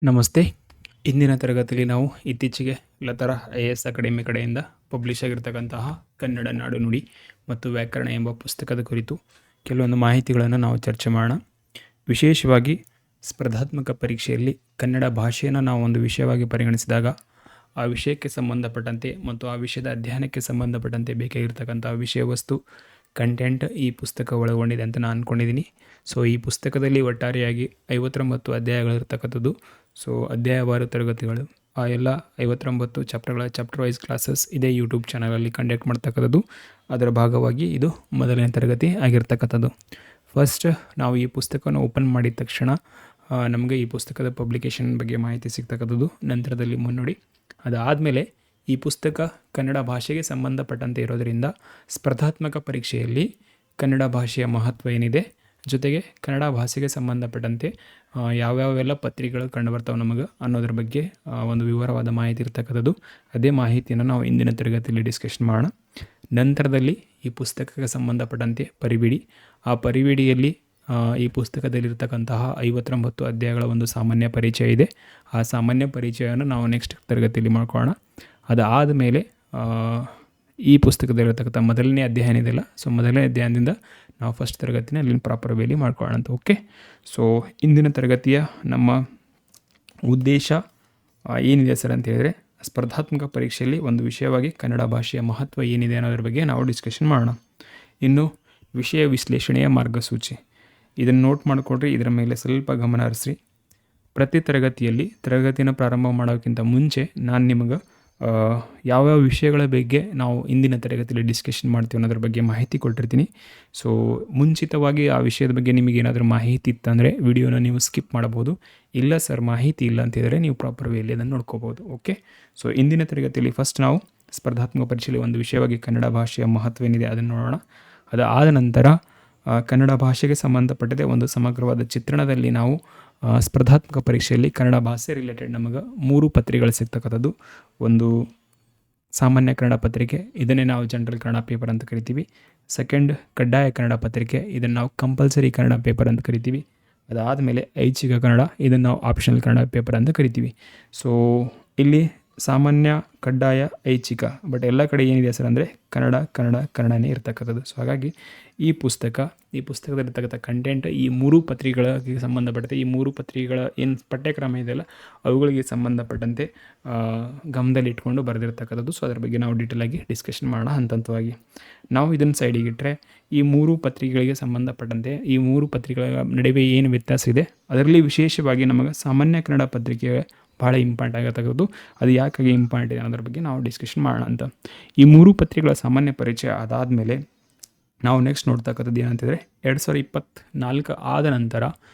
ನಮಸ್ತೆ. ಇಂದಿನ ತರಗತಿಯಲ್ಲಿ ನಾವು ಇತ್ತೀಚೆಗೆ ಲತರ IAS ಅಕಾಡೆಮಿ ಕಡೆಯಿಂದ ಪಬ್ಲಿಷ್ ಆಗಿರ್ತಕ್ಕಂತಹ ಕನ್ನಡ ನಾಡು ನುಡಿ ಮತ್ತು ವ್ಯಾಕರಣ ಎಂಬ ಪುಸ್ತಕದ ಕುರಿತು ಕೆಲವೊಂದು ಮಾಹಿತಿಗಳನ್ನು ನಾವು ಚರ್ಚೆ ಮಾಡೋಣ. ವಿಶೇಷವಾಗಿ ಸ್ಪರ್ಧಾತ್ಮಕ ಪರೀಕ್ಷೆಯಲ್ಲಿ ಕನ್ನಡ ಭಾಷೆಯನ್ನು ನಾವು ಒಂದು ವಿಷಯವಾಗಿ ಪರಿಗಣಿಸಿದಾಗ ಆ ವಿಷಯಕ್ಕೆ ಸಂಬಂಧಪಟ್ಟಂತೆ ಮತ್ತು ಆ ವಿಷಯದ ಅಧ್ಯಯನಕ್ಕೆ ಸಂಬಂಧಪಟ್ಟಂತೆ ಬೇಕಾಗಿರ್ತಕ್ಕಂತಹ ವಿಷಯ ವಸ್ತು ಕಂಟೆಂಟ್ ಈ ಪುಸ್ತಕ ಒಳಗೊಂಡಿದೆ ಅಂತ ನಾನು ಅಂದ್ಕೊಂಡಿದ್ದೀನಿ. ಸೊ ಈ ಪುಸ್ತಕದಲ್ಲಿ ಒಟ್ಟಾರೆಯಾಗಿ 59 ಅಧ್ಯಾಯಗಳಿರ್ತಕ್ಕಂಥದ್ದು. ಸೊ ಅಧ್ಯಾಯವಾರು ತರಗತಿಗಳು ಆ ಎಲ್ಲ 59 ಚಾಪ್ಟರ್ ವೈಸ್ ಕ್ಲಾಸಸ್ ಇದೇ ಯೂಟ್ಯೂಬ್ ಚಾನಲಲ್ಲಿ ಕಂಡಕ್ಟ್ ಮಾಡ್ತಕ್ಕಂಥದ್ದು. ಅದರ ಭಾಗವಾಗಿ ಇದು ಮೊದಲನೇ ತರಗತಿ ಆಗಿರ್ತಕ್ಕಂಥದ್ದು. ಫಸ್ಟ್ ನಾವು ಈ ಪುಸ್ತಕವನ್ನು ಓಪನ್ ಮಾಡಿದ ತಕ್ಷಣ ನಮಗೆ ಈ ಪುಸ್ತಕದ ಪಬ್ಲಿಕೇಶನ್ ಬಗ್ಗೆ ಮಾಹಿತಿ ಸಿಗ್ತಕ್ಕಂಥದ್ದು, ನಂತರದಲ್ಲಿ ಮುನ್ನುಡಿ. ಅದಾದಮೇಲೆ ಈ ಪುಸ್ತಕ ಕನ್ನಡ ಭಾಷೆಗೆ ಸಂಬಂಧಪಟ್ಟಂತೆ ಇರೋದರಿಂದ ಸ್ಪರ್ಧಾತ್ಮಕ ಪರೀಕ್ಷೆಯಲ್ಲಿ ಕನ್ನಡ ಭಾಷೆಯ ಮಹತ್ವ ಏನಿದೆ, ಜೊತೆಗೆ ಕನ್ನಡ ಭಾಷೆಗೆ ಸಂಬಂಧಪಟ್ಟಂತೆ ಯಾವ್ಯಾವೆಲ್ಲ ಪತ್ರಿಕೆಗಳು ಕಂಡುಬರ್ತಾವೆ ನಮಗೆ ಅನ್ನೋದ್ರ ಬಗ್ಗೆ ಒಂದು ವಿವರವಾದ ಮಾಹಿತಿ ಇರ್ತಕ್ಕಂಥದ್ದು. ಅದೇ ಮಾಹಿತಿಯನ್ನು ನಾವು ಇಂದಿನ ತರಗತಿಯಲ್ಲಿ ಡಿಸ್ಕಷನ್ ಮಾಡೋಣ. ನಂತರದಲ್ಲಿ ಈ ಪುಸ್ತಕಕ್ಕೆ ಸಂಬಂಧಪಟ್ಟಂತೆ ಪರಿವಿಡಿ, ಆ ಪರಿವಿಡಿಯಲ್ಲಿ ಈ ಪುಸ್ತಕದಲ್ಲಿರ್ತಕ್ಕಂತಹ 59 ಅಧ್ಯಾಯಗಳ ಒಂದು ಸಾಮಾನ್ಯ ಪರಿಚಯ ಇದೆ. ಆ ಸಾಮಾನ್ಯ ಪರಿಚಯವನ್ನು ನಾವು ನೆಕ್ಸ್ಟ್ ತರಗತಿಯಲ್ಲಿ ಮಾಡ್ಕೊಳ್ಳೋಣ. ಅದಾದ ಮೇಲೆ ಈ ಪುಸ್ತಕದಲ್ಲಿರ್ತಕ್ಕಂಥ ಮೊದಲನೇ ಅಧ್ಯಾಯ ಏನಿದೆಯಲ್ಲ, ಸೊ ಮೊದಲನೇ ಅಧ್ಯಾಯದಿಂದ ನಾವು ಫಸ್ಟ್ ತರಗತಿನ ಅಲ್ಲಿನ ಪ್ರಾಪರ್ ವೇಲಿ ಮಾಡ್ಕೊಳ್ಳೋಣ ಅಂತ. ಓಕೆ, ಸೊ ಇಂದಿನ ತರಗತಿಯ ನಮ್ಮ ಉದ್ದೇಶ ಏನಿದೆ ಸರ್ ಅಂತ ಹೇಳಿದರೆ, ಸ್ಪರ್ಧಾತ್ಮಕ ಪರೀಕ್ಷೆಯಲ್ಲಿ ಒಂದು ವಿಷಯವಾಗಿ ಕನ್ನಡ ಭಾಷೆಯ ಮಹತ್ವ ಏನಿದೆ ಅನ್ನೋದ್ರ ಬಗ್ಗೆ ನಾವು ಡಿಸ್ಕಷನ್ ಮಾಡೋಣ. ಇನ್ನು ವಿಷಯ ವಿಶ್ಲೇಷಣೆಯ ಮಾರ್ಗಸೂಚಿ ಇದನ್ನು ನೋಟ್ ಮಾಡಿಕೊಡ್ರಿ, ಇದರ ಮೇಲೆ ಸ್ವಲ್ಪ ಗಮನ ಹರಿಸ್ರಿ. ಪ್ರತಿ ತರಗತಿನ ಪ್ರಾರಂಭ ಮಾಡೋಕ್ಕಿಂತ ಮುಂಚೆ ನಾನು ನಿಮಗೆ ಯಾವ್ಯಾವ ವಿಷಯಗಳ ಬಗ್ಗೆ ನಾವು ಇಂದಿನ ತರಗತಿಯಲ್ಲಿ ಡಿಸ್ಕಷನ್ ಮಾಡ್ತೀವಿ ಅನ್ನೋದ್ರ ಬಗ್ಗೆ ಮಾಹಿತಿ ಕೊಟ್ಟಿರ್ತೀನಿ. ಸೊ ಮುಂಚಿತವಾಗಿ ಆ ವಿಷಯದ ಬಗ್ಗೆ ನಿಮಗೆ ಏನಾದರೂ ಮಾಹಿತಿ ಇತ್ತಂದರೆ ವಿಡಿಯೋನ ನೀವು ಸ್ಕಿಪ್ ಮಾಡಬಹುದು. ಇಲ್ಲ ಸರ್ ಮಾಹಿತಿ ಇಲ್ಲ ಅಂತಿದ್ರೆ ನೀವು ಪ್ರಾಪರ್ ವೇಲಿ ಅದನ್ನು ನೋಡ್ಕೋಬೋದು. ಓಕೆ, ಸೊ ಇಂದಿನ ತರಗತಿಯಲ್ಲಿ ಫಸ್ಟ್ ನಾವು ಸ್ಪರ್ಧಾತ್ಮಕ ಪರೀಕ್ಷೆಯಲ್ಲಿ ಒಂದು ವಿಷಯವಾಗಿ ಕನ್ನಡ ಭಾಷೆಯ ಮಹತ್ವ ಏನಿದೆ ಅದನ್ನು ನೋಡೋಣ. ಅದಾದ ನಂತರ ಕನ್ನಡ ಭಾಷೆಗೆ ಸಂಬಂಧಪಟ್ಟದೆ ಒಂದು ಸಮಗ್ರವಾದ ಚಿತ್ರಣದಲ್ಲಿ ನಾವು ಸ್ಪರ್ಧಾತ್ಮಕ ಪರೀಕ್ಷೆಯಲ್ಲಿ ಕನ್ನಡ ಭಾಷೆ ರಿಲೇಟೆಡ್ ನಮಗೆ 3 ಪತ್ರಿಕೆಗಳು ಸಿಗ್ತಕ್ಕಂಥದ್ದು. ಒಂದು ಸಾಮಾನ್ಯ ಕನ್ನಡ ಪತ್ರಿಕೆ, ಇದನ್ನೇ ನಾವು ಜನರಲ್ ಕನ್ನಡ ಪೇಪರ್ ಅಂತ ಕರಿತೀವಿ. ಸೆಕೆಂಡ್ ಕಡ್ಡಾಯ ಕನ್ನಡ ಪತ್ರಿಕೆ, ಇದನ್ನು ನಾವು ಕಂಪಲ್ಸರಿ ಕನ್ನಡ ಪೇಪರ್ ಅಂತ ಕರಿತೀವಿ. ಅದಾದಮೇಲೆ ಐಚ್ಛಿಕ ಕನ್ನಡ, ಇದನ್ನು ನಾವು ಆಪ್ಷನಲ್ ಕನ್ನಡ ಪೇಪರ್ ಅಂತ ಕರಿತೀವಿ. ಸೊ ಇಲ್ಲಿ ಸಾಮಾನ್ಯ, ಕಡ್ಡಾಯ, ಐಚ್ಛಿಕ, ಬಟ್ ಎಲ್ಲ ಕಡೆ ಏನಿದೆ ಸರ್ ಅಂದರೆ ಕನ್ನಡನೇ ಇರ್ತಕ್ಕಂಥದ್ದು. ಸೊ ಹಾಗಾಗಿ ಈ ಪುಸ್ತಕದಲ್ಲಿರ್ತಕ್ಕಂಥ ಕಂಟೆಂಟ್ ಈ 3 ಪತ್ರಿಕೆಗಳಿಗೆ ಸಂಬಂಧಪಟ್ಟಂತೆ, ಈ 3 ಪತ್ರಿಕೆಗಳ ಏನು ಪಠ್ಯಕ್ರಮ ಇದೆಯಲ್ಲ ಅವುಗಳಿಗೆ ಸಂಬಂಧಪಟ್ಟಂತೆ ಗಮನದಲ್ಲಿ ಇಟ್ಕೊಂಡು ಬರೆದಿರ್ತಕ್ಕಂಥದ್ದು. ಸೊ ಅದರ ಬಗ್ಗೆ ನಾವು ಡೀಟೇಲಾಗಿ ಡಿಸ್ಕಷನ್ ಮಾಡೋಣ ಹಂತವಾಗಿ. ನಾವು ಇದನ್ನು ಸೈಡಿಗೆ ಇಟ್ಟರೆ ಈ 3 ಪತ್ರಿಕೆಗಳಿಗೆ ಸಂಬಂಧಪಟ್ಟಂತೆ ಈ 3 ಪತ್ರಿಕೆಗಳ ನಡುವೆ ಏನು ವ್ಯತ್ಯಾಸ ಇದೆ, ಅದರಲ್ಲಿ ವಿಶೇಷವಾಗಿ ನಮಗೆ ಸಾಮಾನ್ಯ ಕನ್ನಡ ಪತ್ರಿಕೆ ಭಾಳ ಇಂಪಾರ್ಟೆಂಟ್ ಆಗಿರ್ತಕ್ಕಂಥದ್ದು. ಅದು ಯಾಕಾಗಿ ಇಂಪಾರ್ಟೆಂಟ್ ಇದೆ ಅನ್ನೋದ್ರ ಬಗ್ಗೆ ನಾವು ಡಿಸ್ಕಷನ್ ಮಾಡೋಣ ಅಂತ. ಈ 3 ಪತ್ರಿಕೆಗಳ ಸಾಮಾನ್ಯ ಪರಿಚಯ ಅದಾದಮೇಲೆ ನಾವು ನೆಕ್ಸ್ಟ್ ನೋಡ್ತಕ್ಕಂಥದ್ದು ಏನಂತಂದರೆ 2024 ಆದ ನಂತರ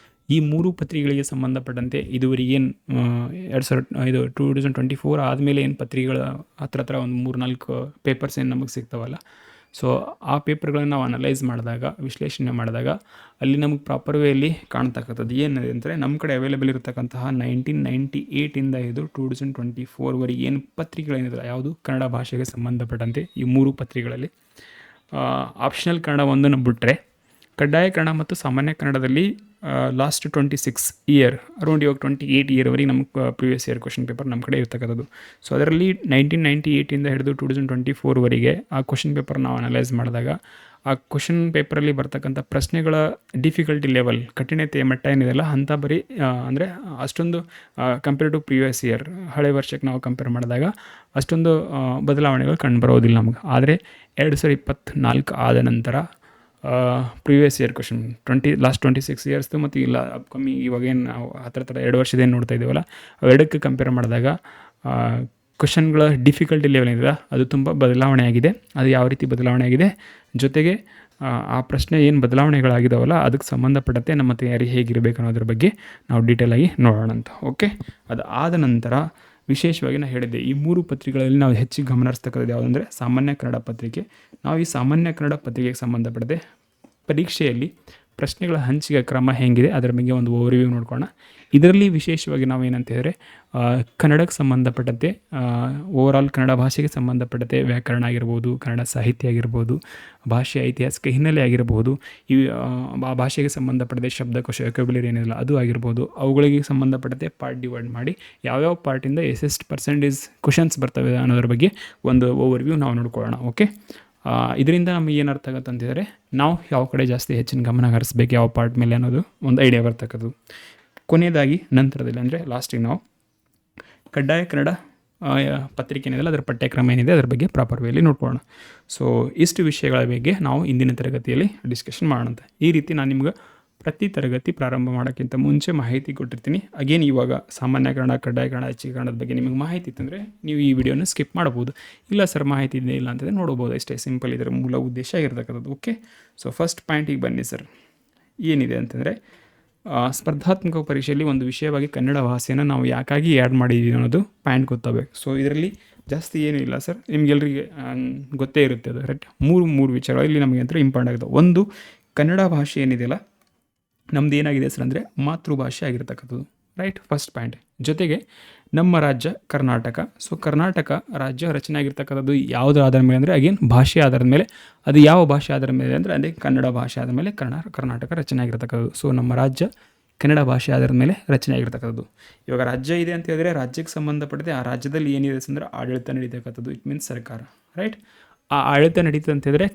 ಈ 3 ಪತ್ರಿಕೆಗಳಿಗೆ ಸಂಬಂಧಪಟ್ಟಂತೆ ಇದುವರೆಗೆ ಏನು 2024 ಆದಮೇಲೆ ಏನು ಪತ್ರಿಕೆಗಳ ಹತ್ರ ಒಂದು 3-4 ಪೇಪರ್ಸ್ ಏನು ನಮಗೆ ಸಿಗ್ತಾವಲ್ಲ, ಸೊ ಆ ಪೇಪರ್ಗಳನ್ನು ನಾವು ಅನಲೈಸ್ ಮಾಡಿದಾಗ, ವಿಶ್ಲೇಷಣೆ ಮಾಡಿದಾಗ ಅಲ್ಲಿ ನಮಗೆ ಪ್ರಾಪರ್ ವೇಲಿ ಕಾಣ್ತಕ್ಕಂಥದ್ದು ಏನಿದೆ ಅಂದರೆ, ನಮ್ಮ ಕಡೆ ಅವೈಲೇಬಲ್ ಇರತಕ್ಕಂತಹ 1998ಇಂದ ಇದು 2024ವರೆಗೆ ಏನು ಪತ್ರಿಕೆಗಳೇನಿದೆ ಯಾವುದು ಕನ್ನಡ ಭಾಷೆಗೆ ಸಂಬಂಧಪಟ್ಟಂತೆ ಈ 3 ಪತ್ರಿಕೆಗಳಲ್ಲಿ ಆಪ್ಷನಲ್ ಕನ್ನಡ ಒಂದನ್ನು ಬಿಟ್ಟರೆ ಕಡ್ಡಾಯ ಕನ್ನಡ ಮತ್ತು ಸಾಮಾನ್ಯ ಕನ್ನಡದಲ್ಲಿ ಲಾಸ್ಟ್ 26 ಇಯರ್ ಅರೌಂಡ್ ಇವಾಗ 28 ಇಯರ್ವರೆಗೆ ನಮಗೆ ಪ್ರಿವಿಯಸ್ ಇಯರ್ ಕ್ವಶನ್ ಪೇಪರ್ ನಮ್ಮ ಕಡೆ ಇರ್ತಕ್ಕಂಥದ್ದು. ಸೊ ಅದರಲ್ಲಿ 1998ಇಂದ ಹಿಡಿದು 2024ವರೆಗೆ ಆ ಕ್ವಶನ್ ಪೇಪರ್ ನಾವು ಅನಲೈಸ್ ಮಾಡಿದಾಗ ಆ ಕ್ವಶನ್ ಪೇಪರಲ್ಲಿ ಬರ್ತಕ್ಕಂಥ ಪ್ರಶ್ನೆಗಳ ಡಿಫಿಕಲ್ಟಿ ಲೆವೆಲ್, ಕಠಿಣತೆಯ ಮಟ್ಟ ಏನಿದೆಲ್ಲ ಅಂತ ಬರೀ ಅಂದರೆ ಅಷ್ಟೊಂದು ಕಂಪೇರ್ ಟು ಪ್ರಿವಿಯಸ್ ಇಯರ್ ಹಳೆ ವರ್ಷಕ್ಕೆ ನಾವು ಕಂಪೇರ್ ಮಾಡಿದಾಗ ಅಷ್ಟೊಂದು ಬದಲಾವಣೆಗಳು ಕಂಡುಬರೋದಿಲ್ಲ ನಮಗೆ. ಆದರೆ 2024 ಆದ ನಂತರ ಪ್ರಿವಿಯಸ್ ಇಯರ್ ಕ್ವಶನ್ ಲಾಸ್ಟ್ 26 ಇಯರ್ಸ್ದು ಮತ್ತು ಇಲ್ಲ ಅಪ್ಕಮಿಂಗ್ ಇವಾಗೇನು ನಾವು ಹತ್ರ 2 ವರ್ಷದೇನು ನೋಡ್ತಾ ಇದ್ದೀವಲ್ಲ ಅವೆರಡಕ್ಕೆ ಕಂಪೇರ್ ಮಾಡಿದಾಗ ಕ್ವಶನ್ಗಳ ಡಿಫಿಕಲ್ಟಿ ಲೆವೆಲ್ ಏನಿದೆ ಅದು ತುಂಬ ಬದಲಾವಣೆ ಆಗಿದೆ. ಅದು ಯಾವ ರೀತಿ ಬದಲಾವಣೆ ಆಗಿದೆ, ಜೊತೆಗೆ ಆ ಪ್ರಶ್ನೆ ಏನು ಬದಲಾವಣೆಗಳಾಗಿದ್ದಾವಲ್ಲ ಅದಕ್ಕೆ ಸಂಬಂಧಪಟ್ಟಂತೆ ನಮ್ಮ ತಯಾರಿ ಹೇಗಿರಬೇಕು ಅನ್ನೋದ್ರ ಬಗ್ಗೆ ನಾವು ಡೀಟೇಲಾಗಿ ನೋಡೋಣ ಅಂತ. ಓಕೆ, ಅದಾದ ನಂತರ ವಿಶೇಷವಾಗಿ ನಾನು ಹೇಳಿದ್ದೆ ಈ 3 ಪತ್ರಿಕೆಗಳಲ್ಲಿ ನಾವು ಹೆಚ್ಚಿಗೆ ಗಮನ ಹರಿಸ್ತಕ್ಕಂಥದ್ದು ಯಾವುದಂದರೆ ಸಾಮಾನ್ಯ ಕನ್ನಡ ಪತ್ರಿಕೆ. ನಾವು ಈ ಸಾಮಾನ್ಯ ಕನ್ನಡ ಪತ್ರಿಕೆಗೆ ಸಂಬಂಧಪಟ್ಟದೆ ಪರೀಕ್ಷೆಯಲ್ಲಿ ಪ್ರಶ್ನೆಗಳ ಹಂಚಿಕೆ ಕ್ರಮ ಹೇಗಿದೆ ಅದರ ಬಗ್ಗೆ ಒಂದು ಓವರ್ವ್ಯೂ ನೋಡ್ಕೊಳ್ಳೋಣ. ಇದರಲ್ಲಿ ವಿಶೇಷವಾಗಿ ನಾವು ಏನಂತ ಹೇಳಿದರೆ ಕನ್ನಡಕ್ಕೆ ಸಂಬಂಧಪಟ್ಟಂತೆ ಓವರಾಲ್ ಕನ್ನಡ ಭಾಷೆಗೆ ಸಂಬಂಧಪಟ್ಟಂತೆ ವ್ಯಾಕರಣ ಆಗಿರ್ಬೋದು, ಕನ್ನಡ ಸಾಹಿತ್ಯ ಆಗಿರ್ಬೋದು, ಭಾಷೆಯ ಐತಿಹಾಸಿಕ ಹಿನ್ನೆಲೆ ಆಗಿರಬಹುದು, ಈ ಆ ಭಾಷೆಗೆ ಸಂಬಂಧಪಟ್ಟಂತೆ ಶಬ್ದಕೋಶ ವೊಕ್ಯಾಬ್ಯುಲರಿ ಏನಿಲ್ಲ ಅದು ಆಗಿರ್ಬೋದು, ಅವುಗಳಿಗೆ ಸಂಬಂಧಪಟ್ಟಂತೆ ಪಾರ್ಟ್ ಡಿವೈಡ್ ಮಾಡಿ ಯಾವ್ಯಾವ ಪಾರ್ಟಿಂದ ಎಷ್ಟೆಷ್ಟು ಪರ್ಸೆಂಟೇಜ್ ಕ್ವಶನ್ಸ್ ಬರ್ತವೆ ಅನ್ನೋದ್ರ ಬಗ್ಗೆ ಒಂದು ಓವರ್ವ್ಯೂ ನಾವು ನೋಡ್ಕೊಳ್ಳೋಣ. ಓಕೆ, ಇದರಿಂದ ನಮಗೆ ಏನು ಅರ್ಥ ಆಗುತ್ತೆ ಅಂತಂದರೆ ನಾವು ಯಾವ ಕಡೆ ಜಾಸ್ತಿ ಹೆಚ್ಚಿನ ಗಮನ ಹರಿಸ್ಬೇಕು, ಯಾವ ಪಾರ್ಟ್ ಮೇಲೆ ಅನ್ನೋದು ಒಂದು ಐಡಿಯಾ ಬರ್ತಕ್ಕದ್ದು. ಕೊನೆಯದಾಗಿ ನಂತರದಲ್ಲಿ ಅಂದರೆ ಲಾಸ್ಟಿಗೆ ನಾವು ಕಡ್ಡಾಯ ಕನ್ನಡ ಪತ್ರಿಕೆ ಏನಿದೆ ಅದರ ಪಠ್ಯಕ್ರಮ ಏನಿದೆ ಅದರ ಬಗ್ಗೆ ಪ್ರಾಪರ್ ವೇಲಿ ನೋಡ್ಕೊಳ್ಳೋಣ. ಸೊ ಇಷ್ಟು ವಿಷಯಗಳ ಬಗ್ಗೆ ನಾವು ಇಂದಿನ ತರಗತಿಯಲ್ಲಿ ಡಿಸ್ಕಷನ್ ಮಾಡೋಣ. ಈ ರೀತಿ ನಾನು ನಿಮ್ಗೆ ಪ್ರತಿ ತರಗತಿ ಪ್ರಾರಂಭ ಮಾಡೋಕ್ಕಿಂತ ಮುಂಚೆ ಮಾಹಿತಿ ಕೊಟ್ಟಿರ್ತೀನಿ. ಅಗೇನ್ ಇವಾಗ ಸಾಮಾನ್ಯ ಕನ್ನಡ, ಕಡ್ಡಾಯ ಕನ್ನಡ, ಹೆಚ್ಚಿಗೆ ಕನ್ನಡದ ಬಗ್ಗೆ ನಿಮಗೆ ಮಾಹಿತಿ ಇತ್ತಂದರೆ ನೀವು ಈ ವಿಡಿಯೋನ ಸ್ಕಿಪ್ ಮಾಡ್ಬೋದು. ಇಲ್ಲ ಸರ್ ಮಾಹಿತಿ ಇದೆ ಇಲ್ಲ ಅಂತಂದರೆ ನೋಡ್ಬೋದು, ಅಷ್ಟೇ ಸಿಂಪಲ್ ಇದರ ಮೂಲ ಉದ್ದೇಶ ಆಗಿರ್ತಕ್ಕಂಥದ್ದು. ಓಕೆ, ಸೊ ಫಸ್ಟ್ ಪಾಯಿಂಟಿಗೆ ಬನ್ನಿ ಸರ್. ಏನಿದೆ ಅಂತಂದರೆ ಸ್ಪರ್ಧಾತ್ಮಕ ಪರೀಕ್ಷೆಯಲ್ಲಿ ಒಂದು ವಿಷಯವಾಗಿ ಕನ್ನಡ ಭಾಷೆಯನ್ನು ನಾವು ಯಾಕಾಗಿ ಆ್ಯಡ್ ಮಾಡಿದ್ದೀವಿ ಅನ್ನೋದು ಪಾಯಿಂಟ್ ಗೊತ್ತಾಗಬೇಕು. ಸೊ ಇದರಲ್ಲಿ ಜಾಸ್ತಿ ಏನೂ ಇಲ್ಲ ಸರ್, ನಿಮಗೆಲ್ಲರಿಗೆ ಗೊತ್ತೇ ಇರುತ್ತೆ ಅದು ಕರೆಕ್ಟ್. ಮೂರು ವಿಚಾರಗಳು ಇಲ್ಲಿ ನಮಗೆ ಅಂತ ಇಂಪಾರ್ಟೆಂಟ್ ಆಗುತ್ತೆ. ಒಂದು, ಕನ್ನಡ ಭಾಷೆ ಏನಿದೆಯಲ್ಲ ನಮ್ದು ಏನಾಗಿದೆ ಸರ್ ಅಂದರೆ ಮಾತೃಭಾಷೆ ಆಗಿರ್ತಕ್ಕಂಥದ್ದು, ರೈಟ್, ಫಸ್ಟ್ ಪಾಯಿಂಟ್. ಜೊತೆಗೆ ನಮ್ಮ ರಾಜ್ಯ ಕರ್ನಾಟಕ. ಸೊ ಕರ್ನಾಟಕ ರಾಜ್ಯ ರಚನೆ ಆಗಿರ್ತಕ್ಕಂಥದ್ದು ಯಾವುದರ ಆಧಾರದ ಮೇಲೆ ಅಂದರೆ ಅಗೇನ್ ಭಾಷೆ ಆಧಾರದ ಮೇಲೆ. ಅದು ಯಾವ ಭಾಷೆ ಆಧಾರದ ಮೇಲೆ ಅಂದರೆ ಅದೇ ಕನ್ನಡ ಭಾಷೆ ಆದ ಮೇಲೆ ಕರ್ನಾಟಕ ರಚನೆ ಆಗಿರ್ತಕ್ಕಂಥದ್ದು. ಸೊ ನಮ್ಮ ರಾಜ್ಯ ಕನ್ನಡ ಭಾಷೆ ಆಧಾರದ ಮೇಲೆ ರಚನೆ ಆಗಿರ್ತಕ್ಕಂಥದ್ದು. ಇವಾಗ ರಾಜ್ಯ ಇದೆ ಅಂತ ಹೇಳಿದ್ರೆ ರಾಜ್ಯಕ್ಕೆ ಸಂಬಂಧಪಟ್ಟಂತೆ ಆ ರಾಜ್ಯದಲ್ಲಿ ಏನಿದೆ ಅಂದರೆ ಆಡಳಿತ ನಡೀತಕ್ಕಂಥದ್ದು, ಇಟ್ ಮೀನ್ಸ್ ಸರ್ಕಾರ, ರೈಟ್. ಆ ಆಡಳಿತ ನಡೀತದೆ ಅಂತ ಹೇಳಿದ್ರೆ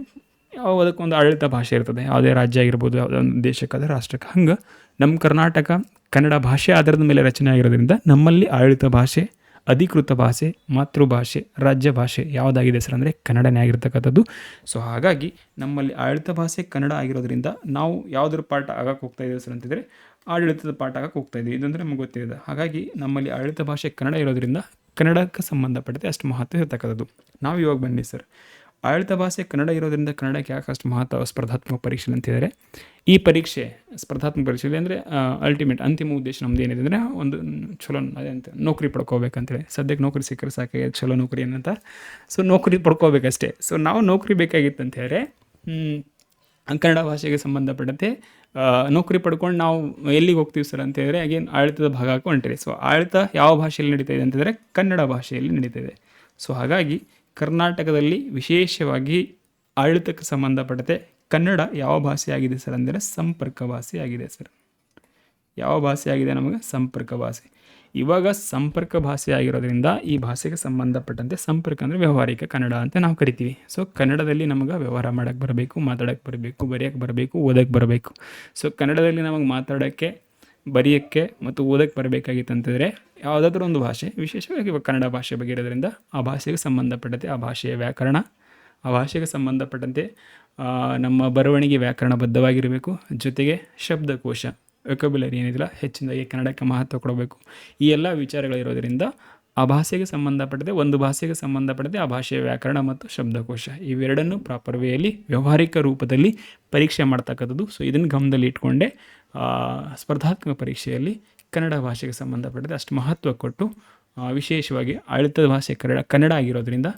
ಅದಕ್ಕೊಂದು ಆಡಳಿತ ಭಾಷೆ ಇರ್ತದೆ, ಯಾವುದೇ ರಾಜ್ಯ ಆಗಿರ್ಬೋದು, ಯಾವುದೇ ಒಂದು ದೇಶಕ್ಕಾದ ರಾಷ್ಟ್ರಕ್ಕೆ. ಹಂಗೆ ನಮ್ಮ ಕರ್ನಾಟಕ ಕನ್ನಡ ಭಾಷೆ ಆಧಾರದ ಮೇಲೆ ರಚನೆ ಆಗಿರೋದ್ರಿಂದ ನಮ್ಮಲ್ಲಿ ಆಡಳಿತ ಭಾಷೆ, ಅಧಿಕೃತ ಭಾಷೆ, ಮಾತೃಭಾಷೆ, ರಾಜ್ಯ ಭಾಷೆ ಯಾವುದಾಗಿದೆ ಸರ್ ಅಂದರೆ ಕನ್ನಡನೇ ಆಗಿರ್ತಕ್ಕಂಥದ್ದು. ಸೊ ಹಾಗಾಗಿ ನಮ್ಮಲ್ಲಿ ಆಡಳಿತ ಭಾಷೆ ಕನ್ನಡ ಆಗಿರೋದ್ರಿಂದ ನಾವು ಯಾವುದ್ರ ಪಾಠ ಆಗಕ್ಕೆ ಹೋಗ್ತಾ ಇದ್ದೀವಿ ಸರ್ ಅಂತಿದ್ರೆ ಆಡಳಿತದ ಪಾಠ ಆಗಕ್ಕೆ ಹೋಗ್ತಾ ಇದ್ದೀವಿ, ಇದಂದರೆ ನಮಗೆ ಗೊತ್ತಿದೆ. ಹಾಗಾಗಿ ನಮ್ಮಲ್ಲಿ ಆಡಳಿತ ಭಾಷೆ ಕನ್ನಡ ಇರೋದ್ರಿಂದ ಕನ್ನಡಕ್ಕೆ ಸಂಬಂಧಪಟ್ಟಂತೆ ಅಷ್ಟು ಮಹತ್ವ ಇರ್ತಕ್ಕಂಥದ್ದು. ನಾವು ಇವಾಗ ಬನ್ನಿ ಸರ್, ಆಡಳಿತ ಭಾಷೆ ಕನ್ನಡ ಇರೋದ್ರಿಂದ ಕನ್ನಡಕ್ಕೆ ಯಾಕೆ ಅಷ್ಟು ಮಹತ್ವ ಸ್ಪರ್ಧಾತ್ಮಕ ಪರೀಕ್ಷೆ ಅಂತಿದ್ದಾರೆ. ಈ ಪರೀಕ್ಷೆ ಸ್ಪರ್ಧಾತ್ಮಕ ಪರೀಕ್ಷೆಯಲ್ಲಿ ಅಂದರೆ ಅಲ್ಟಿಮೇಟ್ ಅಂತಿಮ ಉದ್ದೇಶ ನಮ್ದು ಏನಿದೆ ಅಂದರೆ ಒಂದು ಚಲೋ ಅದೇ ಅಂತ ನೌಕರಿ ಪಡ್ಕೋಬೇಕಂತೇಳಿ. ಸದ್ಯಕ್ಕೆ ನೌಕರಿ ಸಿಕ್ಕರೆ ಸಾಕಾಗಿ ಚಲೋ ನೌಕರಿ ಏನಂತ, ಸೊ ನೌಕರಿ ಪಡ್ಕೋಬೇಕಷ್ಟೇ. ಸೊ ನಾವು ನೌಕರಿ ಬೇಕಾಗಿತ್ತು ಅಂತ ಹೇಳಿದ್ರೆ ಕನ್ನಡ ಭಾಷೆಗೆ ಸಂಬಂಧಪಟ್ಟಂತೆ ನೌಕರಿ ಪಡ್ಕೊಂಡು ನಾವು ಎಲ್ಲಿಗೆ ಹೋಗ್ತೀವಿ ಸರ್ ಅಂತ ಹೇಳಿದ್ರೆ ಅಗೇನ್ ಆಡಳಿತದ ಭಾಗ ಹೊಂಟಿರಿ. ಸೊ ಆಡಳಿತ ಯಾವ ಭಾಷೆಯಲ್ಲಿ ನಡೀತಾ ಇದೆ ಅಂತಂದರೆ ಕನ್ನಡ ಭಾಷೆಯಲ್ಲಿ ನಡೀತಾ ಇದೆ. ಸೊ ಹಾಗಾಗಿ ಕರ್ನಾಟಕದಲ್ಲಿ ವಿಶೇಷವಾಗಿ ಆಡಳಿತಕ್ಕೆ ಸಂಬಂಧಪಟ್ಟಂತೆ ಕನ್ನಡ ಯಾವ ಭಾಷೆ ಆಗಿದೆ ಸರ್ ಅಂದರೆ ಸಂಪರ್ಕ ಭಾಷೆ ಆಗಿದೆ ಸರ್. ಯಾವ ಭಾಷೆ ಆಗಿದೆ ನಮಗೆ? ಸಂಪರ್ಕ ಭಾಷೆ. ಇವಾಗ ಸಂಪರ್ಕ ಭಾಷೆ ಆಗಿರೋದ್ರಿಂದ ಈ ಭಾಷೆಗೆ ಸಂಬಂಧಪಟ್ಟಂತೆ ಸಂಪರ್ಕ ಅಂದರೆ ವ್ಯವಹಾರಿಕ ಕನ್ನಡ ಅಂತ ನಾವು ಕರಿತೀವಿ. ಸೊ ಕನ್ನಡದಲ್ಲಿ ನಮಗೆ ವ್ಯವಹಾರ ಮಾಡೋಕ್ಕೆ ಬರಬೇಕು, ಮಾತಾಡೋಕ್ಕೆ ಬರಬೇಕು, ಬರೆಯೋಕ್ಕೆ ಬರಬೇಕು, ಓದೋಕ್ಕೆ ಬರಬೇಕು. ಸೊ ಕನ್ನಡದಲ್ಲಿ ನಮಗೆ ಮಾತಾಡೋಕ್ಕೆ, ಬರೆಯೋಕ್ಕೆ ಮತ್ತು ಓದೋಕ್ಕೆ ಬರಬೇಕಾಗಿತ್ತು ಅಂತಂದರೆ ಯಾವುದಾದ್ರೂ ಒಂದು ಭಾಷೆ, ವಿಶೇಷವಾಗಿ ಇವಾಗ ಕನ್ನಡ ಭಾಷೆ ಬಗ್ಗೆ ಇರೋದ್ರಿಂದ ಆ ಭಾಷೆಗೆ ಸಂಬಂಧಪಟ್ಟಂತೆ ಆ ಭಾಷೆಯ ವ್ಯಾಕರಣ, ಆ ಭಾಷೆಗೆ ಸಂಬಂಧಪಟ್ಟಂತೆ ನಮ್ಮ ಬರವಣಿಗೆ ವ್ಯಾಕರಣಬದ್ಧವಾಗಿರಬೇಕು. ಜೊತೆಗೆ ಶಬ್ದಕೋಶ, ವೊಕ್ಯಾಬ್ಯುಲರಿ ಏನಿದಿಲ್ಲ ಹೆಚ್ಚಿನದಾಗಿ ಕನ್ನಡಕ್ಕೆ ಮಹತ್ವ ಕೊಡಬೇಕು. ಈ ಎಲ್ಲ ವಿಚಾರಗಳಿರೋದ್ರಿಂದ ಆ ಭಾಷೆಗೆ ಸಂಬಂಧಪಟ್ಟಂತೆ ಒಂದು ಭಾಷೆಗೆ ಸಂಬಂಧಪಟ್ಟಂತೆ ಆ ಭಾಷೆಯ ವ್ಯಾಕರಣ ಮತ್ತು ಶಬ್ದಕೋಶ ಇವೆರಡನ್ನು ಪ್ರಾಪರ್ ವೇಯಲ್ಲಿ ವ್ಯಾವಹಾರಿಕ ರೂಪದಲ್ಲಿ ಪರೀಕ್ಷೆ ಮಾಡ್ತಕ್ಕಂಥದ್ದು. ಸೊ ಇದನ್ನು ಗಮನದಲ್ಲಿ ಇಟ್ಕೊಂಡೆ ಸ್ಪರ್ಧಾತ್ಮಕ ಪರೀಕ್ಷೆಯಲ್ಲಿ ಕನ್ನಡ ಭಾಷೆಗೆ ಸಂಬಂಧಪಟ್ಟಂತೆ ಅಷ್ಟು ಮಹತ್ವ ಕೊಟ್ಟು ವಿಶೇಷವಾಗಿ ಆಡಳಿತದ ಭಾಷೆ ಕನ್ನಡ ಆಗಿರೋದ್ರಿಂದ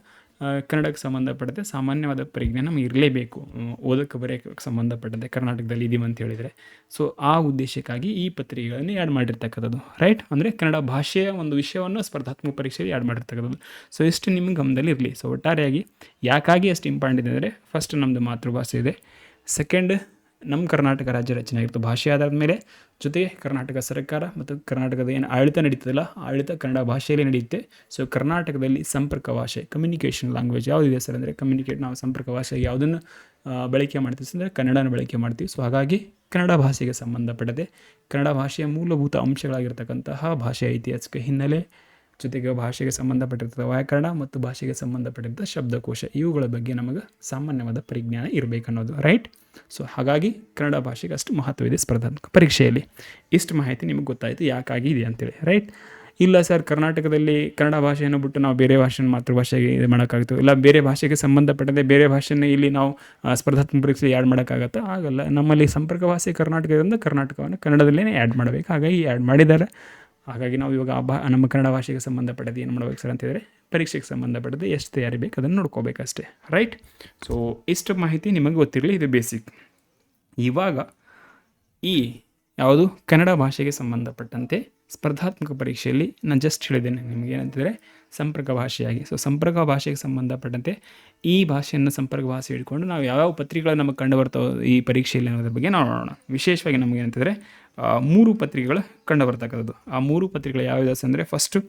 ಕನ್ನಡಕ್ಕೆ ಸಂಬಂಧಪಟ್ಟಂತೆ ಸಾಮಾನ್ಯವಾದ ಪರಿಜ್ಞಾನ ನಮಗೆ ಇರಲೇಬೇಕು ಓದಕ್ಕೆ ಬರೆಯೋಕ್ಕೆ ಸಂಬಂಧಪಟ್ಟಂತೆ ಕರ್ನಾಟಕದಲ್ಲಿ ಇದೀವಿ ಅಂತ ಹೇಳಿದರೆ. ಸೊ ಆ ಉದ್ದೇಶಕ್ಕಾಗಿ ಈ ಪತ್ರಿಕೆಗಳನ್ನು ಆ್ಯಡ್ ಮಾಡಿರ್ತಕ್ಕಂಥದ್ದು, ರೈಟ್. ಅಂದರೆ ಕನ್ನಡ ಭಾಷೆಯ ಒಂದು ವಿಷಯವನ್ನು ಸ್ಪರ್ಧಾತ್ಮಕ ಪರೀಕ್ಷೆಯಲ್ಲಿ ಆ್ಯಡ್ ಮಾಡಿರ್ತಕ್ಕಂಥದ್ದು. ಸೊ ಇಷ್ಟು ನಿಮಗೆ ಗಮನದಲ್ಲಿ ಇರಲಿ. ಸೊ ಒಟ್ಟಾರೆಯಾಗಿ ಯಾಕಾಗಿ ಅಷ್ಟು ಇಂಪಾರ್ಟೆಂಟ್ ಇದೆ ಅಂದರೆ ಫಸ್ಟ್ ನಮ್ಮದು ಮಾತೃಭಾಷೆ ಇದೆ, ಸೆಕೆಂಡ್ ನಮ್ಮ ಕರ್ನಾಟಕ ರಾಜ್ಯ ರಚನೆ ಆಗಿತ್ತು ಭಾಷೆ ಆಧಾರದ ಮೇಲೆ, ಜೊತೆಗೆ ಕರ್ನಾಟಕ ಸರ್ಕಾರ ಮತ್ತು ಕರ್ನಾಟಕದ ಏನು ಆಡಳಿತ ನಡೀತದಲ್ಲ ಆಡಳಿತ ಕನ್ನಡ ಭಾಷೆಯಲ್ಲಿ ನಡೆಯುತ್ತೆ. ಸೊ ಕರ್ನಾಟಕದಲ್ಲಿ ಸಂಪರ್ಕ ಭಾಷೆ, ಕಮ್ಯುನಿಕೇಷನ್ ಲ್ಯಾಂಗ್ವೇಜ್ ಯಾವುದಿದೆ ಸರ್ ಅಂದರೆ ನಾವು ಸಂಪರ್ಕ ಭಾಷೆ ಯಾವುದನ್ನು ಬಳಕೆ ಮಾಡ್ತೀವಿ ಅಂದರೆ ಕನ್ನಡನ ಬಳಕೆ ಮಾಡ್ತೀವಿ. ಸೊ ಹಾಗಾಗಿ ಕನ್ನಡ ಭಾಷೆಗೆ ಸಂಬಂಧಪಟ್ಟಂತೆ ಕನ್ನಡ ಭಾಷೆಯ ಮೂಲಭೂತ ಅಂಶಗಳಾಗಿರ್ತಕ್ಕಂತಹ ಭಾಷೆಯ ಐತಿಹಾಸಿಕ ಹಿನ್ನೆಲೆ, ಜೊತೆಗೆ ಭಾಷೆಗೆ ಸಂಬಂಧಪಟ್ಟಿರ್ತಕ್ಕಂಥ ವ್ಯಾಕರಣ ಮತ್ತು ಭಾಷೆಗೆ ಸಂಬಂಧಪಟ್ಟಂಥ ಶಬ್ದಕೋಶ ಇವುಗಳ ಬಗ್ಗೆ ನಮಗೆ ಸಾಮಾನ್ಯವಾದ ಪರಿಜ್ಞಾನ ಇರಬೇಕನ್ನೋದು, ರೈಟ್. ಸೊ ಹಾಗಾಗಿ ಕನ್ನಡ ಭಾಷೆಗೆ ಅಷ್ಟು ಮಹತ್ವ ಇದೆ ಸ್ಪರ್ಧಾತ್ಮಕ ಪರೀಕ್ಷೆಯಲ್ಲಿ. ಇಷ್ಟು ಮಾಹಿತಿ ನಿಮಗೆ ಗೊತ್ತಾಯಿತು ಯಾಕಾಗಿ ಇದೆ ಅಂತೇಳಿ, ರೈಟ್. ಇಲ್ಲ ಸರ್ ಕರ್ನಾಟಕದಲ್ಲಿ ಕನ್ನಡ ಭಾಷೆಯನ್ನು ಬಿಟ್ಟು ನಾವು ಬೇರೆ ಭಾಷೆಯನ್ನು ಮಾತೃಭಾಷೆಗೆ ಇದು ಮಾಡೋಕ್ಕಾಗುತ್ತೆ, ಇಲ್ಲ ಬೇರೆ ಭಾಷೆಗೆ ಸಂಬಂಧಪಟ್ಟಂತೆ ಬೇರೆ ಭಾಷೆಯನ್ನು ಇಲ್ಲಿ ನಾವು ಸ್ಪರ್ಧಾತ್ಮಕ ಪರೀಕ್ಷೆ ಆ್ಯಡ್ ಮಾಡೋಕ್ಕಾಗತ್ತಾ? ಆಗಲ್ಲ. ನಮ್ಮಲ್ಲಿ ಸಂಪರ್ಕ ಭಾಷೆ ಕರ್ನಾಟಕದಿಂದ ಕರ್ನಾಟಕವನ್ನು ಕನ್ನಡದಲ್ಲೇ ಆ್ಯಡ್ ಮಾಡಬೇಕು. ಹಾಗಾಗಿ ಆ್ಯಡ್ ಮಾಡಿದ್ದಾರೆ. ಹಾಗಾಗಿ ನಾವು ಇವಾಗ ನಮ್ಮ ಕನ್ನಡ ಭಾಷೆಗೆ ಸಂಬಂಧಪಟ್ಟದ್ದು ಏನು ಮಾಡ್ಬೇಕು ಸರ್ ಅಂತಂದರೆ ಪರೀಕ್ಷೆಗೆ ಸಂಬಂಧಪಟ್ಟದ್ದು ಎಷ್ಟು ತಯಾರಿ ಬೇಕು ಅದನ್ನು ನೋಡ್ಕೋಬೇಕಷ್ಟೇ, ರೈಟ್. ಸೊ ಇಷ್ಟು ಮಾಹಿತಿ ನಿಮಗೆ ಗೊತ್ತಿರಲಿ, ಇದು ಬೇಸಿಕ್. ಇವಾಗ ಈ ಯಾವುದು ಕನ್ನಡ ಭಾಷೆಗೆ ಸಂಬಂಧಪಟ್ಟಂತೆ ಸ್ಪರ್ಧಾತ್ಮಕ ಪರೀಕ್ಷೆಯಲ್ಲಿ ನಾನು ಜಸ್ಟ್ ಹೇಳಿದ್ದೇನೆ ನಿಮಗೆ ಏನಂತಂದರೆ ಸಂಪರ್ಕ ಭಾಷೆಯಾಗಿ. ಸೊ ಸಂಪರ್ಕ ಭಾಷೆಗೆ ಸಂಬಂಧಪಟ್ಟಂತೆ ಈ ಭಾಷೆಯನ್ನು ಸಂಪರ್ಕ ಭಾಷೆ ಹಿಡ್ಕೊಂಡು ನಾವು ಯಾವ್ಯಾವ ಪತ್ರಿಕೆಗಳು ನಮಗೆ ಕಂಡು ಬರ್ತಾವೆ ಈ ಪರೀಕ್ಷೆಯಲ್ಲಿ ಅನ್ನೋದ್ರ ಬಗ್ಗೆ ನಾವು ನೋಡೋಣ. ವಿಶೇಷವಾಗಿ ನಮಗೆ ಏನಂತಂದರೆ 3 ಪತ್ರಿಕೆಗಳು ಕಂಡು ಬರ್ತಕ್ಕಂಥದ್ದು. ಆ 3 ಪತ್ರಿಕೆಗಳು ಯಾವ್ಯಾವ ಅಂದರೆ ಫಸ್ಟು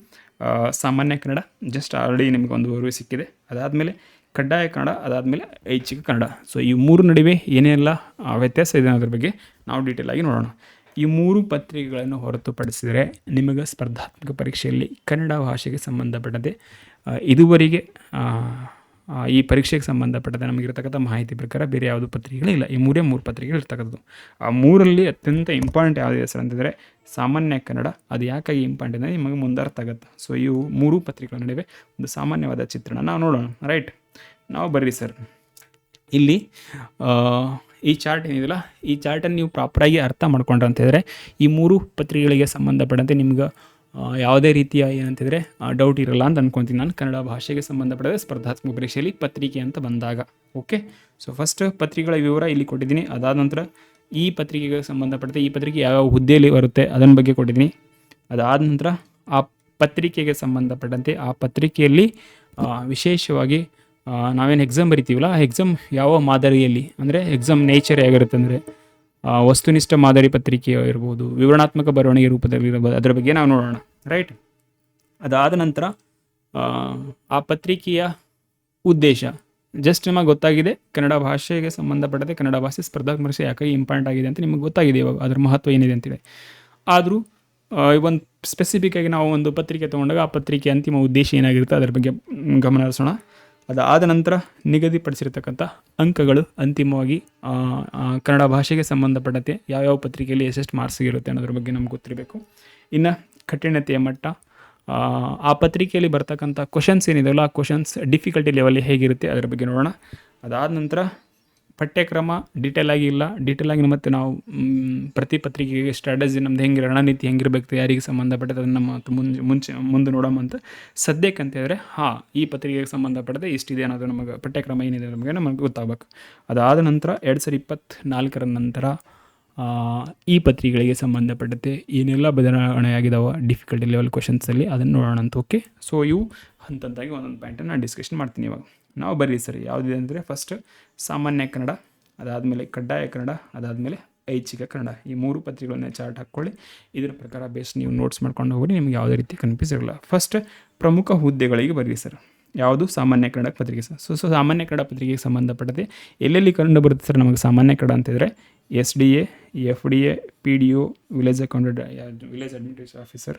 ಸಾಮಾನ್ಯ ಕನ್ನಡ, ಜಸ್ಟ್ ಆಲ್ರೆಡಿ ನಿಮಗೆ ಒಂದು ಓರ್ವೆ ಸಿಕ್ಕಿದೆ. ಅದಾದಮೇಲೆ ಕಡ್ಡಾಯ ಕನ್ನಡ, ಅದಾದಮೇಲೆ ಐಚ್ಛಿಕ ಕನ್ನಡ. ಸೊ ಈ 3 ನಡುವೆ ಏನೆಲ್ಲ ವ್ಯತ್ಯಾಸ ಇದೆ ಅನ್ನೋದ್ರ ಬಗ್ಗೆ ನಾವು ಡೀಟೇಲಾಗಿ ನೋಡೋಣ. ಈ 3 ಪತ್ರಿಕೆಗಳನ್ನು ಹೊರತುಪಡಿಸಿದರೆ ನಿಮಗೆ ಸ್ಪರ್ಧಾತ್ಮಕ ಪರೀಕ್ಷೆಯಲ್ಲಿ ಕನ್ನಡ ಭಾಷೆಗೆ ಸಂಬಂಧಪಟ್ಟಂತೆ ಇದುವರೆಗೆ ಈ ಪರೀಕ್ಷೆಗೆ ಸಂಬಂಧಪಟ್ಟಂತೆ ನಮಗಿರ್ತಕ್ಕಂಥ ಮಾಹಿತಿ ಪ್ರಕಾರ ಬೇರೆ ಯಾವುದು ಪತ್ರಿಕೆಗಳಿಲ್ಲ. ಈ 3 ಪತ್ರಿಕೆಗಳು ಇರ್ತಕ್ಕಂಥದ್ದು. ಆ 3ರಲ್ಲಿ ಅತ್ಯಂತ ಇಂಪಾರ್ಟೆಂಟ್ ಯಾವುದಿದೆ ಸರ್ ಅಂತಂದರೆ ಸಾಮಾನ್ಯ ಕನ್ನಡ. ಅದು ಯಾಕಾಗಿ ಇಂಪಾರ್ಟೆಂಟ್ ಅಂದರೆ ನಿಮಗೆ ಮುಂದೆ ಅರ್ಥ ಆಗುತ್ತೆ. ಸೊ ಇವು 3 ಪತ್ರಿಕೆಗಳ ನಡುವೆ ಒಂದು ಸಾಮಾನ್ಯವಾದ ಚಿತ್ರಣ ನಾವು ನೋಡೋಣ. ರೈಟ್, ನಾವು ಬರ್ರಿ ಸರ್ ಇಲ್ಲಿ ಈ ಚಾರ್ಟ್ ಏನಿದೆಯಲ್ಲ, ಈ ಚಾರ್ಟನ್ನು ನೀವು ಪ್ರಾಪರಾಗಿ ಅರ್ಥ ಮಾಡ್ಕೊಂಡ್ರೆ ಅಂತಂದರೆ ಈ 3 ಪತ್ರಿಕೆಗಳಿಗೆ ಸಂಬಂಧಪಟ್ಟಂತೆ ನಿಮ್ಗೆ ಯಾವುದೇ ರೀತಿಯ ಏನಂತಿದ್ರೆ ಡೌಟ್ ಇರಲ್ಲ ಅಂತ ಅಂದ್ಕೊತೀನಿ ನಾನು. ಕನ್ನಡ ಭಾಷೆಗೆ ಸಂಬಂಧಪಟ್ಟಂತೆ ಸ್ಪರ್ಧಾತ್ಮಕ ಪರೀಕ್ಷೆಯಲ್ಲಿ ಪತ್ರಿಕೆ ಅಂತ ಬಂದಾಗ ಓಕೆ. ಸೊ ಫಸ್ಟ್ ಪತ್ರಿಕೆಗಳ ವಿವರ ಇಲ್ಲಿ ಕೊಟ್ಟಿದ್ದೀನಿ. ಅದಾದ ನಂತರ ಈ ಪತ್ರಿಕೆಗೆ ಸಂಬಂಧಪಟ್ಟಂತೆ ಈ ಪತ್ರಿಕೆ ಯಾವ ಹುದ್ದೆಯಲ್ಲಿ ಬರುತ್ತೆ ಅದನ್ನ ಬಗ್ಗೆ ಕೊಟ್ಟಿದ್ದೀನಿ. ಅದಾದ ನಂತರ ಆ ಪತ್ರಿಕೆಗೆ ಸಂಬಂಧಪಟ್ಟಂತೆ ಆ ಪತ್ರಿಕೆಯಲ್ಲಿ ವಿಶೇಷವಾಗಿ ನಾವೇನು ಎಕ್ಸಾಮ್ ಬರಿತೀವಲ್ಲ, ಆ ಎಕ್ಸಾಮ್ ಯಾವ ಮಾದರಿಯಲ್ಲಿ ಅಂದರೆ ಎಕ್ಸಾಮ್ ನೇಚರ್ ಹೇಗಿರುತ್ತೆ ಅಂದರೆ ವಸ್ತುನಿಷ್ಠ ಮಾದರಿ ಪತ್ರಿಕೆ ಇರ್ಬೋದು, ವಿವರಣಾತ್ಮಕ ಬರವಣಿಗೆ ರೂಪದಲ್ಲಿ ಇರ್ಬೋದು, ಅದರ ಬಗ್ಗೆ ನಾವು ನೋಡೋಣ. ರೈಟ್, ಅದಾದ ನಂತರ ಆ ಪತ್ರಿಕೆಯ ಉದ್ದೇಶ ಜಸ್ಟ್ ನಿಮಗೆ ಗೊತ್ತಾಗಿದೆ. ಕನ್ನಡ ಭಾಷೆಗೆ ಸಂಬಂಧಪಟ್ಟಂತೆ ಕನ್ನಡ ಭಾಷೆ ಸ್ಪರ್ಧಾತ್ಮಕ ಪರೀಕ್ಷೆ ಯಾಕಾಗಿ ಇಂಪಾರ್ಟೆಂಟ್ ಆಗಿದೆ ಅಂತ ನಿಮಗೆ ಗೊತ್ತಾಗಿದೆ ಇವಾಗ, ಅದರ ಮಹತ್ವ ಏನಿದೆ ಅಂತೇಳಿ. ಆದರೂ ಒಂದು ಸ್ಪೆಸಿಫಿಕ್ಕಾಗಿ ನಾವು ಒಂದು ಪತ್ರಿಕೆ ತೊಗೊಂಡಾಗ ಆ ಪತ್ರಿಕೆ ಅಂತಿಮ ಉದ್ದೇಶ ಏನಾಗಿರುತ್ತೆ ಅದರ ಬಗ್ಗೆ ಗಮನ ಹರಿಸೋಣ. ಅದಾದ ನಂತರ ನಿಗದಿಪಡಿಸಿರ್ತಕ್ಕಂಥ ಅಂಕಗಳು ಅಂತಿಮವಾಗಿ ಕನ್ನಡ ಭಾಷೆಗೆ ಸಂಬಂಧಪಟ್ಟಂತೆ ಯಾವ್ಯಾವ ಪತ್ರಿಕೆಯಲ್ಲಿ ಎಷ್ಟೆಷ್ಟು ಮಾರ್ಕ್ಸ್ ಇರುತ್ತೆ ಅನ್ನೋದ್ರ ಬಗ್ಗೆ ನಮ್ಗೆ ಗೊತ್ತಿರಬೇಕು. ಇನ್ನು ಕಠಿಣತೆಯ ಮಟ್ಟ, ಆ ಪತ್ರಿಕೆಯಲ್ಲಿ ಬರ್ತಕ್ಕಂಥ ಕ್ವಶನ್ಸ್ ಏನಿದೆಯಲ್ಲ ಆ ಕ್ವಶನ್ಸ್ ಡಿಫಿಕಲ್ಟಿ ಲೆವೆಲ್ ಹೇಗಿರುತ್ತೆ ಅದರ ಬಗ್ಗೆ ನೋಡೋಣ. ಅದಾದ ನಂತರ ಪಠ್ಯಕ್ರಮ ಡೀಟೇಲಾಗಿ ಮತ್ತು ನಾವು ಪ್ರತಿ ಪತ್ರಿಕೆಗೆ ಸ್ಟ್ರಾಟಜಿ ನಮ್ದು ಹೆಂಗೆ ರಣನೀತಿ ಹೆಂಗಿರಬೇಕು, ಯಾರಿಗೆ ಸಂಬಂಧಪಟ್ಟದ್ದು ಅದನ್ನು ನಮ್ಮ ಮುಂದೆ ನೋಡೋಣ ಅಂತ. ಸದ್ಯಕ್ಕೆ ಅಂತ ಹೇಳಿದ್ರೆ ಈ ಪತ್ರಿಕೆಗೆ ಸಂಬಂಧಪಟ್ಟದೆ ಇಷ್ಟಿದೆ ಅನ್ನೋದು ನಮಗೆ ಪಠ್ಯಕ್ರಮ ಏನಿದೆ ನಮಗೆ ಗೊತ್ತಾಗಬೇಕು. ಅದಾದ ನಂತರ 2024 ನಂತರ ಈ ಪತ್ರಿಕೆಗಳಿಗೆ ಸಂಬಂಧಪಟ್ಟಂತೆ ಏನೆಲ್ಲ ಬದಲಾವಣೆಯಾಗಿದ್ದಾವೆ ಡಿಫಿಕಲ್ಟಿ ಲೆವೆಲ್ ಕ್ವಶನ್ಸಲ್ಲಿ ಅದನ್ನು ನೋಡೋಣ ಅಂತ. ಓಕೆ, ಸೊ ಇವು ಹಂತಂತಾಗಿ ಒಂದೊಂದು ಪಾಯಿಂಟನ್ನು ನಾನು ಡಿಸ್ಕಷನ್ ಮಾಡ್ತೀನಿ ಇವಾಗ. ನಾವು ಬರ್ರಿ ಸರಿ ಯಾವುದಿದೆ ಅಂದರೆ ಫಸ್ಟ್ ಸಾಮಾನ್ಯ ಕನ್ನಡ, ಅದಾದಮೇಲೆ ಕಡ್ಡಾಯ ಕನ್ನಡ, ಅದಾದಮೇಲೆ ಐಚ್ಛಿಕ ಕನ್ನಡ. ಈ 3 ಪತ್ರಿಕೆಗಳನ್ನ ಚಾರ್ಟ್ ಹಾಕ್ಕೊಳ್ಳಿ. ಇದರ ಪ್ರಕಾರ ಬೇಸ್ ನೀವು ನೋಟ್ಸ್ ಮಾಡ್ಕೊಂಡು ಹೋಗಿ, ನಿಮ್ಗೆ ಯಾವುದೇ ರೀತಿ ಕನ್ಫ್ಯೂಸ್ ಇರಲ್ಲ. ಫಸ್ಟ್ ಪ್ರಮುಖ ಹುದ್ದೆಗಳಿಗೆ ಬರ್ರಿ ಸರ್. ಯಾವುದು ಸಾಮಾನ್ಯ ಕನ್ನಡ ಪತ್ರಿಕೆ ಸರ್. ಸೊ ಸಾಮಾನ್ಯ ಕನ್ನಡ ಪತ್ರಿಕೆಗೆ ಸಂಬಂಧಪಟ್ಟಂತೆ ಎಲ್ಲೆಲ್ಲಿ ಕಂಡು ಬರುತ್ತೆ ಸರ್ ನಮಗೆ ಸಾಮಾನ್ಯ ಕನ್ನಡ ಅಂತಿದ್ರೆ SDA, FDA, PDO, village administration officer,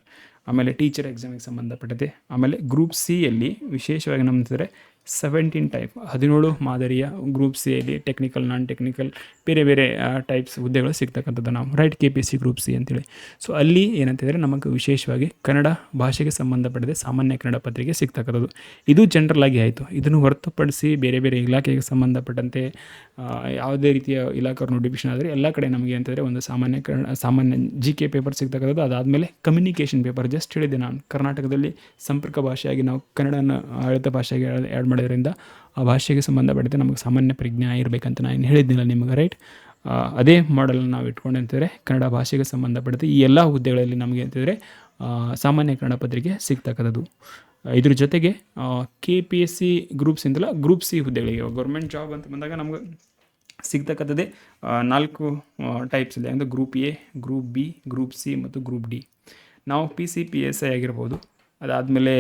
ಆಮೇಲೆ ಟೀಚರ್ ಎಕ್ಸಾಮಿಗೆ ಸಂಬಂಧಪಟ್ಟಂತೆ. ಆಮೇಲೆ ಗ್ರೂಪ್ ಸಿಯಲ್ಲಿ ವಿಶೇಷವಾಗಿ ನಮ್ಮಂತಿದ್ರೆ 17 ಟೈಪ್ 17 ಮಾದರಿಯ ಗ್ರೂಪ್ ಸಿಯಲ್ಲಿ ಟೆಕ್ನಿಕಲ್, ನಾನ್ ಟೆಕ್ನಿಕಲ್ ಬೇರೆ ಬೇರೆ ಟೈಪ್ಸ್ ಹುದ್ದೆಗಳು ಸಿಗ್ತಕ್ಕಂಥದ್ದು ನಾವು. ರೈಟ್, KPSC ಗ್ರೂಪ್ ಸಿ ಅಂತೇಳಿ. ಸೊ ಅಲ್ಲಿ ಏನಂತಂದರೆ ನಮಗೆ ವಿಶೇಷವಾಗಿ ಕನ್ನಡ ಭಾಷೆಗೆ ಸಂಬಂಧಪಟ್ಟದೆ ಸಾಮಾನ್ಯ ಕನ್ನಡ ಪತ್ರಿಕೆ ಸಿಗ್ತಕ್ಕಂಥದ್ದು. ಇದು ಜನರಲ್ ಆಗಿ ಆಯಿತು. ಇದನ್ನು ಹೊರತುಪಡಿಸಿ ಬೇರೆ ಬೇರೆ ಇಲಾಖೆಗೆ ಸಂಬಂಧಪಟ್ಟಂತೆ ಯಾವುದೇ ರೀತಿಯ ಇಲಾಖೆ ನೋಟಿಫಿಕೇಶನ್ ಆದರೆ ಎಲ್ಲ ಕಡೆ ನಮಗೆ ಅಂತಂದರೆ ಒಂದು ಸಾಮಾನ್ಯ GK ಪೇಪರ್ ಸಿಗ್ತಕ್ಕಂಥದ್ದು. ಅದಾದಮೇಲೆ ಕಮ್ಯುನಿಕೇಷನ್ ಪೇಪರ್ ಜಸ್ಟ್ ಹೇಳಿದೆ ನಾನು. ಕರ್ನಾಟಕದಲ್ಲಿ ಸಂಪರ್ಕ ಭಾಷೆಯಾಗಿ ನಾವು ಕನ್ನಡನ ಆಡಳಿತ ಭಾಷೆಗೆ ಆ್ಯಡ್ ಮಾಡೋದ್ರಿಂದ ಆ ಭಾಷೆಗೆ ಸಂಬಂಧಪಟ್ಟಂತೆ ನಮಗೆ ಸಾಮಾನ್ಯ ಪ್ರಜ್ಞೆ ಇರಬೇಕಂತ ನಾನು ಹೇಳಿದ್ದಿಲ್ಲ ನಿಮಗೆ. ರೈಟ್, ಅದೇ ಮಾಡಲನ್ನು ನಾವು ಇಟ್ಕೊಂಡು ಅಂತಂದರೆ ಕನ್ನಡ ಭಾಷೆಗೆ ಸಂಬಂಧಪಟ್ಟಂತೆ ಈ ಎಲ್ಲ ಹುದ್ದೆಗಳಲ್ಲಿ ನಮಗೆ ಅಂತಂದರೆ ಸಾಮಾನ್ಯ ಕನ್ನಡ ಪತ್ರಿಕೆ ಸಿಗ್ತಕ್ಕಂಥದ್ದು. ಇದ್ರ ಜೊತೆಗೆ KPSC ಗ್ರೂಪ್ಸಿಂದಲ್ಲ ಗ್ರೂಪ್ ಸಿ ಹುದ್ದೆಗಳಿಗೆ ಗೌರ್ಮೆಂಟ್ ಜಾಬ್ ಅಂತ ಬಂದಾಗ ನಮ್ಗೆ ಸಿಗ್ತಕ್ಕಂಥದ್ದೇ 4 ಟೈಪ್ಸ್ ಇದೆ. ಅಂದರೆ group A, group B, group C ಮತ್ತು ಗ್ರೂಪ್ D. ನಾವು PC PSI ಆಗಿರ್ಬೋದು. ಅದಾದಮೇಲೆ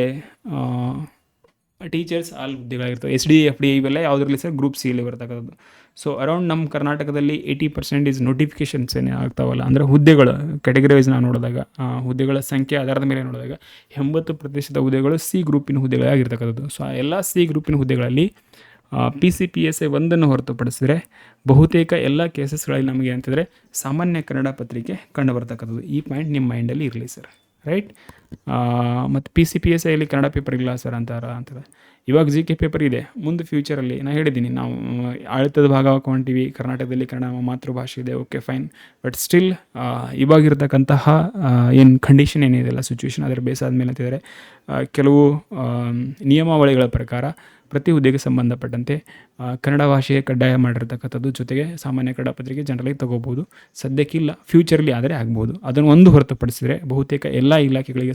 ಟೀಚರ್ಸ್ ಆಲ್ ಹುದ್ದೆಗಳಾಗಿರ್ತವೆ. SDA, FDA ಇವೆಲ್ಲ ಯಾವುದರಲ್ಲಿ ಸರ್ ಗ್ರೂಪ್ ಸಿಯಲ್ಲಿ ಬರ್ತಕ್ಕಂಥದ್ದು. ಸೊ ಅರೌಂಡ್ ನಮ್ಮ ಕರ್ನಾಟಕದಲ್ಲಿ 80% ನೋಟಿಫಿಕೇಷನ್ಸ್ ಏನೇ ಆಗ್ತಾವಲ್ಲ, ಅಂದರೆ ಹುದ್ದೆಗಳು ಕ್ಯಾಟಗರೈಸ್ ನಾವು ನೋಡಿದಾಗ ಹುದ್ದೆಗಳ ಸಂಖ್ಯೆ ಆಧಾರದ ಮೇಲೆ ನೋಡಿದಾಗ 80% ಹುದ್ದೆಗಳು C ಗ್ರೂಪಿನ ಹುದ್ದೆಗಳಾಗಿರ್ತಕ್ಕಂಥದ್ದು. ಸೊ ಆ ಎಲ್ಲ C ಗ್ರೂಪಿನ ಹುದ್ದೆಗಳಲ್ಲಿ PC PSI ಒಂದನ್ನು ಹೊರತುಪಡಿಸಿದರೆ ಬಹುತೇಕ ಎಲ್ಲ ಕೇಸಸ್ಗಳಲ್ಲಿ ನಮಗೆ ಅಂತಂದರೆ ಸಾಮಾನ್ಯ ಕನ್ನಡ ಪತ್ರಿಕೆ ಕಂಡು ಬರ್ತಕ್ಕಂಥದ್ದು. ಈ ಪಾಯಿಂಟ್ ನಿಮ್ಮ ಮೈಂಡಲ್ಲಿ ಇರಲಿ ಸರ್. ರೈಟ್, ಮತ್ತು PC PSIಯಲ್ಲಿ ಕನ್ನಡ ಪೇಪರ್ ಇಲ್ಲ ಸರ್ ಅಂತಾರೆ. ಇವಾಗ GK ಪೇಪರ್ ಇದೆ. ಮುಂದೆ ಫ್ಯೂಚರಲ್ಲಿ ನಾನು ಹೇಳಿದ್ದೀನಿ, ನಾವು ಆಡಳಿತದ ಭಾಗ ಹಾಕ್ಕೊಂತೀವಿ, ಕರ್ನಾಟಕದಲ್ಲಿ ಕನ್ನಡ ಮಾತೃಭಾಷೆ ಇದೆ, ಓಕೆ ಫೈನ್. ಬಟ್ ಸ್ಟಿಲ್ ಇವಾಗಿರ್ತಕ್ಕಂತಹ ಏನು ಕಂಡೀಷನ್ ಏನಿದೆಯಲ್ಲ ಸಿಚುವೇಶನ್ ಅದರ ಬೇಸ್ ಆದಮೇಲೆ ಅಂತಿದ್ದಾರೆ ಕೆಲವು ನಿಯಮಾವಳಿಗಳ ಪ್ರಕಾರ ಪ್ರತಿ ಹುದ್ದೆಗೆ ಸಂಬಂಧಪಟ್ಟಂತೆ ಕನ್ನಡ ಭಾಷೆಗೆ ಕಡ್ಡಾಯ ಮಾಡಿರ್ತಕ್ಕಂಥದ್ದು, ಜೊತೆಗೆ ಸಾಮಾನ್ಯ ಕನ್ನಡ ಪತ್ರಿಕೆ ಜನರಲಿ ತೊಗೋಬೋದು. ಸದ್ಯಕ್ಕಿಲ್ಲ, ಫ್ಯೂಚರ್ಲಿ ಆದರೆ ಆಗ್ಬೋದು. ಅದನ್ನು ಒಂದು ಹೊರತುಪಡಿಸಿದರೆ ಬಹುತೇಕ ಎಲ್ಲ ಇಲಾಖೆಗಳಿಗೆ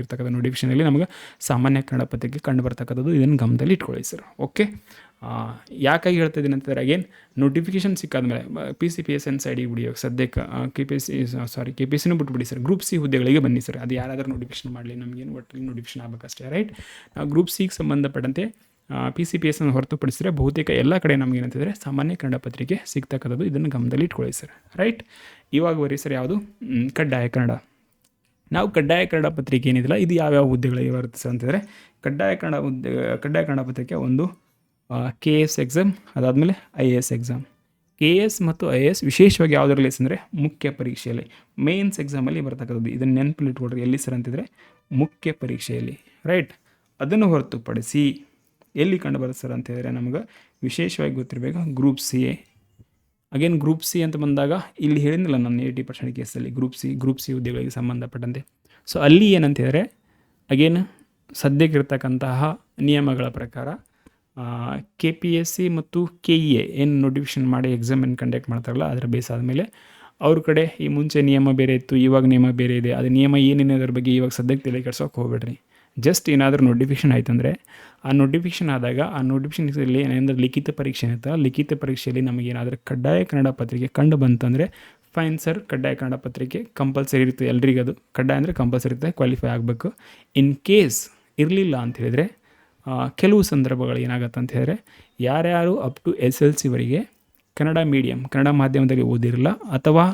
ಇರ್ತಕ್ಕಂಥ ನೋಟಿಫಿಕೇಷನಲ್ಲಿ ನಮಗೆ ಸಾಮಾನ್ಯ ಕನ್ನಡ ಪತ್ರಿಕೆ ಕಂಡು ಬರ್ತಕ್ಕಂಥದ್ದು. ಇದನ್ನು ಗಮನದಲ್ಲಿ ಇಟ್ಕೊಳ್ಳಿ ಸರ್. ಓಕೆ, ಯಾಕಾಗಿ ಹೇಳ್ತಾ ಇದ್ದೀನಿ ಅಂತಂದರೆ, ಅಗೇನ್ ನೋಟಿಫಿಕೇಷನ್ ಸಿಕ್ಕಾದ್ಮೇಲೆ PCPSN ಸೈಡಿಗೆ ಬಿಡಿ. ಇವಾಗ ಸದ್ಯಕ್ಕೆ KPSCನೂ ಬಿಟ್ಬಿಡಿ ಸರ್. ಗ್ರೂಪ್ ಸಿ ಹುದ್ದೆಗಳಿಗೆ ಬನ್ನಿ ಸರ್. ಅದು ಯಾರಾದರೂ ನೋಟಿಫಿಕೇಷನ್ ಮಾಡಲಿ, ನಮಗೇನು ಒಟ್ಟು ನೋಟಿಫಿಕೇಷನ್ ಆಗಬೇಕಷ್ಟೇ, ರೈಟ್. ಗ್ರೂಪ್ ಸಿಗೆ ಸಂಬಂಧಪಟ್ಟಂತೆ PCPSN ಹೊರತುಪಡಿಸಿದರೆ ಬಹುತೇಕ ಎಲ್ಲ ಕಡೆ ನಮ್ಗೆ ಏನಂತಂದರೆ ಸಾಮಾನ್ಯ ಕನ್ನಡ ಪತ್ರಿಕೆ ಸಿಗ್ತಕ್ಕಂಥದ್ದು. ಇದನ್ನು ಗಮನದಲ್ಲಿ ಇಟ್ಕೊಳ್ಳಿ ಸರ್, ರೈಟ್. ಇವಾಗ ಬರೀ ಸರ್ ಯಾವುದು ಕಡ್ಡಾಯ ಕನ್ನಡ. ನಾವು ಕಡ್ಡಾಯ ಕನ್ನಡ ಪತ್ರಿಕೆ ಏನಿದಿಲ್ಲ, ಇದು ಯಾವ್ಯಾವ ಹುದ್ದೆಗಳಿಗೆ ಬರುತ್ತೆ ಸರ್ ಅಂತಂದರೆ, ಕಡ್ಡಾಯ ಕನ್ನಡ ಪತ್ರಿಕೆ ಒಂದು KS ಎಕ್ಸಾಮ್, ಅದಾದಮೇಲೆ IAS ಎಕ್ಸಾಮ್. KS ಮತ್ತು IAS ವಿಶೇಷವಾಗಿ ಯಾವುದರಲ್ಲಿ ಅಂದರೆ ಮುಖ್ಯ ಪರೀಕ್ಷೆಯಲ್ಲಿ, ಮೇನ್ಸ್ ಎಕ್ಸಾಮಲ್ಲಿ ಬರ್ತಕ್ಕಂಥದ್ದು. ಇದನ್ನು ನೆನಪಲ್ಲಿ ಇಟ್ಕೊಳ್ರಿ. ಎಲ್ಲಿ ಸರ್ ಅಂತಿದ್ರೆ ಮುಖ್ಯ ಪರೀಕ್ಷೆಯಲ್ಲಿ, ರೈಟ್. ಅದನ್ನು ಹೊರತುಪಡಿಸಿ ಎಲ್ಲಿ ಕಂಡು ಬರುತ್ತೆ ಸರ್ ಅಂತಂದರೆ, ನಮಗೆ ವಿಶೇಷವಾಗಿ ಗೊತ್ತಿರಬೇಕು group C. Again group C ಅಂತ ಬಂದಾಗ ಇಲ್ಲಿ ಹೇಳಿದ್ನಲ್ಲ ನಾನು 80% ಕೇಸಲ್ಲಿ ಗ್ರೂಪ್ ಸಿ ಹುದ್ದೆಗಳಿಗೆ ಸಂಬಂಧಪಟ್ಟಂತೆ. ಸೊ ಅಲ್ಲಿ ಏನಂತಿದ್ದಾರೆ, ಅಗೇನ್ ಸದ್ಯಕ್ಕಿರ್ತಕ್ಕಂತಹ ನಿಯಮಗಳ ಪ್ರಕಾರ KPSC ಮತ್ತು KEA ಏನು ನೋಟಿಫಿಕೇಷನ್ ಮಾಡಿ ಎಕ್ಸಾಮನ್ನು ಕಂಡಕ್ಟ್ ಮಾಡ್ತಾರಲ್ಲ, ಅದರ ಬೇಸ್ ಆದಮೇಲೆ ಅವ್ರ ಕಡೆ ಈ ಮುಂಚೆ ನಿಯಮ ಬೇರೆ ಇತ್ತು, ಇವಾಗ ನಿಯಮ ಬೇರೆ ಇದೆ. ಅದು ನಿಯಮ ಏನೇನು ಅದ್ರ ಬಗ್ಗೆ ಇವಾಗ ಸದ್ಯಕ್ಕೆ ತಲೆ ಕೆಡ್ಸೋಕೆ ಹೋಗ್ಬೇಡ್ರಿ. ಜಸ್ಟ್ ಏನಾದರೂ ನೋಟಿಫಿಕೇಷನ್ ಆಯ್ತಂದರೆ, ಆ ನೋಟಿಫಿಕೇಷನ್ ಆದಾಗ ಆ ನೋಟಿಫಿಕೇಷನಲ್ಲಿ ಏನಾದರೂ ಲಿಖಿತ ಪರೀಕ್ಷೆ ಇರುತ್ತೆ. ಲಿಖಿತ ಪರೀಕ್ಷೆಯಲ್ಲಿ ನಮಗೇನಾದರೂ ಕಡ್ಡಾಯ ಕನ್ನಡ ಪತ್ರಿಕೆ ಕಂಡು ಬಂತಂದರೆ ಫೈನ್ ಸರ್, ಕಡ್ಡಾಯ ಕನ್ನಡ ಪತ್ರಿಕೆ ಕಂಪಲ್ಸರಿ ಇರುತ್ತೆ. ಎಲ್ರಿಗೂ ಅದು ಕಡ್ಡಾಯ ಅಂದರೆ ಕಂಪಲ್ಸರಿ ಇರುತ್ತೆ, ಕ್ವಾಲಿಫೈ ಆಗಬೇಕು. ಇನ್ ಕೇಸ್ ಇರಲಿಲ್ಲ ಅಂತ ಹೇಳಿದರೆ, ಕೆಲವು ಸಂದರ್ಭಗಳು ಏನಾಗುತ್ತೆ ಅಂತ ಹೇಳಿದ್ರೆ, ಯಾರ್ಯಾರು up to SLC Kannada medium, Kannada ಮಾಧ್ಯಮದಲ್ಲಿ ಓದಿರಲ್ಲ, ಅಥವಾ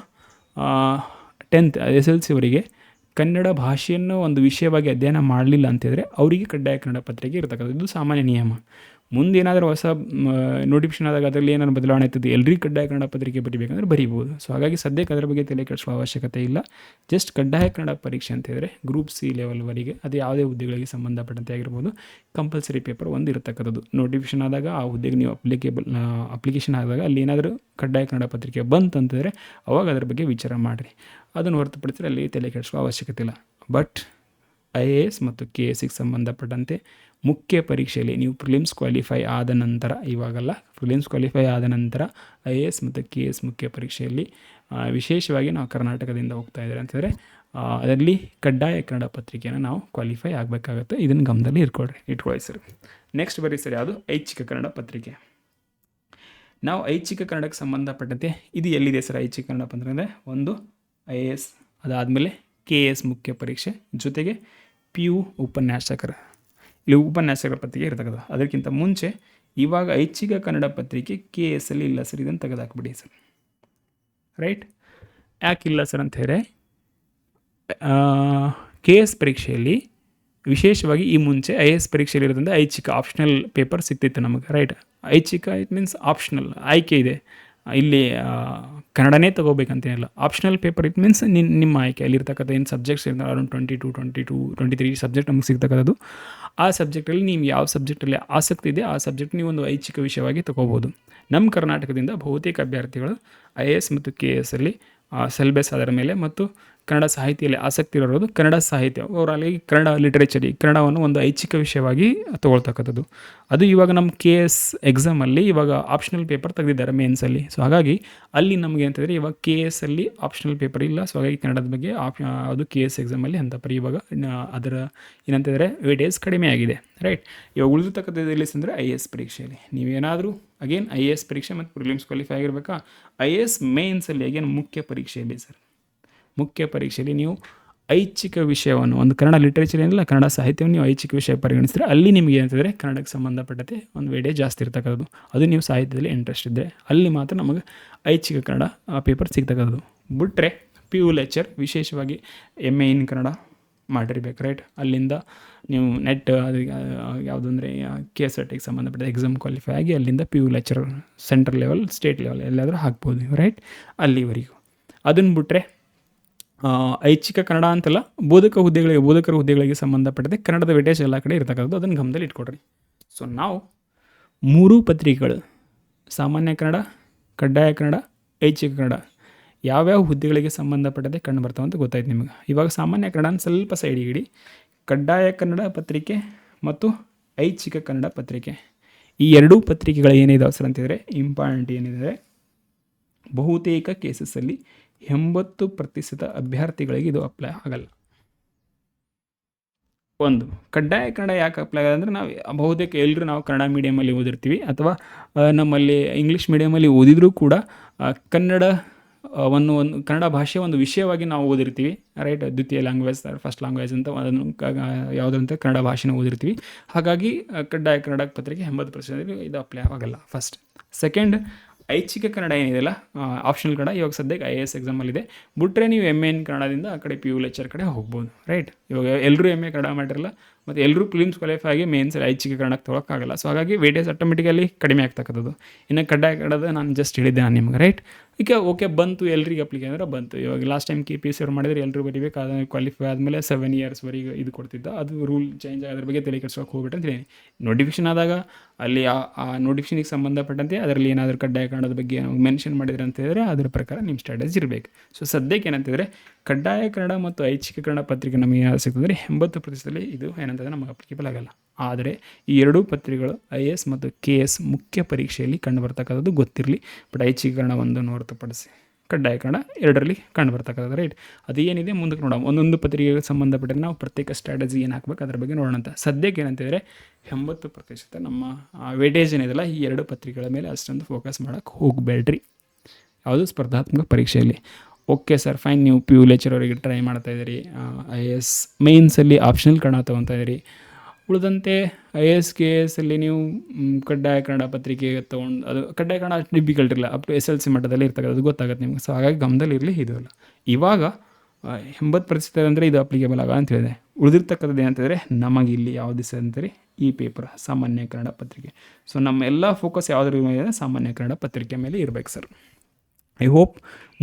10th SLC ಕನ್ನಡ ಭಾಷೆಯನ್ನು ಒಂದು ವಿಷಯವಾಗಿ ಅಧ್ಯಯನ ಮಾಡಲಿಲ್ಲ ಅಂತಿದ್ರೆ ಅವರಿಗೆ ಕಡ್ಡಾಯ ಕನ್ನಡ ಪತ್ರಿಕೆ ಇರತಕ್ಕಂಥದ್ದು. ಇದು ಸಾಮಾನ್ಯ ನಿಯಮ. ಮುಂದೇನಾದರೂ ಹೊಸ ನೋಟಿಫಿಕೇಷನ್ ಆದಾಗ ಅದರಲ್ಲಿ ಏನಾದ್ರು ಬದಲಾವಣೆ ಆಗ್ತದೆ, ಎಲ್ರಿಗೂ ಕಡ್ಡಾಯ ಕನ್ನಡ ಪತ್ರಿಕೆ ಬರೀಬೇಕಂದ್ರೆ ಬರೀಬೋದು. ಸೊ ಹಾಗಾಗಿ ಸದ್ಯಕ್ಕೆ ಅದರ ಬಗ್ಗೆ ತಲೆ ಕೆಡಿಸುವ ಅವಶ್ಯಕತೆ ಇಲ್ಲ. ಜಸ್ಟ್ ಕಡ್ಡಾಯ ಕನ್ನಡ ಪರೀಕ್ಷೆ ಅಂತ ಹೇಳಿದ್ರೆ ಗ್ರೂಪ್ ಸಿ ಲೆವೆಲ್ವರೆಗೆ, ಅದು ಯಾವುದೇ ಹುದ್ದೆಗಳಿಗೆ ಸಂಬಂಧಪಟ್ಟಂತೆ ಆಗಿರ್ಬೋದು, ಕಂಪಲ್ಸರಿ ಪೇಪರ್ ಒಂದು ಇರತಕ್ಕಂಥದ್ದು. ನೋಟಿಫಿಕೇಷನ್ ಆದಾಗ ಆ ಹುದ್ದೆಗೆ ನೀವು ಅಪ್ಲಿಕೇಶನ್ ಆದಾಗ ಅಲ್ಲಿ ಏನಾದರೂ ಕಡ್ಡಾಯ ಕನ್ನಡ ಪತ್ರಿಕೆ ಬಂತಂತಂದರೆ ಅವಾಗ ಅದ್ರ ಬಗ್ಗೆ ವಿಚಾರ ಮಾಡಿರಿ. ಅದನ್ನು ಹೊರತುಪಡಿಸಿದ್ರೆ ಅಲ್ಲಿ ತಲೆ ಕೆಡಿಸುವ ಅವಶ್ಯಕತೆ ಇಲ್ಲ. ಬಟ್ IAS ಮತ್ತು KSಗೆ ಸಂಬಂಧಪಟ್ಟಂತೆ ಮುಖ್ಯ ಪರೀಕ್ಷೆಯಲ್ಲಿ ನೀವು ಪ್ರಿಲಿಮ್ಸ್ ಕ್ವಾಲಿಫೈ ಆದ ನಂತರ, ಇವಾಗಲ್ಲ, ಪ್ರಿಲಿಮ್ಸ್ ಕ್ವಾಲಿಫೈ ಆದ ನಂತರ IAS ಮತ್ತು KS ಮುಖ್ಯ ಪರೀಕ್ಷೆಯಲ್ಲಿ ವಿಶೇಷವಾಗಿ ನಾವು ಕರ್ನಾಟಕದಿಂದ ಹೋಗ್ತಾ ಇದ್ದಾರೆ ಅಂತಂದರೆ ಅದರಲ್ಲಿ ಕಡ್ಡಾಯ ಕನ್ನಡ ಪತ್ರಿಕೆಯನ್ನು ನಾವು ಕ್ವಾಲಿಫೈ ಆಗಬೇಕಾಗತ್ತೆ. ಇದನ್ನು ಗಮನದಲ್ಲಿ ಇಟ್ಕೊಳ್ಳಿ ಸರ್. ನೆಕ್ಸ್ಟ್ ಬರೀ ಸರ್ ಯಾವುದು ಐಚ್ಛಿಕ ಕನ್ನಡ ಪತ್ರಿಕೆ. ನಾವು ಐಚ್ಛಿಕ ಕನ್ನಡಕ್ಕೆ ಸಂಬಂಧಪಟ್ಟಂತೆ ಇದು ಎಲ್ಲಿದೆ ಸರ್ ಐಚ್ಛಿಕ ಕನ್ನಡ ಪತ್ರಿಕೆ ಅಂದರೆ, ಒಂದು IAS, ಅದಾದಮೇಲೆ KS ಮುಖ್ಯ ಪರೀಕ್ಷೆ, ಜೊತೆಗೆ PU ಉಪನ್ಯಾಸಕರ, ಇಲ್ಲಿ ಉಪನ್ಯಾಸಕರ ಪತ್ರಿಕೆ ಇರ್ತಕ್ಕಂಥ. ಅದಕ್ಕಿಂತ ಮುಂಚೆ ಇವಾಗ ಐಚ್ಛಿಕ ಕನ್ನಡ ಪತ್ರಿಕೆ KSಲ್ಲಿ ಇಲ್ಲ ಸರ್, ಇದನ್ನು ತೆಗೆದಾಕ್ಬಿಡಿ ಸರ್, ರೈಟ್. ಯಾಕಿಲ್ಲ ಸರ್ ಅಂತ ಹೇಳಿದ್ರೆ, KS ಪರೀಕ್ಷೆಯಲ್ಲಿ ವಿಶೇಷವಾಗಿ ಈ ಮುಂಚೆ IAS ಪರೀಕ್ಷೆಯಲ್ಲಿ ಇರೋದ್ರಿಂದ ಐಚ್ಛಿಕ ಆಪ್ಷನಲ್ ಪೇಪರ್ ಸಿಗ್ತಿತ್ತು ನಮಗೆ, ರೈಟ್. ಐಚ್ಛಿಕ ಇಟ್ ಮೀನ್ಸ್ ಆಪ್ಷನಲ್, ಆಯ್ಕೆ ಇದೆ. ಇಲ್ಲಿ ಕನ್ನಡನೇ ತೊಗೋಬೇಕಂತೇನಿಲ್ಲ. ಆಪ್ಷನಲ್ ಪೇಪರ್ ಇಟ್ ಮೀನ್ಸ್ ನಿಮ್ಮ ಆಯ್ಕೆ. ಅಲ್ಲಿರ್ತಕ್ಕಂಥ ಏನು ಸಬ್ಜೆಕ್ಟ್ಸ್ ಇರ್ತಾರೆ, ಅರೌಂಡ್ 23 ಸಬ್ಜೆಕ್ಟ್ ನಮಗೆ ಸಿಗ್ತಕ್ಕಂಥದ್ದು. ಆ ಸಬ್ಜೆಕ್ಟಲ್ಲಿ ನೀವು ಯಾವ ಸಬ್ಜೆಕ್ಟಲ್ಲಿ ಆಸಕ್ತಿ ಇದೆ ಆ ಸಬ್ಜೆಕ್ಟ್ ನೀವು ಒಂದು ಐಚ್ಛಿಕ ವಿಷಯವಾಗಿ ತೊಗೋಬೋದು. ನಮ್ಮ ಕರ್ನಾಟಕದಿಂದ ಬಹುತೇಕ ಅಭ್ಯರ್ಥಿಗಳು IAS ಮತ್ತು KSಲ್ಲಿ ಸಿಲೆಬಸ್ ಅದರ ಮೇಲೆ ಮತ್ತು ಕನ್ನಡ ಸಾಹಿತ್ಯದಲ್ಲಿ ಆಸಕ್ತಿ ಇರೋದು, ಕನ್ನಡ ಸಾಹಿತ್ಯ ಅವರಲ್ಲಿ ಕನ್ನಡ ಲಿಟ್ರೇಚರಿ, ಕನ್ನಡವನ್ನು ಒಂದು ಐಚ್ಛಿಕ ವಿಷಯವಾಗಿ ತೊಗೊಳ್ತಕ್ಕಂಥದ್ದು. ಅದು ಇವಾಗ ನಮ್ಮ KS ಎಕ್ಸಾಮಲ್ಲಿ ಇವಾಗ ಆಪ್ಷನಲ್ ಪೇಪರ್ ತೆಗೆದಿದ್ದಾರೆ ಮೇನ್ಸಲ್ಲಿ. ಸೊ ಹಾಗಾಗಿ ಅಲ್ಲಿ ನಮಗೆ ಅಂತಂದರೆ ಇವಾಗ KSಲ್ಲಿ ಆಪ್ಷನಲ್ ಪೇಪರ್ ಇಲ್ಲ. ಸೊ ಹಾಗಾಗಿ ಕನ್ನಡದ ಬಗ್ಗೆ ಅದು KS ಎಕ್ಸಾಮಲ್ಲಿ ಅಂತ ಪರಿ ಇವಾಗ ಅದರ ಏನಂತಂದರೆ ವೇಟೇಜ್ ಕಡಿಮೆ ಆಗಿದೆ, ರೈಟ್. ಇವಾಗ ಉಳಿದಿರ್ತಕ್ಕಂಥದ್ದು ಎಲ್ಲಿ ಅಂದರೆ IAS ಪರೀಕ್ಷೆಯಲ್ಲಿ ನೀವೇನಾದರೂ ಅಗೇನ್ IAS ಪರೀಕ್ಷೆ ಮತ್ತು ಪ್ರಿಲಿಮ್ಸ್ ಕ್ವಾಲಿಫೈ ಆಗಿರಬೇಕಾ. IAS ಮೇನ್ಸಲ್ಲಿ ಅಗೇನ್ ಮುಖ್ಯ ಪರೀಕ್ಷೆಯಲ್ಲಿ ಸರ್, ಮುಖ್ಯ ಪರೀಕ್ಷೆಯಲ್ಲಿ ನೀವು ಐಚ್ಛಿಕ ವಿಷಯವನ್ನು, ಒಂದು ಕನ್ನಡ ಲಿಟ್ರೇಚರ್ ಏನಿಲ್ಲ, ಕನ್ನಡ ಸಾಹಿತ್ಯವನ್ನು ನೀವು ಐಚ್ಛಿಕ ವಿಷಯ ಪರಿಗಣಿಸಿದ್ರೆ ಅಲ್ಲಿ ನಿಮಗೆ ಏನಂತಂದರೆ ಕನ್ನಡಕ್ಕೆ ಸಂಬಂಧಪಟ್ಟಂತೆ ಒಂದು ವೇಟೇಜ್ ಜಾಸ್ತಿ ಇರ್ತಕ್ಕಂಥದ್ದು. ಅದು ನೀವು ಸಾಹಿತ್ಯದಲ್ಲಿ ಇಂಟ್ರೆಸ್ಟ್ ಇದ್ದರೆ ಅಲ್ಲಿ ಮಾತ್ರ ನಮಗೆ ಐಚ್ಛಿಕ ಕನ್ನಡ ಪೇಪರ್ ಸಿಗ್ತಕ್ಕಂಥದ್ದು. ಬಿಟ್ಟರೆ PU ಲೆಕ್ಚರ್ ವಿಶೇಷವಾಗಿ MA ಇನ್ ಕನ್ನಡ ಮಾಡಿರ್ಬೇಕು, ರೈಟ್. ಅಲ್ಲಿಂದ ನೀವು ನೆಟ್ ಅದು ಯಾವುದು ಅಂದರೆ KSRTಗೆ ಸಂಬಂಧಪಟ್ಟ ಎಕ್ಸಾಮ್ ಕ್ವಾಲಿಫೈ ಆಗಿ ಅಲ್ಲಿಂದ PU lecture central level, state level ಎಲ್ಲಾದರೂ ಹಾಕ್ಬೋದು, ರೈಟ್. ಅಲ್ಲಿವರೆಗೂ. ಅದನ್ನು ಬಿಟ್ಟರೆ ಐಚ್ಛಿಕ ಕನ್ನಡ ಅಂತಲ್ಲ, ಬೋಧಕರ ಹುದ್ದೆಗಳಿಗೆ ಸಂಬಂಧಪಟ್ಟಂತೆ ಕನ್ನಡದ ವೇಟೇಜ್ ಎಲ್ಲ ಕಡೆ ಇರ್ತಕ್ಕಂಥದ್ದು. ಅದನ್ನು ಗಮನದಲ್ಲಿ ಇಟ್ಕೊಡ್ರಿ. ಸೊ ನಾವು 3 ಪತ್ರಿಕೆಗಳು, ಸಾಮಾನ್ಯ ಕನ್ನಡ, ಕಡ್ಡಾಯ ಕನ್ನಡ, ಐಚ್ಛಿಕ ಕನ್ನಡ, ಯಾವ್ಯಾವ ಹುದ್ದೆಗಳಿಗೆ ಸಂಬಂಧಪಟ್ಟಂತೆ ಕಂಡು ಬರ್ತಾವೆ ಅಂತ ಗೊತ್ತಾಯ್ತು ನಿಮಗೆ. ಇವಾಗ ಸಾಮಾನ್ಯ ಕನ್ನಡನ ಸ್ವಲ್ಪ ಸೈಡಿಗೆ ಇಡಿ. ಕಡ್ಡಾಯ ಕನ್ನಡ ಪತ್ರಿಕೆ ಮತ್ತು ಐಚ್ಛಿಕ ಕನ್ನಡ ಪತ್ರಿಕೆ. ಈ ಎರಡೂ ಪತ್ರಿಕೆಗಳು ಏನಿದಾವೆ ಸರ್ ಅಂತಿದ್ರೆ ಇಂಪಾರ್ಟೆಂಟ್ ಏನಿದೆ, ಬಹುತೇಕ ಕೇಸಸ್ಸಲ್ಲಿ 80% ಅಭ್ಯರ್ಥಿಗಳಿಗೆ ಇದು ಅಪ್ಲೈ ಆಗಲ್ಲ. ಒಂದು ಕಡ್ಡಾಯ ಕನ್ನಡ ಯಾಕೆ ಅಪ್ಲೈ ಆಗಲ್ಲ ಅಂದರೆ, ನಾವು ಬಹುತೇಕ ಎಲ್ಲರೂ ನಾವು ಕನ್ನಡ ಮೀಡಿಯಮಲ್ಲಿ ಓದಿರ್ತೀವಿ, ಅಥವಾ ನಮ್ಮಲ್ಲಿ ಇಂಗ್ಲೀಷ್ ಮೀಡಿಯಮಲ್ಲಿ ಓದಿದರೂ ಕೂಡ ಕನ್ನಡ ಒಂದು ಕನ್ನಡ ಭಾಷೆ ಒಂದು ವಿಷಯವಾಗಿ ನಾವು ಓದಿರ್ತೀವಿ, ರೈಟ್. ದ್ವಿತೀಯ ಲ್ಯಾಂಗ್ವೇಜ್, ಫಸ್ಟ್ ಲ್ಯಾಂಗ್ವೇಜ್ ಅಂತ ಅದನ್ನು ಯಾವುದಂತ ಕನ್ನಡ ಭಾಷೆನ ಓದಿರ್ತೀವಿ. ಹಾಗಾಗಿ ಕಡ್ಡಾಯ ಕನ್ನಡ ಪತ್ರಿಕೆ 80% ಇದು ಅಪ್ಲೈ ಆಗಲ್ಲ. ಫಸ್ಟ್. ಸೆಕೆಂಡ್, ಐಚ್ಛಿಕ ಕನ್ನಡ ಏನಿದೆಯಲ್ಲ, ಆಪ್ಷನಲ್ ಕನ್ನಡ, ಇವಾಗ ಸದ್ಯಕ್ಕೆ IAS ಎಕ್ಸಾಮಲ್ಲಿದೆ. ಬಿಟ್ಟರೆ ನೀವು MA ಇನ್ ಕನ್ನಡದಿಂದ ಆ ಕಡೆ PU ಲೆಕ್ಚರ್ ಕಡೆ ಹೋಗ್ಬೋದು, ರೈಟ್. ಇವಾಗ ಎಲ್ಲರೂ MA ಕನ್ನಡ ಮಾಡಿರಲ್ಲ, ಮತ್ತು ಎಲ್ಲರೂ ಪ್ರಿಲಿಮ್ಸ್ ಕ್ವಾಲಿಫೈ ಆಗಿ ಮೇನ್ಸಲ್ಲಿ ಐಚ್ಛಿಕ ಕನ್ನಡಕ್ಕೆ ತೊಗೊಳಕ್ಕಾಗಲ್ಲ. ಸೊ ಹಾಗಾಗಿ ವೇಟೇಜ್ ಆಟೋಮೆಟಿಕಲಿ ಕಡಿಮೆ ಆಗ್ತಕ್ಕಂಥದ್ದು. ಇನ್ನು ಕಡ್ಡಾಯ ಕನ್ನಡದ ನಾನು ಜಸ್ಟ್ ಹೇಳಿದ್ದೆ ನಾನು ನಿಮ್ಗೆ, ರೈಟ್. ಈಗ ಓಕೆ ಬಂತು, ಎಲ್ರಿಗೆ ಅಪ್ಲಿಕೆ ಅಂದ್ರೆ ಬಂತು. ಇವಾಗ ಲಾಸ್ಟ್ ಟೈಮ್ KPSC ಅವ್ರು ಮಾಡಿದರೆ ಎಲ್ಲರೂ ಬರೀಬೇಕು, ಅದನ್ನು ಕ್ವಾಲಿಫೈ ಆದಮೇಲೆ 7 ಇಯರ್ಸ್ವರೆಗೆ ಇದು ಕೊಡ್ತಿದ್ದ. ಅದು ರೂಲ್ ಚೇಂಜ್ ಆಗೋದ್ರ ಬಗ್ಗೆ ತಲೆ ಕೆಡ್ಸೋಕೆ ಹೋಗ್ಬಿಟ್ಟು ಅಂತ ಹೇಳಿ, ನೋಟಿಫಿಕೇಶನ್ ಆದಾಗ ಅಲ್ಲಿ ಆ ನೋಟಿಫಿಕೇಷನಿಗೆ ಸಂಬಂಧಪಟ್ಟಂತೆ ಅದರಲ್ಲಿ ಏನಾದರೂ ಕಡ್ಡಾಯ ಕನ್ನಡದ ಬಗ್ಗೆ ಮೆನ್ಷನ್ ಮಾಡಿದ್ರೆ ಅಂತ ಹೇಳಿದ್ರೆ ಅದರ ಪ್ರಕಾರ ನಿಮ್ಮ ಸ್ಟ್ರಾಟಜಿ ಇರಬೇಕು. ಸೊ ಸದ್ಯಕ್ಕೆ ಏನಂತಿದ್ರೆ ಕಡ್ಡಾಯ ಕನ್ನಡ ಮತ್ತು ಐಚ್ಛಿಕ ಕನ್ನಡ ಪತ್ರಿಕೆ ನಮಗೆ ಯಾರು ಸಿಗ್ತದೆ 80% ಇದು ಏನಂತಂದರೆ ನಮಗೆ ಅಪ್ಲಿಕೇಬಲ್ ಆಗಲ್ಲ. ಆದರೆ ಈ ಎರಡೂ ಪತ್ರಿಕೆಗಳು IAS ಮತ್ತು KS ಮುಖ್ಯ ಪರೀಕ್ಷೆಯಲ್ಲಿ ಕಂಡು ಬರ್ತಕ್ಕಂಥದ್ದು ಗೊತ್ತಿರಲಿ. ಬಟ್ ಐಚ್ಛಿಕ ಕನ್ನಡ ಒಂದನ್ನು ಹೊರತುಪಡಿಸಿ ಕಡ್ಡಾಯ ಕನ್ನಡ ಎರಡರಲ್ಲಿ ಕಂಡು ಬರ್ತಕ್ಕಂಥದ್ದು, ರೈಟ್. ಅದು ಏನಿದೆ ಮುಂದಕ್ಕೆ ನೋಡೋಣ. ಒಂದೊಂದು ಪತ್ರಿಕೆಗೆ ಸಂಬಂಧಪಟ್ಟರೆ ನಾವು ಪ್ರತ್ಯೇಕ ಸ್ಟ್ರಾಟಜಿ ಏನು ಹಾಕ್ಬೇಕು ಅದ್ರ ಬಗ್ಗೆ ನೋಡೋಣ ಅಂತ. ಸದ್ಯಕ್ಕೆ ಏನಂತಿದ್ರೆ 80% ನಮ್ಮ ವೇಟೇಜ್ ಏನಿದೆಲ್ಲ ಈ ಎರಡು ಪತ್ರಿಕೆಗಳ ಮೇಲೆ ಅಷ್ಟೊಂದು ಫೋಕಸ್ ಮಾಡೋಕ್ಕೆ ಹೋಗಬೇಡ್ರಿ ಯಾವುದು ಸ್ಪರ್ಧಾತ್ಮಕ ಪರೀಕ್ಷೆಯಲ್ಲಿ. Okay sir, fine. ನೀವು PU ಲೆಕ್ಚರ್ ಅವರಿಗೆ ಟ್ರೈ ಮಾಡ್ತಾಯಿದ್ದೀರಿ, IAS ಮೇನ್ಸಲ್ಲಿ ಆಪ್ಷನಲ್ ಕನ್ನಡ ತೊಗೊತಾ ಇದ್ದೀರಿ. ಉಳಿದಂತೆ IAS KS ಅಲ್ಲಿ ನೀವು ಕಡ್ಡಾಯ ಕನ್ನಡ ಪತ್ರಿಕೆ ತೊಗೊಂಡು, ಅದು ಕಡ್ಡಾಯ ಕನ್ನಡ ಅಷ್ಟು ಡಿಫಿಕಲ್ಟ್ ಇಲ್ಲ, ಅಪ್ ಟು SLC ಮಟ್ಟದಲ್ಲಿ ಇರ್ತಕ್ಕಂಥ, ಅದು ಗೊತ್ತಾಗುತ್ತೆ ನಿಮ್ಗೆ. ಸೊ ಹಾಗಾಗಿ ಗಮನದಲ್ಲಿರಲಿ ಇದು ಅಲ್ಲ. ಇವಾಗ 80% ಅಂದರೆ ಇದು ಅಪ್ಲಿಕೇಬಲ್ ಆಗ ಅಂತ ಹೇಳಿದೆ. ಉಳಿದಿರ್ತಕ್ಕಂಥದ್ದು ಏನಂತಂದರೆ ನಮಗೆ ಇಲ್ಲಿ ಯಾವ್ದು ದಿವಸ ಅಂತಾರೆ ಈ ಪೇಪರ್ ಸಾಮಾನ್ಯ ಕನ್ನಡ ಪತ್ರಿಕೆ. ಸೊ ನಮ್ಮ ಎಲ್ಲ ಫೋಕಸ್ ಯಾವುದ್ರ ಮೇಲೆ, ಸಾಮಾನ್ಯ ಕನ್ನಡ ಪತ್ರಿಕೆ ಮೇಲೆ ಇರಬೇಕು ಸರ್. ಐ ಹೋಪ್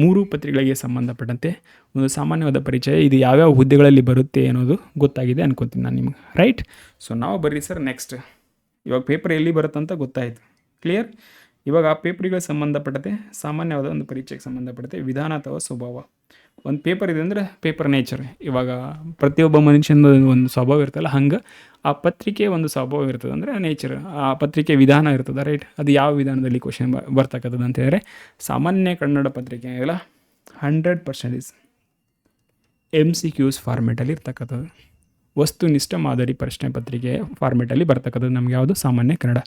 3 ಪತ್ರಿಕೆಗಳಿಗೆ ಸಂಬಂಧಪಟ್ಟಂತೆ ಒಂದು ಸಾಮಾನ್ಯವಾದ ಪರಿಚಯ, ಇದು ಯಾವ್ಯಾವ ಹುದ್ದೆಗಳಲ್ಲಿ ಬರುತ್ತೆ ಅನ್ನೋದು ಗೊತ್ತಾಗಿದೆ ಅನ್ಕೊತೀನಿ ನಾನು ನಿಮ್ಗೆ, ರೈಟ್. ಸೊ ನಾವು ಬರ್ರಿ ಸರ್ ನೆಕ್ಸ್ಟ್. ಇವಾಗ ಪೇಪರ್ ಎಲ್ಲಿ ಬರುತ್ತಂತ ಗೊತ್ತಾಯಿತು, ಕ್ಲಿಯರ್. ಇವಾಗ ಆ ಪೇಪರ್ಗಳಿಗೆ ಸಂಬಂಧಪಟ್ಟಂತೆ ಸಾಮಾನ್ಯವಾದ ಒಂದು ಪರೀಕ್ಷೆಗೆ ಸಂಬಂಧಪಟ್ಟಂತೆ ವಿಧಾನ ಅಥವಾ ಸ್ವಭಾವ. ಒಂದು ಪೇಪರ್ ಇದೆ ಅಂದರೆ ಪೇಪರ್ ನೇಚರ್. ಇವಾಗ ಪ್ರತಿಯೊಬ್ಬ ಮನುಷ್ಯನ ಒಂದು ಸ್ವಭಾವ ಇರ್ತಲ್ಲ, ಹಂಗೆ ಆ ಪತ್ರಿಕೆ ಒಂದು ಸ್ವಭಾವ ಇರ್ತದೆ, ಅಂದರೆ ನೇಚರ್. ಆ ಪತ್ರಿಕೆ ವಿಧಾನ ಇರ್ತದೆ, ರೈಟ್. ಅದು ಯಾವ ವಿಧಾನದಲ್ಲಿ ಕ್ವಶನ್ ಬರ್ತಕ್ಕಂಥದ್ದು ಅಂತ ಹೇಳಿದ್ರೆ, ಸಾಮಾನ್ಯ ಕನ್ನಡ ಪತ್ರಿಕೆ ಎಲ್ಲ 100% MCQs ಫಾರ್ಮೇಟಲ್ಲಿ ಇರ್ತಕ್ಕಂಥದ್ದು. ವಸ್ತುನಿಷ್ಠ ಮಾದರಿ ಪ್ರಶ್ನೆ ಪತ್ರಿಕೆ ಫಾರ್ಮೇಟಲ್ಲಿ ಬರ್ತಕ್ಕಂಥದ್ದು ನಮ್ಗೆ ಯಾವುದು, ಸಾಮಾನ್ಯ ಕನ್ನಡ.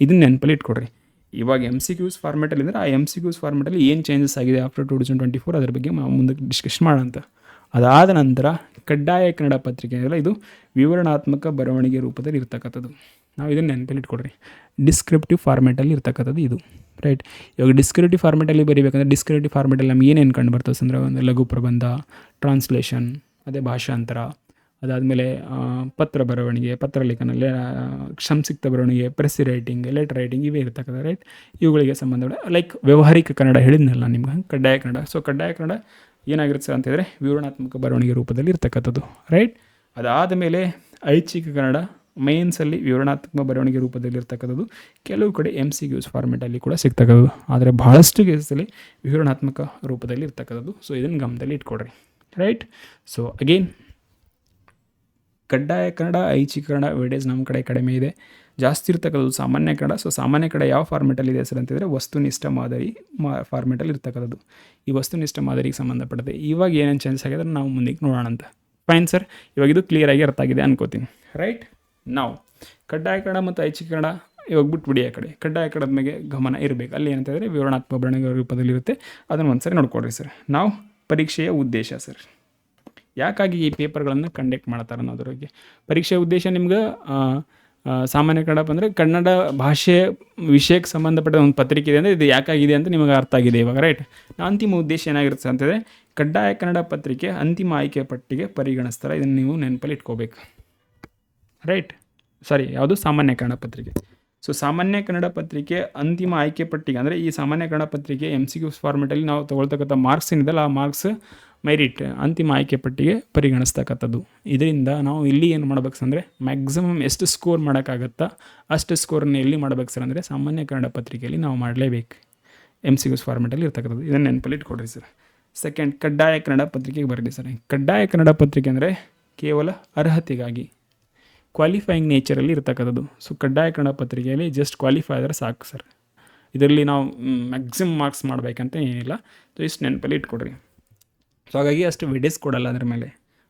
ಇದನ್ನ ನೆನಪಲ್ಲಿ ಇಟ್ಕೊಡ್ರಿ. ಇವಾಗ MCQs ಫಾರ್ಮೇಟಲ್ಲಿ ಅಂದರೆ ಆ MCQs ಫಾರ್ಮೇಟಲ್ಲಿ ಏನು ಚೇಂಜಸ್ ಆಗಿದೆ ಆಫ್ಟರ್ 2024 ಅದ್ರ ಬಗ್ಗೆ ಮುಂದಕ್ಕೆ ಡಿಸ್ಕಸ್ ಮಾಡೋಂಥ. ಅದಾದ ನಂತರ ಕಡ್ಡಾಯ ಕನ್ನಡ ಪತ್ರಿಕೆ ಎಲ್ಲ ಇದು ವಿವರಣಾತ್ಮಕ ಬರವಣಿಗೆ ರೂಪದಲ್ಲಿ ಇರ್ತಕ್ಕಂಥದ್ದು. ನಾವು ಇದನ್ನು ನೆನಪಲ್ಲಿ ಇಟ್ಕೊಡ್ರಿ. ಡಿಸ್ಕ್ರಿಪ್ಟಿವ್ ಫಾರ್ಮೇಟಲ್ಲಿ ಇರ್ತಕ್ಕಂಥದ್ದು ಇದು, ರೈಟ್. ಇವಾಗ ಡಿಸ್ಕ್ರಿಪ್ಟಿವ್ ಫಾರ್ಮೇಟಲ್ಲಿ ಬರೀಬೇಕಂದ್ರೆ ಡಿಸ್ಕ್ರಿಪ್ಟಿವ್ ಫಾರ್ಮೇಟಲ್ಲಿ ನಮ್ಗೆ ಏನೇನು ಕಂಡು ಬರ್ತದೆ ಅಂದರೆ, ಒಂದು ಲಘು ಪ್ರಬಂಧ, ಟ್ರಾನ್ಸ್ಲೇಷನ್, ಅದೇ ಭಾಷಾಂತರ, ಅದಾದಮೇಲೆ ಪತ್ರ ಬರವಣಿಗೆ, ಪತ್ರ ಲೇಖನ, ಸಂಕ್ಷಿಪ್ತ ಬರವಣಿಗೆ, ಪ್ರೆಸ್ ರೈಟಿಂಗ್, ಲೆಟರ್ ರೈಟಿಂಗ್, ಇವೇ ಇರ್ತಕ್ಕಂಥ, ರೈಟ್. ಇವುಗಳಿಗೆ ಸಂಬಂಧಪಟ್ಟ ಲೈಕ್ ವ್ಯವಹಾರಿಕ ಕನ್ನಡ ಹೇಳಿದ್ನಲ್ಲ ನಿಮ್ಗೆ, ಕಡ್ಡಾಯ ಕನ್ನಡ. ಸೊ ಕಡ್ಡಾಯ ಕನ್ನಡ ಏನಾಗಿರುತ್ತೆ ಅಂತ ಹೇಳಿದ್ರೆ ವಿವರಣಾತ್ಮಕ ಬರವಣಿಗೆ ರೂಪದಲ್ಲಿ ಇರ್ತಕ್ಕಂಥದ್ದು, ರೈಟ್. ಅದಾದ ಮೇಲೆ ಐಚ್ಛಿಕ ಕನ್ನಡ ಮೇನ್ಸಲ್ಲಿ ವಿವರಣಾತ್ಮಕ ಬರವಣಿಗೆ ರೂಪದಲ್ಲಿ ಇರ್ತಕ್ಕಂಥದ್ದು. ಕೆಲವು ಕಡೆ MCQs ಫಾರ್ಮೇಟಲ್ಲಿ ಕೂಡ ಸಿಗ್ತಕ್ಕಂಥದ್ದು, ಆದರೆ ಬಹಳಷ್ಟು ಕೇಸಲ್ಲಿ ವಿವರಣಾತ್ಮಕ ರೂಪದಲ್ಲಿ ಇರ್ತಕ್ಕಂಥದ್ದು. ಸೊ ಇದನ್ನು ಗಮನದಲ್ಲಿ ಇಟ್ಕೊಡ್ರಿ, ರೈಟ್. ಸೊ ಅಗೇನ್ ಕಡ್ಡಾಯ ಕನ್ನಡ, ಐಚ್ಛಿಕ ಕನ್ನಡ ವೇಟೇಜ್ ನಮ್ಮ ಕಡೆ ಕಡಿಮೆ ಇದೆ, ಜಾಸ್ತಿ ಇರ್ತಕ್ಕಂಥದ್ದು ಸಾಮಾನ್ಯ ಕನ್ನಡ. ಸೊ ಸಾಮಾನ್ಯ ಕನ್ನಡ ಯಾವ ಫಾರ್ಮೇಟಲ್ಲಿ ಇದೆ ಸರ್ ಅಂತಂದರೆ ವಸ್ತುನಿಷ್ಠ ಮಾದರಿ ಫಾರ್ಮೇಟಲ್ಲಿ ಇರ್ತಕ್ಕಂಥದ್ದು. ಈ ವಸ್ತುನಿಷ್ಠ ಮಾದರಿಗೆ ಸಂಬಂಧಪಟ್ಟದೆ ಇವಾಗ ಏನೇನು ಚೇಂಜಸ್ ಆಗಿದೆ ನಾವು ಮುಂದಕ್ಕೆ ನೋಡೋಣ ಅಂತ. ಫೈನ್ ಸರ್, ಇವಾಗ ಇದು ಕ್ಲಿಯರಾಗಿ ಅರ್ಥ ಆಗಿದೆ ಅನ್ಕೋತೀನಿ, ರೈಟ್. ನಾವು ಕಡ್ಡಾಯ ಕನ್ನಡ ಮತ್ತು ಐಚ್ಛಿಕ ಕನ್ನಡ ಇವಾಗ ಬಿಟ್ಬಿಡಿ ಆ ಕಡೆ. ಕಡ್ಡಾಯ ಕನ್ನಡದ ಮೇಲೆ ಗಮನ ಇರಬೇಕು. ಅಲ್ಲಿ ಏನಂತಂದರೆ ವಿವರಣಾತ್ಮಕ ಬರವಣಿಗೆ ರೂಪದಲ್ಲಿರುತ್ತೆ, ಅದನ್ನು ಒಂದು ಸರಿ ನೋಡ್ಕೊಡ್ರಿ ಸರ್. ನಾವು ಪರೀಕ್ಷೆಯ ಉದ್ದೇಶ ಸರ್, ಯಾಕಾಗಿ ಈ ಪೇಪರ್ಗಳನ್ನು ಕಂಡಕ್ಟ್ ಮಾಡ್ತಾರೆ ಅನ್ನೋದ್ರ ಬಗ್ಗೆ. ಪರೀಕ್ಷೆಯ ಉದ್ದೇಶ ನಿಮ್ಗೆ ಸಾಮಾನ್ಯ ಕನ್ನಡ ಬಂದರೆ ಕನ್ನಡ ಭಾಷೆ ವಿಷಯಕ್ಕೆ ಸಂಬಂಧಪಟ್ಟ ಒಂದು ಪತ್ರಿಕೆ ಇದೆ ಅಂದರೆ ಇದು ಯಾಕಾಗಿದೆ ಅಂತ ನಿಮಗೆ ಅರ್ಥ ಆಗಿದೆ ಇವಾಗ, ರೈಟ್. ಅಂತಿಮ ಉದ್ದೇಶ ಏನಾಗಿರುತ್ತೆ ಅಂತಂದರೆ ಕಡ್ಡಾಯ ಕನ್ನಡ ಪತ್ರಿಕೆ ಅಂತಿಮ ಆಯ್ಕೆ ಪಟ್ಟಿಗೆ ಪರಿಗಣಿಸ್ತಾರೆ. ಇದನ್ನು ನೀವು ನೆನಪಲ್ಲಿ ಇಟ್ಕೋಬೇಕು, ರೈಟ್. ಯಾವುದು ಸಾಮಾನ್ಯ ಕನ್ನಡ ಪತ್ರಿಕೆ. ಸೊ ಸಾಮಾನ್ಯ ಕನ್ನಡ ಪತ್ರಿಕೆ ಅಂತಿಮ ಆಯ್ಕೆ ಪಟ್ಟಿಗೆ ಅಂದರೆ ಈ ಸಾಮಾನ್ಯ ಕನ್ನಡ ಪತ್ರಿಕೆ MCQs ಫಾರ್ಮೇಟಲ್ಲಿ ನಾವು ತೊಗೊಳ್ತಕ್ಕಂಥ ಮಾರ್ಕ್ಸ್ ಏನಿದೆಲ್ಲ ಆ ಮಾರ್ಕ್ಸ್ ಮೆರಿಟ್ ಅಂತಿಮ ಆಯ್ಕೆ ಪಟ್ಟಿಗೆ ಪರಿಗಣಿಸ್ತಕ್ಕಂಥದ್ದು. ಇದರಿಂದ ನಾವು ಇಲ್ಲಿ ಏನು ಮಾಡ್ಬೇಕು ಅಂದರೆ ಮ್ಯಾಕ್ಸಿಮಮ್ ಎಷ್ಟು ಸ್ಕೋರ್ ಮಾಡೋಕ್ಕಾಗತ್ತಾ ಅಷ್ಟು ಸ್ಕೋರನ್ನು ಎಲ್ಲಿ ಮಾಡ್ಬೇಕು ಸರ್ ಅಂದರೆ ಸಾಮಾನ್ಯ ಕನ್ನಡ ಪತ್ರಿಕೆಯಲ್ಲಿ ನಾವು ಮಾಡಲೇಬೇಕು. MCQs ಫಾರ್ಮೇಟಲ್ಲಿ ಇರ್ತಕ್ಕಂಥದ್ದು, ಇದನ್ನು ನೆನಪಲ್ಲಿ ಇಟ್ಕೊಡ್ರಿ ಸರ್. ಸೆಕೆಂಡ್, ಕಡ್ಡಾಯ ಕನ್ನಡ ಪತ್ರಿಕೆಗೆ ಬರಲಿ ಸರ್. ಕಡ್ಡಾಯ ಕನ್ನಡ ಪತ್ರಿಕೆ ಅಂದರೆ ಕೇವಲ ಅರ್ಹತೆಗಾಗಿ ಕ್ವಾಲಿಫೈಯಿಂಗ್ ನೇಚರಲ್ಲಿ ಇರ್ತಕ್ಕಂಥದ್ದು. ಸೊ ಕಡ್ಡಾಯ ಕನ್ನಡ ಪತ್ರಿಕೆಯಲ್ಲಿ ಜಸ್ಟ್ ಕ್ವಾಲಿಫೈ ಆದರೆ ಸಾಕು ಸರ್. ಇದರಲ್ಲಿ ನಾವು ಮ್ಯಾಕ್ಸಿಮಮ್ ಮಾರ್ಕ್ಸ್ ಮಾಡಬೇಕಂತ ಏನಿಲ್ಲ. ಸೊ ಇಷ್ಟು ನೆನಪಲ್ಲಿ ಇಟ್ಕೊಡ್ರಿ. ಸೊ ಹಾಗಾಗಿ ಅಷ್ಟು ವೆಡೇಸ್ ಕೊಡಲ್ಲ ಅದ್ರ ಮೇಲೆ.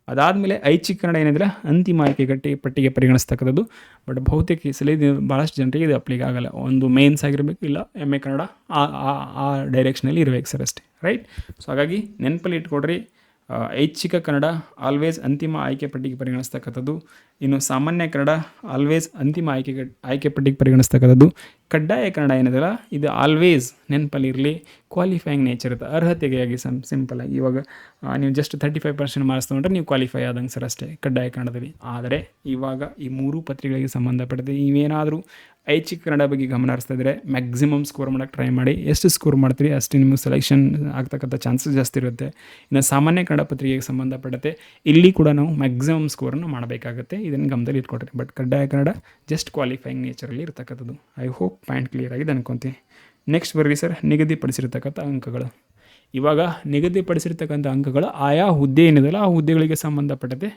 ಅದಾದಮೇಲೆ ಐಚ್ಛಿಕ ಕನ್ನಡ ಏನಿದ್ರೆ ಅಂತಿಮ ಆಯ್ಕೆ ಪಟ್ಟಿಗೆ ಪರಿಗಣಿಸ್ತಕ್ಕಂಥದ್ದು. ಬಟ್ ಬಹುತೇಕ ಈ ಸಲ ಇದು ಭಾಳಷ್ಟು ಜನರಿಗೆ ಇದು ಅಪ್ಲಿಕ್ ಆಗಲ್ಲ. ಒಂದು ಮೇನ್ಸ್ ಆಗಿರಬೇಕು, ಇಲ್ಲ MA ಕನ್ನಡ ಆ ಡೈರೆಕ್ಷನಲ್ಲಿ ಇರಬೇಕು ಸರ್ ಅಷ್ಟೇ, ರೈಟ್. ಸೊ ಹಾಗಾಗಿ ನೆನಪಲ್ಲಿ ಇಟ್ಕೊಡ್ರಿ. ಐಚ್ಛಿಕ ಕನ್ನಡ ಆಲ್ವೇಸ್ ಅಂತಿಮ ಆಯ್ಕೆ ಪಟ್ಟಿಗೆ ಪರಿಗಣಿಸ್ತಕ್ಕಂಥದ್ದು. ಇನ್ನು ಸಾಮಾನ್ಯ ಕನ್ನಡ ಆಲ್ವೇಸ್ ಅಂತಿಮ ಆಯ್ಕೆ ಪಟ್ಟಿಗೆ ಪರಿಗಣಿಸ್ತಕ್ಕಂಥದ್ದು. ಕಡ್ಡಾಯ ಕನ್ನಡ ಏನಿದೆಯಲ್ಲ ಇದು ಆಲ್ವೇಸ್ ನೆನಪಲ್ಲಿ ಇರಲಿ ಕ್ವಾಲಿಫೈಯಿಂಗ್ ನೇಚರ್ ಇರುತ್ತೆ, ಅರ್ಹತೆಗಾಗಿ ಸಿಂಪಲಾಗಿ. ಇವಾಗ ನೀವು ಜಸ್ಟ್ 35% ಮಾರ್ಕ್ಸ್ ತೊಗೊಂಡ್ರೆ ನೀವು ಕ್ವಾಲಿಫೈ ಆದಂಗೆ ಸರ್ ಅಷ್ಟೇ ಕಡ್ಡಾಯ ಕನ್ನಡದಲ್ಲಿ. ಆದರೆ ಇವಾಗ ಈ 3 ಪತ್ರಿಕೆಗಳಿಗೆ ಸಂಬಂಧಪಟ್ಟಂತೆ ನೀವೇನಾದರೂ ಐಚ್ಛಿಕ ಕನ್ನಡ ಬಗ್ಗೆ ಗಮನ ಹರಿಸ್ತಾ ಇದ್ದರೆ ಮ್ಯಾಕ್ಸಿಮಮ್ ಸ್ಕೋರ್ ಮಾಡೋಕ್ಕೆ ಟ್ರೈ ಮಾಡಿ. ಎಷ್ಟು ಸ್ಕೋರ್ ಮಾಡ್ತೀರಿ ಅಷ್ಟು ನಿಮಗೆ ಸೆಲೆಕ್ಷನ್ ಆಗ್ತಕ್ಕಂಥ ಚಾನ್ಸಸ್ ಜಾಸ್ತಿ ಇರುತ್ತೆ. ಇನ್ನು ಸಾಮಾನ್ಯ ಕನ್ನಡ ಪತ್ರಿಕೆಗೆ ಸಂಬಂಧಪಟ್ಟಂತೆ ಇಲ್ಲಿ ಕೂಡ ನಾವು ಮ್ಯಾಕ್ಸಿಮಮ್ ಸ್ಕೋರನ್ನು ಮಾಡಬೇಕಾಗುತ್ತೆ. ಇದನ್ನು ಗಮನದಲ್ಲಿ ಇಟ್ಕೊಡ್ರಿ. ಬಟ್ ಕಡ್ಡಾಯ ಕನ್ನಡ ಜಸ್ಟ್ ಕ್ವಾಲಿಫೈಯಿಂಗ್ ನೇಚರಲ್ಲಿ ಇರ್ತಕ್ಕಂಥದ್ದು. ಐ ಹೋಪ್ ಪಾಯಿಂಟ್ ಕ್ಲಿಯರ್ ಆಗಿದೆ ಅನ್ಕೊತೀನಿ. ನೆಕ್ಸ್ಟ್ ಬರ್ರಿ ಸರ್, ನಿಗದಿಪಡಿಸಿರ್ತಕ್ಕಂಥ ಅಂಕಗಳು. ಇವಾಗ ನಿಗದಿಪಡಿಸಿರ್ತಕ್ಕಂಥ ಅಂಕಗಳು ಆಯಾ ಹುದ್ದೆ ಏನಿದೆಯಲ್ಲ ಆ ಹುದ್ದೆಗಳಿಗೆ ಸಂಬಂಧಪಟ್ಟಂತೆ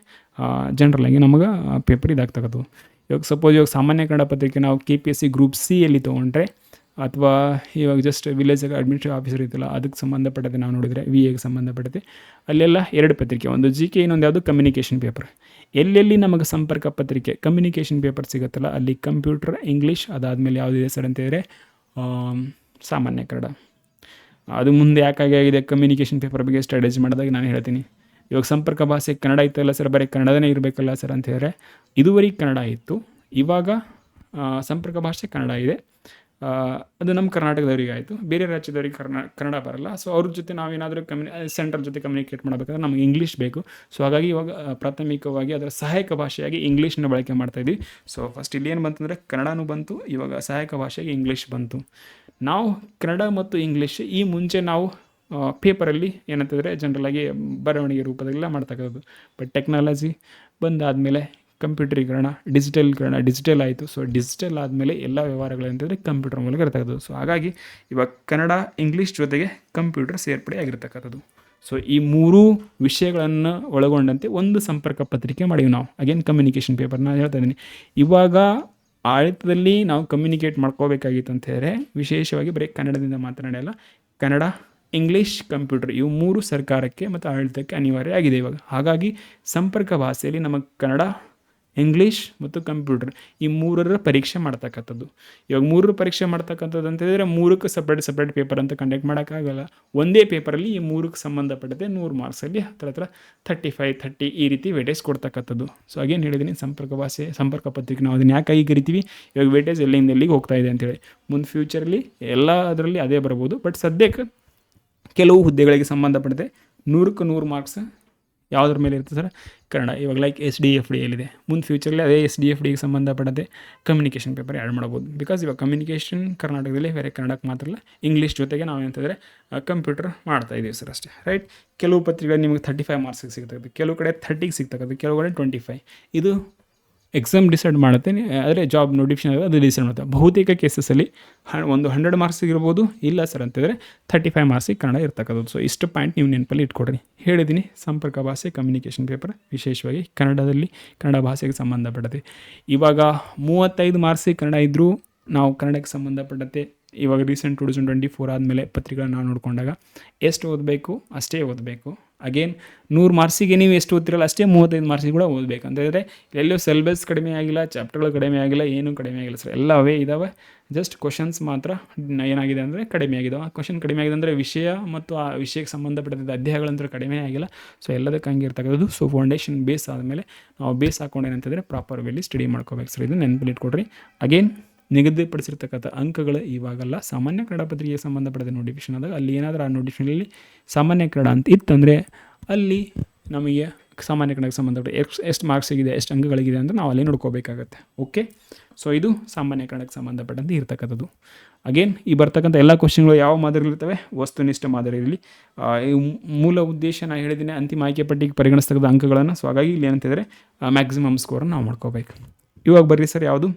ಜನರಲಾಗಿ ನಮಗೆ ಪೇಪರ್ ಇದಾಗ್ತಕ್ಕಂಥದ್ದು. ಇವಾಗ ಸಪೋಸ್ ಇವಾಗ ಸಾಮಾನ್ಯ ಕನ್ನಡ ಪತ್ರಿಕೆ ನಾವು KPSC ಗ್ರೂಪ್ C ಯಲ್ಲಿ ತೊಗೊಂಡ್ರೆ, ಅಥವಾ ಇವಾಗ ಜಸ್ಟ್ ವಿಲೇಜ್ ಅಡ್ಮಿನಿಸ್ಟ್ರೇಟಿವ್ ಆಫೀಸರ್ ಇತ್ತಲ್ಲ ಅದಕ್ಕೆ ಸಂಬಂಧಪಟ್ಟಂತೆ ನಾವು ನೋಡಿದರೆ VAಗೆ ಸಂಬಂಧಪಟ್ಟಂತೆ ಅಲ್ಲೆಲ್ಲ 2 ಪತ್ರಿಕೆ, ಒಂದು GK, ಇನ್ನೊಂದು ಯಾವುದು ಕಮ್ಯುನಿಕೇಷನ್ ಪೇಪರ್. ಎಲ್ಲೆಲ್ಲಿ ನಮಗೆ ಸಂಪರ್ಕ ಪತ್ರಿಕೆ ಕಮ್ಯುನಿಕೇಷನ್ ಪೇಪರ್ ಸಿಗುತ್ತಲ್ಲ ಅಲ್ಲಿ ಕಂಪ್ಯೂಟರ್, ಇಂಗ್ಲೀಷ್, ಅದಾದಮೇಲೆ ಯಾವುದಿದೆ ಸರ್ ಅಂತಂದರೆ ಸಾಮಾನ್ಯ ಕನ್ನಡ. ಅದು ಮುಂದೆ ಯಾಕಾಗಿದೆ ಕಮ್ಯುನಿಕೇಷನ್ ಪೇಪರ್ ಬಗ್ಗೆ ಸ್ಟಡೀಸ್ ಮಾಡಿದಾಗ ನಾನು ಹೇಳ್ತೀನಿ. ಇವಾಗ ಸಂಪರ್ಕ ಭಾಷೆ ಕನ್ನಡ ಇತ್ತಲ್ಲ ಸರ್, ಬರೀ ಕನ್ನಡನೇ ಇರಬೇಕಲ್ಲ ಸರ್ ಅಂತ ಹೇಳಿದ್ರೆ, ಇದುವರೆಗೆ ಕನ್ನಡ ಇತ್ತು, ಇವಾಗ ಸಂಪರ್ಕ ಭಾಷೆ ಕನ್ನಡ ಇದೆ. ಅದು ನಮ್ಮ ಕರ್ನಾಟಕದವ್ರಿಗೆ ಆಯಿತು, ಬೇರೆ ರಾಜ್ಯದವ್ರಿಗೆ ಕನ್ನಡ ಬರಲ್ಲ. ಸೊ ಅವ್ರ ಜೊತೆ ನಾವೇನಾದರೂ ಸೆಂಟ್ರಲ್ ಜೊತೆ ಕಮ್ಯುನಿಕೇಟ್ ಮಾಡಬೇಕಾದ್ರೆ ನಮಗೆ ಇಂಗ್ಲೀಷ್ ಬೇಕು. ಸೊ ಹಾಗಾಗಿ ಇವಾಗ ಪ್ರಾಥಮಿಕವಾಗಿ ಅದರ ಸಹಾಯಕ ಭಾಷೆಯಾಗಿ ಇಂಗ್ಲೀಷ್ನ ಬಳಕೆ ಮಾಡ್ತಾಯಿದ್ವಿ. ಸೊ ಫಸ್ಟ್ ಇಲ್ಲಿ ಏನು ಬಂತಂದರೆ ಕನ್ನಡನೂ ಬಂತು, ಇವಾಗ ಸಹಾಯಕ ಭಾಷೆಗೆ ಇಂಗ್ಲೀಷ್ ಬಂತು. ನಾವು ಕನ್ನಡ ಮತ್ತು ಇಂಗ್ಲೀಷ್ ಈ ಮುಂಚೆ ನಾವು ಪೇಪರಲ್ಲಿ ಏನಂತಂದರೆ ಜನರಲಾಗಿ ಬರವಣಿಗೆ ರೂಪದಲ್ಲೆಲ್ಲ ಮಾಡ್ತಕ್ಕಂಥದ್ದು. ಬಟ್ ಟೆಕ್ನಾಲಜಿ ಬಂದಾದಮೇಲೆ ಕಂಪ್ಯೂಟರೀಕರಣ, ಡಿಜಿಟಲ್ ಆಯಿತು. ಸೊ ಡಿಜಿಟಲ್ ಆದಮೇಲೆ ಎಲ್ಲ ವ್ಯವಹಾರಗಳಂತಂದರೆ ಕಂಪ್ಯೂಟರ್ ಮೂಲಕ ಇರ್ತಕ್ಕಂಥದ್ದು. ಸೊ ಹಾಗಾಗಿ ಇವಾಗ ಕನ್ನಡ, ಇಂಗ್ಲೀಷ್ ಜೊತೆಗೆ ಕಂಪ್ಯೂಟರ್ ಸೇರ್ಪಡೆ ಆಗಿರ್ತಕ್ಕಂಥದ್ದು. ಸೊ ಈ 3 ವಿಷಯಗಳನ್ನು ಒಳಗೊಂಡಂತೆ ಒಂದು ಸಂಪರ್ಕ ಪತ್ರಿಕೆ ಮಾಡಿವಿ ನಾವು. ಅಗೇನ್ ಕಮ್ಯುನಿಕೇಷನ್ ಪೇಪರ್ ನಾನು ಹೇಳ್ತಾ ಇದ್ದೀನಿ. ಇವಾಗ ಆಡಳಿತದಲ್ಲಿ ನಾವು ಕಮ್ಯುನಿಕೇಟ್ ಮಾಡ್ಕೋಬೇಕಾಗಿತ್ತು ಅಂತ ಹೇಳಿದ್ರೆ ವಿಶೇಷವಾಗಿ ಬರೀ ಕನ್ನಡದಿಂದ ಮಾತನಾಡಲ್ಲ, ಕನ್ನಡ, ಇಂಗ್ಲೀಷ್, ಕಂಪ್ಯೂಟರ್ ಇವು 3 ಸರ್ಕಾರಕ್ಕೆ ಮತ್ತು ಆಡಳಿತಕ್ಕೆ ಅನಿವಾರ್ಯ ಆಗಿದೆ ಇವಾಗ. ಹಾಗಾಗಿ ಸಂಪರ್ಕ ಭಾಷೆಯಲ್ಲಿ ನಮಗೆ ಕನ್ನಡ, ಇಂಗ್ಲೀಷ್ ಮತ್ತು ಕಂಪ್ಯೂಟರ್ ಈ 3ರ ಪರೀಕ್ಷೆ ಮಾಡ್ತಕ್ಕಂಥದ್ದು. ಇವಾಗ 3 ಪರೀಕ್ಷೆ ಮಾಡ್ತಕ್ಕಂಥದ್ದು ಅಂತ ಹೇಳಿದ್ರೆ 3ಕ್ಕೆ ಸಪ್ರೇಟ್ ಪೇಪರ್ ಅಂತ ಕಂಡಕ್ಟ್ ಮಾಡೋಕ್ಕಾಗಲ್ಲ. ಒಂದೇ ಪೇಪರಲ್ಲಿ ಈ 3ಕ್ಕೆ ಸಂಬಂಧಪಟ್ಟಂತೆ 100 ಮಾರ್ಕ್ಸಲ್ಲಿ ಹತ್ರ 35, 30 ಈ ರೀತಿ ವೇಟೇಜ್ ಕೊಡ್ತಕ್ಕಂಥದ್ದು. ಸೊ ಅಗೇನು ಹೇಳಿದ್ದೀನಿ, ಸಂಪರ್ಕ ಪತ್ರಿಕೆ ನಾವು ಅದನ್ನು ಯಾಕಾಗಿ ಕರಿತೀವಿ, ಇವಾಗ ವೇಟೇಜ್ ಎಲ್ಲಿಂದ ಎಲ್ಲಿಗೆ ಹೋಗ್ತಾ ಇದೆ ಅಂತೇಳಿ. ಮುಂದೆ ಫ್ಯೂಚರಲ್ಲಿ ಎಲ್ಲ ಅದರಲ್ಲಿ ಅದೇ ಬರ್ಬೋದು. ಬಟ್ ಸದ್ಯಕ್ಕೆ ಕೆಲವು ಹುದ್ದೆಗಳಿಗೆ ಸಂಬಂಧಪಟ್ಟಂತೆ 100ಕ್ಕೆ 100 ಮಾರ್ಕ್ಸ್ ಯಾವುದ್ರ ಮೇಲೆ ಇರ್ತದೆ ಸರ್, ಕನ್ನಡ. ಇವಾಗ ಲೈಕ್ SDFD ಎಲ್ಲಿದೆ, ಮುಂದೆ ಫ್ಯೂಚರಲ್ಲಿ ಅದೇ SDFDಗೆ ಸಂಬಂಧಪಟ್ಟಂತೆ ಕಮ್ಯುನಿಕೇಷನ್ ಪೇಪರ್ ಆ್ಯಡ್ ಮಾಡ್ಬೋದು. ಬಿಕಾಸ್ ಇವಾಗ ಕಮ್ಯುನಿಕೇಷನ್ ಕರ್ನಾಟಕದಲ್ಲಿ ಬೇರೆ ಕನ್ನಡಕ್ಕೆ ಮಾತ್ರ ಅಲ್ಲ, ಇಂಗ್ಲೀಷ್ ಜೊತೆಗೆ ನಾವು ಏನಂತಂದರೆ ಕಂಪ್ಯೂಟರ್ ಮಾಡ್ತಾಯಿದ್ದೀವಿ ಸರ್ ಅಷ್ಟೇ, ರೈಟ್. ಕೆಲವು ಪತ್ರಿಕೆಗಳು ನಿಮಗೆ 35 ಮಾರ್ಕ್ಸಿಗೆ ಸಿಗ್ತದೆ, ಕೆಲವು ಕಡೆ 30ಗೆ ಸಿಗ್ತಕ್ಕಂಥ, ಕೆಲವು ಕಡೆ 25. ಇದು ಎಕ್ಸಾಮ್ ಡಿಸೈಡ್ ಮಾಡುತ್ತೆ, ಆದರೆ ಜಾಬ್ ನೋಟಿಫಿಕೇಶನ್ ಅದು ಡಿಸೈಡ್ ಮಾಡುತ್ತೆ. ಬಹುತೇಕ ಕೇಸಸಲ್ಲಿ ಒಂದು 100 ಮಾರ್ಕ್ಸಿಗೆ ಇರ್ಬೋದು, ಇಲ್ಲ ಸರ್ ಅಂತಂದರೆ 35 ಮಾರ್ಕ್ಸಿಗೆ ಕನ್ನಡ ಇರ್ತಕ್ಕಂಥದ್ದು. ಸೊ ಇಷ್ಟು ಪಾಯಿಂಟ್ ನೀವು ನೆನಪಲ್ಲಿ ಇಟ್ಕೊಡ್ರಿ. ಹೇಳಿದ್ದೀನಿ ಸಂಪರ್ಕ ಭಾಷೆ ಕಮ್ಯುನಿಕೇಷನ್ ಪೇಪರ್ ವಿಶೇಷವಾಗಿ ಕನ್ನಡ ಭಾಷೆಗೆ ಸಂಬಂಧಪಟ್ಟಂತೆ. ಇವಾಗ 35 ಮಾರ್ಕ್ಸಿಗೆ ಕನ್ನಡ ಇದ್ದರೂ ನಾವು ಕನ್ನಡಕ್ಕೆ ಸಂಬಂಧಪಟ್ಟಂತೆ ಇವಾಗ ರೀಸೆಂಟ್ 2024 ಆದಮೇಲೆ ಪತ್ರಿಕೆಗಳನ್ನ ನಾವು ನೋಡಿಕೊಂಡಾಗ ಎಷ್ಟು ಓದಬೇಕು ಅಷ್ಟೇ ಓದಬೇಕು. ಅಗೇನ್ 100 ಮಾರ್ಕ್ಸಿಗೆ ನೀವು ಎಷ್ಟು ಓದ್ತಿರಲ್ಲ ಅಷ್ಟೇ 35 ಮಾರ್ಕ್ಸಿಗೆ ಕೂಡ ಓದಬೇಕು ಅಂತ ಹೇಳಿದ್ರೆ ಎಲ್ಲೂ ಸಿಲೆಬಸ್ ಕಡಿಮೆ ಆಗಿಲ್ಲ, ಚಾಪ್ಟರ್ಗಳು ಕಡಿಮೆ ಆಗಿಲ್ಲ, ಏನೂ ಕಡಿಮೆ ಆಗಿಲ್ಲ ಸರ್, ಎಲ್ಲ ಅವೇ ಇದ್ದಾವೆ. ಜಸ್ಟ್ ಕ್ವಶನ್ಸ್ ಮಾತ್ರ ಏನಾಗಿದೆ ಅಂದರೆ ಕಡಿಮೆ ಆಗಿದ್ದಾವೆ. ಕ್ವಶನ್ ಕಡಿಮೆ ಆಗಿದೆ ಅಂದರೆ ವಿಷಯ ಮತ್ತು ಆ ವಿಷಯಕ್ಕೆ ಸಂಬಂಧಪಟ್ಟಂಥ ಅಧ್ಯಾಯಗಳಂತೂ ಕಡಿಮೆ ಆಗಿಲ್ಲ. ಸೊ ಎಲ್ಲದಕ್ಕೆ ಹಂಗೆ ಇರ್ತಕ್ಕಂಥದ್ದು. ಸೊ ಫೌಂಡೇಶನ್ ಬೇಸ್ ಆದಮೇಲೆ ನಾವು ಬೇಸ್ ಹಾಕೊಂಡು ಏನಂತಂದರೆ ಪ್ರಾಪರ್ ವೇಲಿ ಸ್ಟಡಿ ಮಾಡ್ಕೋಬೇಕು ಸರ್. ಇದು ನೆನಪಲ್ಲಿ ಇಟ್ಕೊಡ್ರಿ. ಅಗೇನ್ ನಿಗದಿಪಡಿಸಿರ್ತಕ್ಕಂಥ ಅಂಕಗಳು ಇವಾಗಲ್ಲ, ಸಾಮಾನ್ಯ ಕನ್ನಡ ಪತ್ರಿಕೆಗೆ ಸಂಬಂಧಪಟ್ಟ ನೋಟಿಫಿಕೇಶನ್ ಆದಾಗ ಅಲ್ಲಿ ಏನಾದರೂ ಆ ನೋಟಿಫಿಕೇಷನಲ್ಲಿ ಸಾಮಾನ್ಯ ಕನ್ನಡ ಅಂತ ಇತ್ತಂದರೆ ಅಲ್ಲಿ ನಮಗೆ ಸಾಮಾನ್ಯ ಕನ್ನಡಕ್ಕೆ ಸಂಬಂಧಪಟ್ಟ ಎಷ್ಟು ಮಾರ್ಕ್ಸ್ ಸಿಗಿದೆ, ಎಷ್ಟು ಅಂಕಗಳಿಗಿದೆ ಅಂತ ನಾವು ಅಲ್ಲಿ ನೋಡ್ಕೋಬೇಕಾಗತ್ತೆ. ಓಕೆ, ಸೊ ಇದು ಸಾಮಾನ್ಯ ಕನ್ನಡಕ್ಕೆ ಸಂಬಂಧಪಟ್ಟಂತೆ ಇರ್ತಕ್ಕಂಥದ್ದು. ಅಗೇನ್ ಈ ಬರ್ತಕ್ಕಂಥ ಎಲ್ಲ ಕ್ವಶನ್ಗಳು ಯಾವ ಮಾದರಿಲಿರ್ತವೆ, ವಸ್ತುನಿಷ್ಠ ಮಾದರಿಯಲ್ಲಿ. ಈ ಮೂಲ ಉದ್ದೇಶ ನಾನು ಹೇಳಿದ್ದೀನಿ, ಅಂತಿಮ ಆಯ್ಕೆ ಪಟ್ಟಿಗೆ ಪರಿಗಣಿಸ್ತಕ್ಕಂಥ ಅಂಕಗಳನ್ನು. ಸೊ ಹಾಗಾಗಿ ಇಲ್ಲಿ ಏನಂತಿದ್ರೆ ಮ್ಯಾಕ್ಸಿಮಮ್ ಸ್ಕೋರನ್ನು ನಾವು ಮಾಡ್ಕೋಬೇಕು. ಇವಾಗ ಬರ್ರಿ ಸರ್, ಯಾವುದು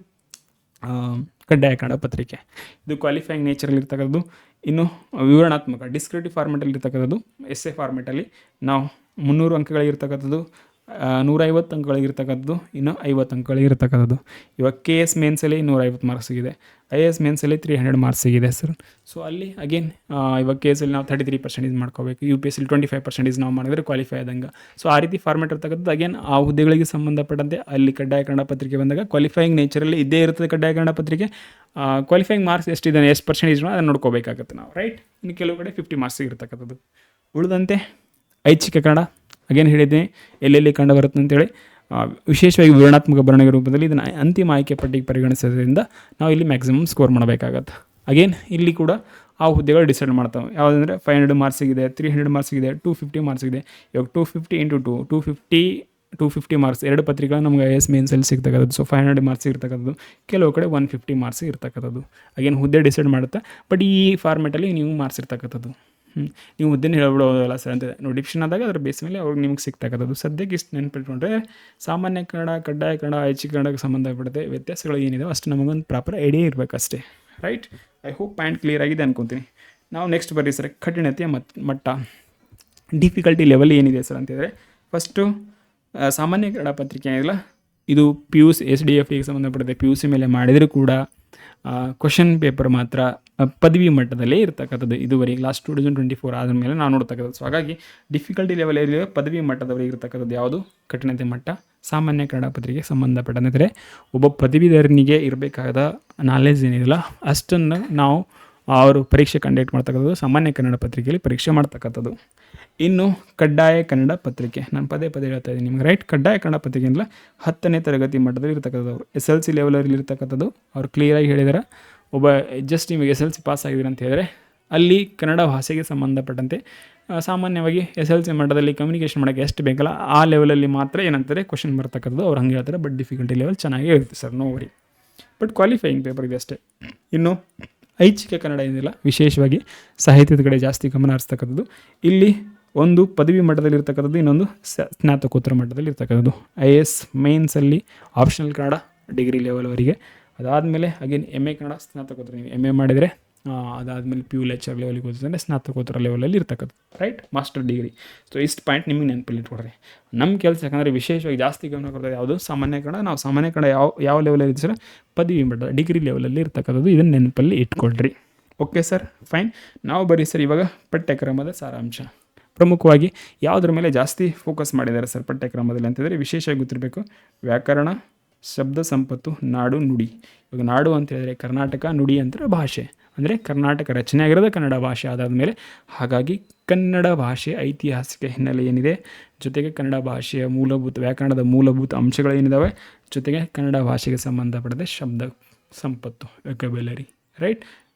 ಕಡ್ಡಾಯ ಕನ್ನಡ ಪತ್ರಿಕೆ. ಇದು ಕ್ವಾಲಿಫೈಯಿಂಗ್ ನೇಚರಲ್ಲಿ ಇರ್ತಕ್ಕಂಥದ್ದು. ಇನ್ನು ವಿವರಣಾತ್ಮಕ ಡಿಸ್ಕ್ರಿಪ್ಟಿವ್ ಫಾರ್ಮೆಟಲ್ಲಿ ಇರ್ತಕ್ಕಂಥದ್ದು. ಎಸ್ಸೆ ಫಾರ್ಮೆಟಲ್ಲಿ ನಾವು 300 ಅಂಕಗಳಿರ್ತಕ್ಕಂಥದ್ದು. 150 ಅಂಕಗಳಿಗಿರ್ತಕ್ಕಂಥದ್ದು, ಇನ್ನು 50 ಅಂಕಗಳಿಗಿರ್ತಕ್ಕಂಥದ್ದು. ಇವಾಗ KS ಮೇನ್ಸಲ್ಲಿ 150 ಮಾರ್ಕ್ಸ್ ಸಿಗಿದೆ, IAS ಮೇನ್ಸಲ್ಲಿ 300 ಮಾರ್ಕ್ಸ್ ಸಿಗಿದೆ ಸರ್. ಸೊ ಅಲ್ಲಿ ಅಗೇನ್ ಇವಾಗ KSಲ್ಲಿ ನಾವು 33% ಮಾಡ್ಕೋಬೇಕು, UPSCಲ್ಲಿ 25% ನಾವು ಮಾಡಿದ್ರೆ ಕ್ವಾಲಿಫೈ ಆದಂಗೆ. ಸೊ ಆ ರೀತಿ ಫಾರ್ಮೆಟ್ ಇರ್ತಕ್ಕಂಥದ್ದು. ಅಗೇನ್ ಆ ಹುದ್ದೆಗಳಿಗೆ ಸಂಬಂಧಪಟ್ಟಂತೆ ಅಲ್ಲಿ ಕಡ್ಡಾಯ ಕನ್ನಡ ಪತ್ರಿಕೆ ಬಂದಾಗ ಕ್ವಾಲಿಫೈಯಿಂಗ್ ನೇಚರಲ್ಲಿ ಇದ್ದೇ ಇರ್ತದೆ ಕಡ್ಡಾಯ ಕನ್ನಡ ಪತ್ರಿಕೆ. ಕ್ವಾಲಿಫೈಯಿಂಗ್ ಮಾರ್ಕ್ಸ್ ಎಷ್ಟಿದೆ, ಎಷ್ಟು ಪರ್ಸೆಂಟೇಜ್ ಅದನ್ನು ನೋಡ್ಕೋಬೇಕಾಗುತ್ತೆ ನಾವು, ರೈಟ್. ಇನ್ನು ಕೆಲವು ಕಡೆ 50 ಮಾರ್ಕ್ಸ್ ಇರ್ತಕ್ಕಂಥದ್ದು. ಉಳಿದಂತೆ ಐಚ್ಛಿಕ ಕನ್ನಡ ಅಗೇನ್ ಹೇಳಿದ್ದೀನಿ ಎಲ್ಲೆಲ್ಲಿ ಕಂಡು ಬರುತ್ತೆ ಅಂತೇಳಿ. ವಿಶೇಷವಾಗಿ ವಿವರಣಾತ್ಮಕ ಬರವಣಿಗೆ ರೂಪದಲ್ಲಿ ಇದನ್ನು ಅಂತಿಮ ಆಯ್ಕೆ ಪಟ್ಟಿಗೆ ಪರಿಗಣಿಸೋದ್ರಿಂದ ನಾವು ಇಲ್ಲಿ ಮ್ಯಾಕ್ಸಿಮಮ್ ಸ್ಕೋರ್ ಮಾಡಬೇಕಾಗತ್ತೆ. ಅಗೇನ್ ಇಲ್ಲಿ ಕೂಡ ಆ ಹುದ್ದೆಗಳು ಡಿಸೈಡ್ ಮಾಡ್ತಾವೆ. ಯಾವುದಂದರೆ 500 ಮಾರ್ಕ್ಸ್ ಸಿಗಿದೆ, 300 ಮಾರ್ಕ್ಸ್ ಸಿಗಿದೆ, 250 ಮಾರ್ಕ್ಸ್ ಸಿಗಿದೆ. ಇವಾಗ 250 × 250 ಮಾರ್ಕ್ಸ್ 2 ಪತ್ರಿಕೆಗಳು ನಮ್ಗೆ IAS ಮೇನ್ಸಲ್ಲಿ ಸಿಗ್ತಕ್ಕಂಥದ್ದು. ಸೊ 500 ಮಾರ್ಕ್ಸ್ ಇರ್ತಕ್ಕಂಥದ್ದು, ಕೆಲವು ಕಡೆ 150 ಮಾರ್ಕ್ಸ್ ಇರ್ತಕ್ಕಂಥದ್ದು. ಅಗೇನ್ ಹುದ್ದೆ ಡಿಸೈಡ್ ಮಾಡುತ್ತೆ. ಬಟ್ ಈ ಫಾರ್ಮೆಟಲ್ಲಿ ನೀವು ಮಾರ್ಕ್ಸ್ ಇರ್ತಕ್ಕಂಥದ್ದು. ನೀವು ಹುದ್ದೆನ ಹೇಳ್ಬಿಡೋದಲ್ಲ ಸರ್ ಅಂತ ನೋಟಿಫಿಕೇಶನ್ ಆದಾಗ ಅದ್ರ ಬೇಸ್ ಮೇಲೆ ಅವ್ರಿಗೆ ನಿಮ್ಗೆ ಸಿಗ್ತಕ್ಕಂಥದ್ದು. ಸದ್ಯಕ್ಕೆ ಇಷ್ಟು ನೆನಪಿಟ್ಕೊಂಡ್ರೆ ಸಾಮಾನ್ಯ ಕನ್ನಡ, ಕಡ್ಡಾಯ ಕನ್ನಡ, ಐಚ್ಛಿಕ ಕನ್ನಡಕ್ಕೆ ಸಂಬಂಧಪಟ್ಟಂತೆ ವ್ಯತ್ಯಾಸಗಳು ಏನಿದೆ ಅಷ್ಟು ನಮಗೊಂದು ಪ್ರಾಪರ್ ಐಡಿಯಾ ಇರಬೇಕಷ್ಟೇ, right. I hope point clear ಆಗಿದೆ ಅನ್ಕೊತೀನಿ. ನಾವು ನೆಕ್ಸ್ಟ್ ಬರ್ರಿ ಸರ್, ಕಠಿಣತೆಯ ಮಟ್ಟ, ಡಿಫಿಕಲ್ಟಿ ಲೆವೆಲ್ ಏನಿದೆ ಸರ್ ಅಂತಂದರೆ, ಫಸ್ಟು ಸಾಮಾನ್ಯ ಕನ್ನಡ ಪತ್ರಿಕೆ ಏನಿಲ್ಲ ಇದು PUC SDFಗೆ ಸಂಬಂಧಪಟ್ಟಿದೆ. PUC ಮೇಲೆ ಮಾಡಿದರೂ ಕೂಡ ಕ್ವಶನ್ ಪೇಪರ್ ಮಾತ್ರ ಪದವಿ ಮಟ್ಟದಲ್ಲೇ ಇರ್ತಕ್ಕಂಥದ್ದು. ಇದುವರೆಗೆ ಲಾಸ್ಟ್ 2024 ಆದಮೇಲೆ ನಾವು ನೋಡ್ತಕ್ಕಂಥದ್ದು. ಸೊ ಹಾಗಾಗಿ ಡಿಫಿಕಲ್ಟಿ ಲೆವೆಲ್ ಏರಿಯಾ ಪದವಿ ಮಟ್ಟದವರೆಗೆ ಇರ್ತಕ್ಕಂಥದ್ದು ಯಾವುದು, ಕಠಿಣತೆ ಮಟ್ಟ ಸಾಮಾನ್ಯ ಕನ್ನಡ ಪತ್ರಿಕೆಗೆ ಸಂಬಂಧಪಟ್ಟಂತೆ ಒಬ್ಬ ಪದವೀಧರನಿಗೆ ಇರಬೇಕಾದ ನಾಲೆಜ್ ಏನಿಲ್ಲ ಅಷ್ಟನ್ನು ನಾವು ಅವರು ಪರೀಕ್ಷೆ ಕಂಡಕ್ಟ್ ಮಾಡ್ತಕ್ಕಂಥದ್ದು ಸಾಮಾನ್ಯ ಕನ್ನಡ ಪತ್ರಿಕೆಯಲ್ಲಿ ಪರೀಕ್ಷೆ ಮಾಡ್ತಕ್ಕಂಥದ್ದು. ಇನ್ನು ಕಡ್ಡಾಯ ಕನ್ನಡ ಪತ್ರಿಕೆ, ನಾನು ಪದೇ ಹೇಳ್ತಾ ಇದ್ದೀನಿ ನಿಮ್ಗೆ, ರೈಟ್. ಕಡ್ಡಾಯ ಕನ್ನಡ ಪತ್ರಿಕೆ ಅಂದರೆ 10ನೇ ತರಗತಿ ಮಟ್ಟದಲ್ಲಿ ಇರ್ತಕ್ಕಂಥದ್ದು. SLC ಲೆವೆಲಲ್ಲಿ ಇರ್ತಕ್ಕಂಥದ್ದು. ಅವ್ರು ಕ್ಲಿಯರಾಗಿ ಹೇಳಿದಾರೆ, ಒಬ್ಬ ಜಸ್ಟ್ ನಿಮಗೆ SLC ಪಾಸ್ ಆಗಿದ್ದೀರ ಅಂತ ಹೇಳಿದ್ರೆ ಅಲ್ಲಿ ಕನ್ನಡ ಭಾಷೆಗೆ ಸಂಬಂಧಪಟ್ಟಂತೆ ಸಾಮಾನ್ಯವಾಗಿ SLC ಮಟ್ಟದಲ್ಲಿ ಕಮ್ಯುನಿಕೇಷನ್ ಮಾಡೋಕ್ಕೆ ಎಷ್ಟು ಬೇಕಲ್ಲ ಆ ಲೆವೆಲಲ್ಲಿ ಮಾತ್ರ ಏನಂತಾರೆ ಕ್ವಶನ್ ಬರ್ತಕ್ಕಂಥದ್ದು. ಅವ್ರು ಹಂಗೆ ಹೇಳ್ತಾರೆ. ಬಟ್ ಡಿಫಿಕಲ್ಟಿ ಲೆವೆಲ್ ಚೆನ್ನಾಗೇ ಇರುತ್ತೆ sir, no worry. But qualifying paper ಇದೆ ಅಷ್ಟೇ. ಇನ್ನು ಐಚ್ಛಿಕ ಕನ್ನಡ ಏನಿಲ್ಲ, ವಿಶೇಷವಾಗಿ ಸಾಹಿತ್ಯದ ಕಡೆ ಜಾಸ್ತಿ ಗಮನ ಹರಿಸ್ತಕ್ಕಂಥದ್ದು. ಇಲ್ಲಿ ಒಂದು ಪದವಿ ಮಟ್ಟದಲ್ಲಿ ಇರ್ತಕ್ಕಂಥದ್ದು, ಇನ್ನೊಂದು ಸ್ನಾತಕೋತ್ತರ ಮಟ್ಟದಲ್ಲಿ ಇರ್ತಕ್ಕಂಥದ್ದು. IAS ಮೇನ್ಸಲ್ಲಿ ಆಪ್ಷನಲ್ ಕನ್ನಡ ಡಿಗ್ರಿ ಲೆವೆಲ್ವರೆಗೆ, ಅದಾದಮೇಲೆ ಅಗೇನ್ MA ಕನ್ನಡ ಸ್ನಾತಕೋತ್ತರ. ನೀವು MA ಮಾಡಿದರೆ ಅದಾದಮೇಲೆ PU ಲೆಕ್ಚರ್ ಲೆವೆಲಿಗೆ ಹೋದ್ರೆ ಸ್ನಾತಕೋತ್ತರ ಲೆವೆಲಲ್ಲಿ ಇರ್ತಕ್ಕಂಥದ್ದು, ರೈಟ್. Master degree. ಸೊ ಇಷ್ಟು ಪಾಯಿಂಟ್ ನಿಮಗೆ ನೆನಪಲ್ಲಿ ಇಟ್ಕೊಡ್ರಿ. ನಮ್ಮ ಕೆಲಸ ಯಾಕಂದರೆ ವಿಶೇಷವಾಗಿ ಜಾಸ್ತಿ ಗಮನ ಕೊಡ್ತಾರೆ ಯಾವುದು, ಸಾಮಾನ್ಯ ಕನ್ನಡ. ನಾವು ಸಾಮಾನ್ಯ ಕನ್ನಡ ಯಾವ ಲೆವೆಲಲ್ಲಿ ಇದ್ದೀವಿ ಸರ್, ಪದವಿ ಮಟ್ಟ ಡಿಗ್ರಿ ಲೆವೆಲಲ್ಲಿ ಇರ್ತಕ್ಕಂಥದ್ದು. ಇದನ್ನು ನೆನಪಲ್ಲಿ ಇಟ್ಕೊಳ್ರಿ. Okay sir, fine. ನಾವು ಬರೀ ಸರ್ ಇವಾಗ ಪಠ್ಯಕ್ರಮದ ಸಾರಾಂಶ. ಪ್ರಮುಖವಾಗಿ ಯಾವುದ್ರ ಮೇಲೆ ಜಾಸ್ತಿ ಫೋಕಸ್ ಮಾಡಿದ್ದಾರೆ ಸರ್ ಪಠ್ಯಕ್ರಮದಲ್ಲಿ ಅಂತಂದರೆ, ವಿಶೇಷವಾಗಿ ಗೊತ್ತಿರಬೇಕು ವ್ಯಾಕರಣ, ಶಬ್ದ ಸಂಪತ್ತು, ನಾಡು, ನುಡಿ. ಇವಾಗ ನಾಡು ಅಂತ ಹೇಳಿದ್ರೆ ಕರ್ನಾಟಕ, ನುಡಿ ಅಂದರೆ ಭಾಷೆ, ಅಂದರೆ ಕರ್ನಾಟಕ ರಚನೆ ಆಗಿರೋದು ಕನ್ನಡ ಭಾಷೆ ಆದಾದಮೇಲೆ. ಹಾಗಾಗಿ ಕನ್ನಡ ಭಾಷೆ ಐತಿಹಾಸಿಕ ಹಿನ್ನೆಲೆ ಏನಿದೆ, ಜೊತೆಗೆ ಕನ್ನಡ ಭಾಷೆಯ ಮೂಲಭೂತ ವ್ಯಾಕರಣದ ಮೂಲಭೂತ ಅಂಶಗಳು ಏನಿದ್ದಾವೆ, ಜೊತೆಗೆ ಕನ್ನಡ ಭಾಷೆಗೆ ಸಂಬಂಧಪಟ್ಟಂತೆ ಶಬ್ದ ಸಂಪತ್ತು, ವೆಕಬ್ಯುಲರಿ, ರೈಟ್.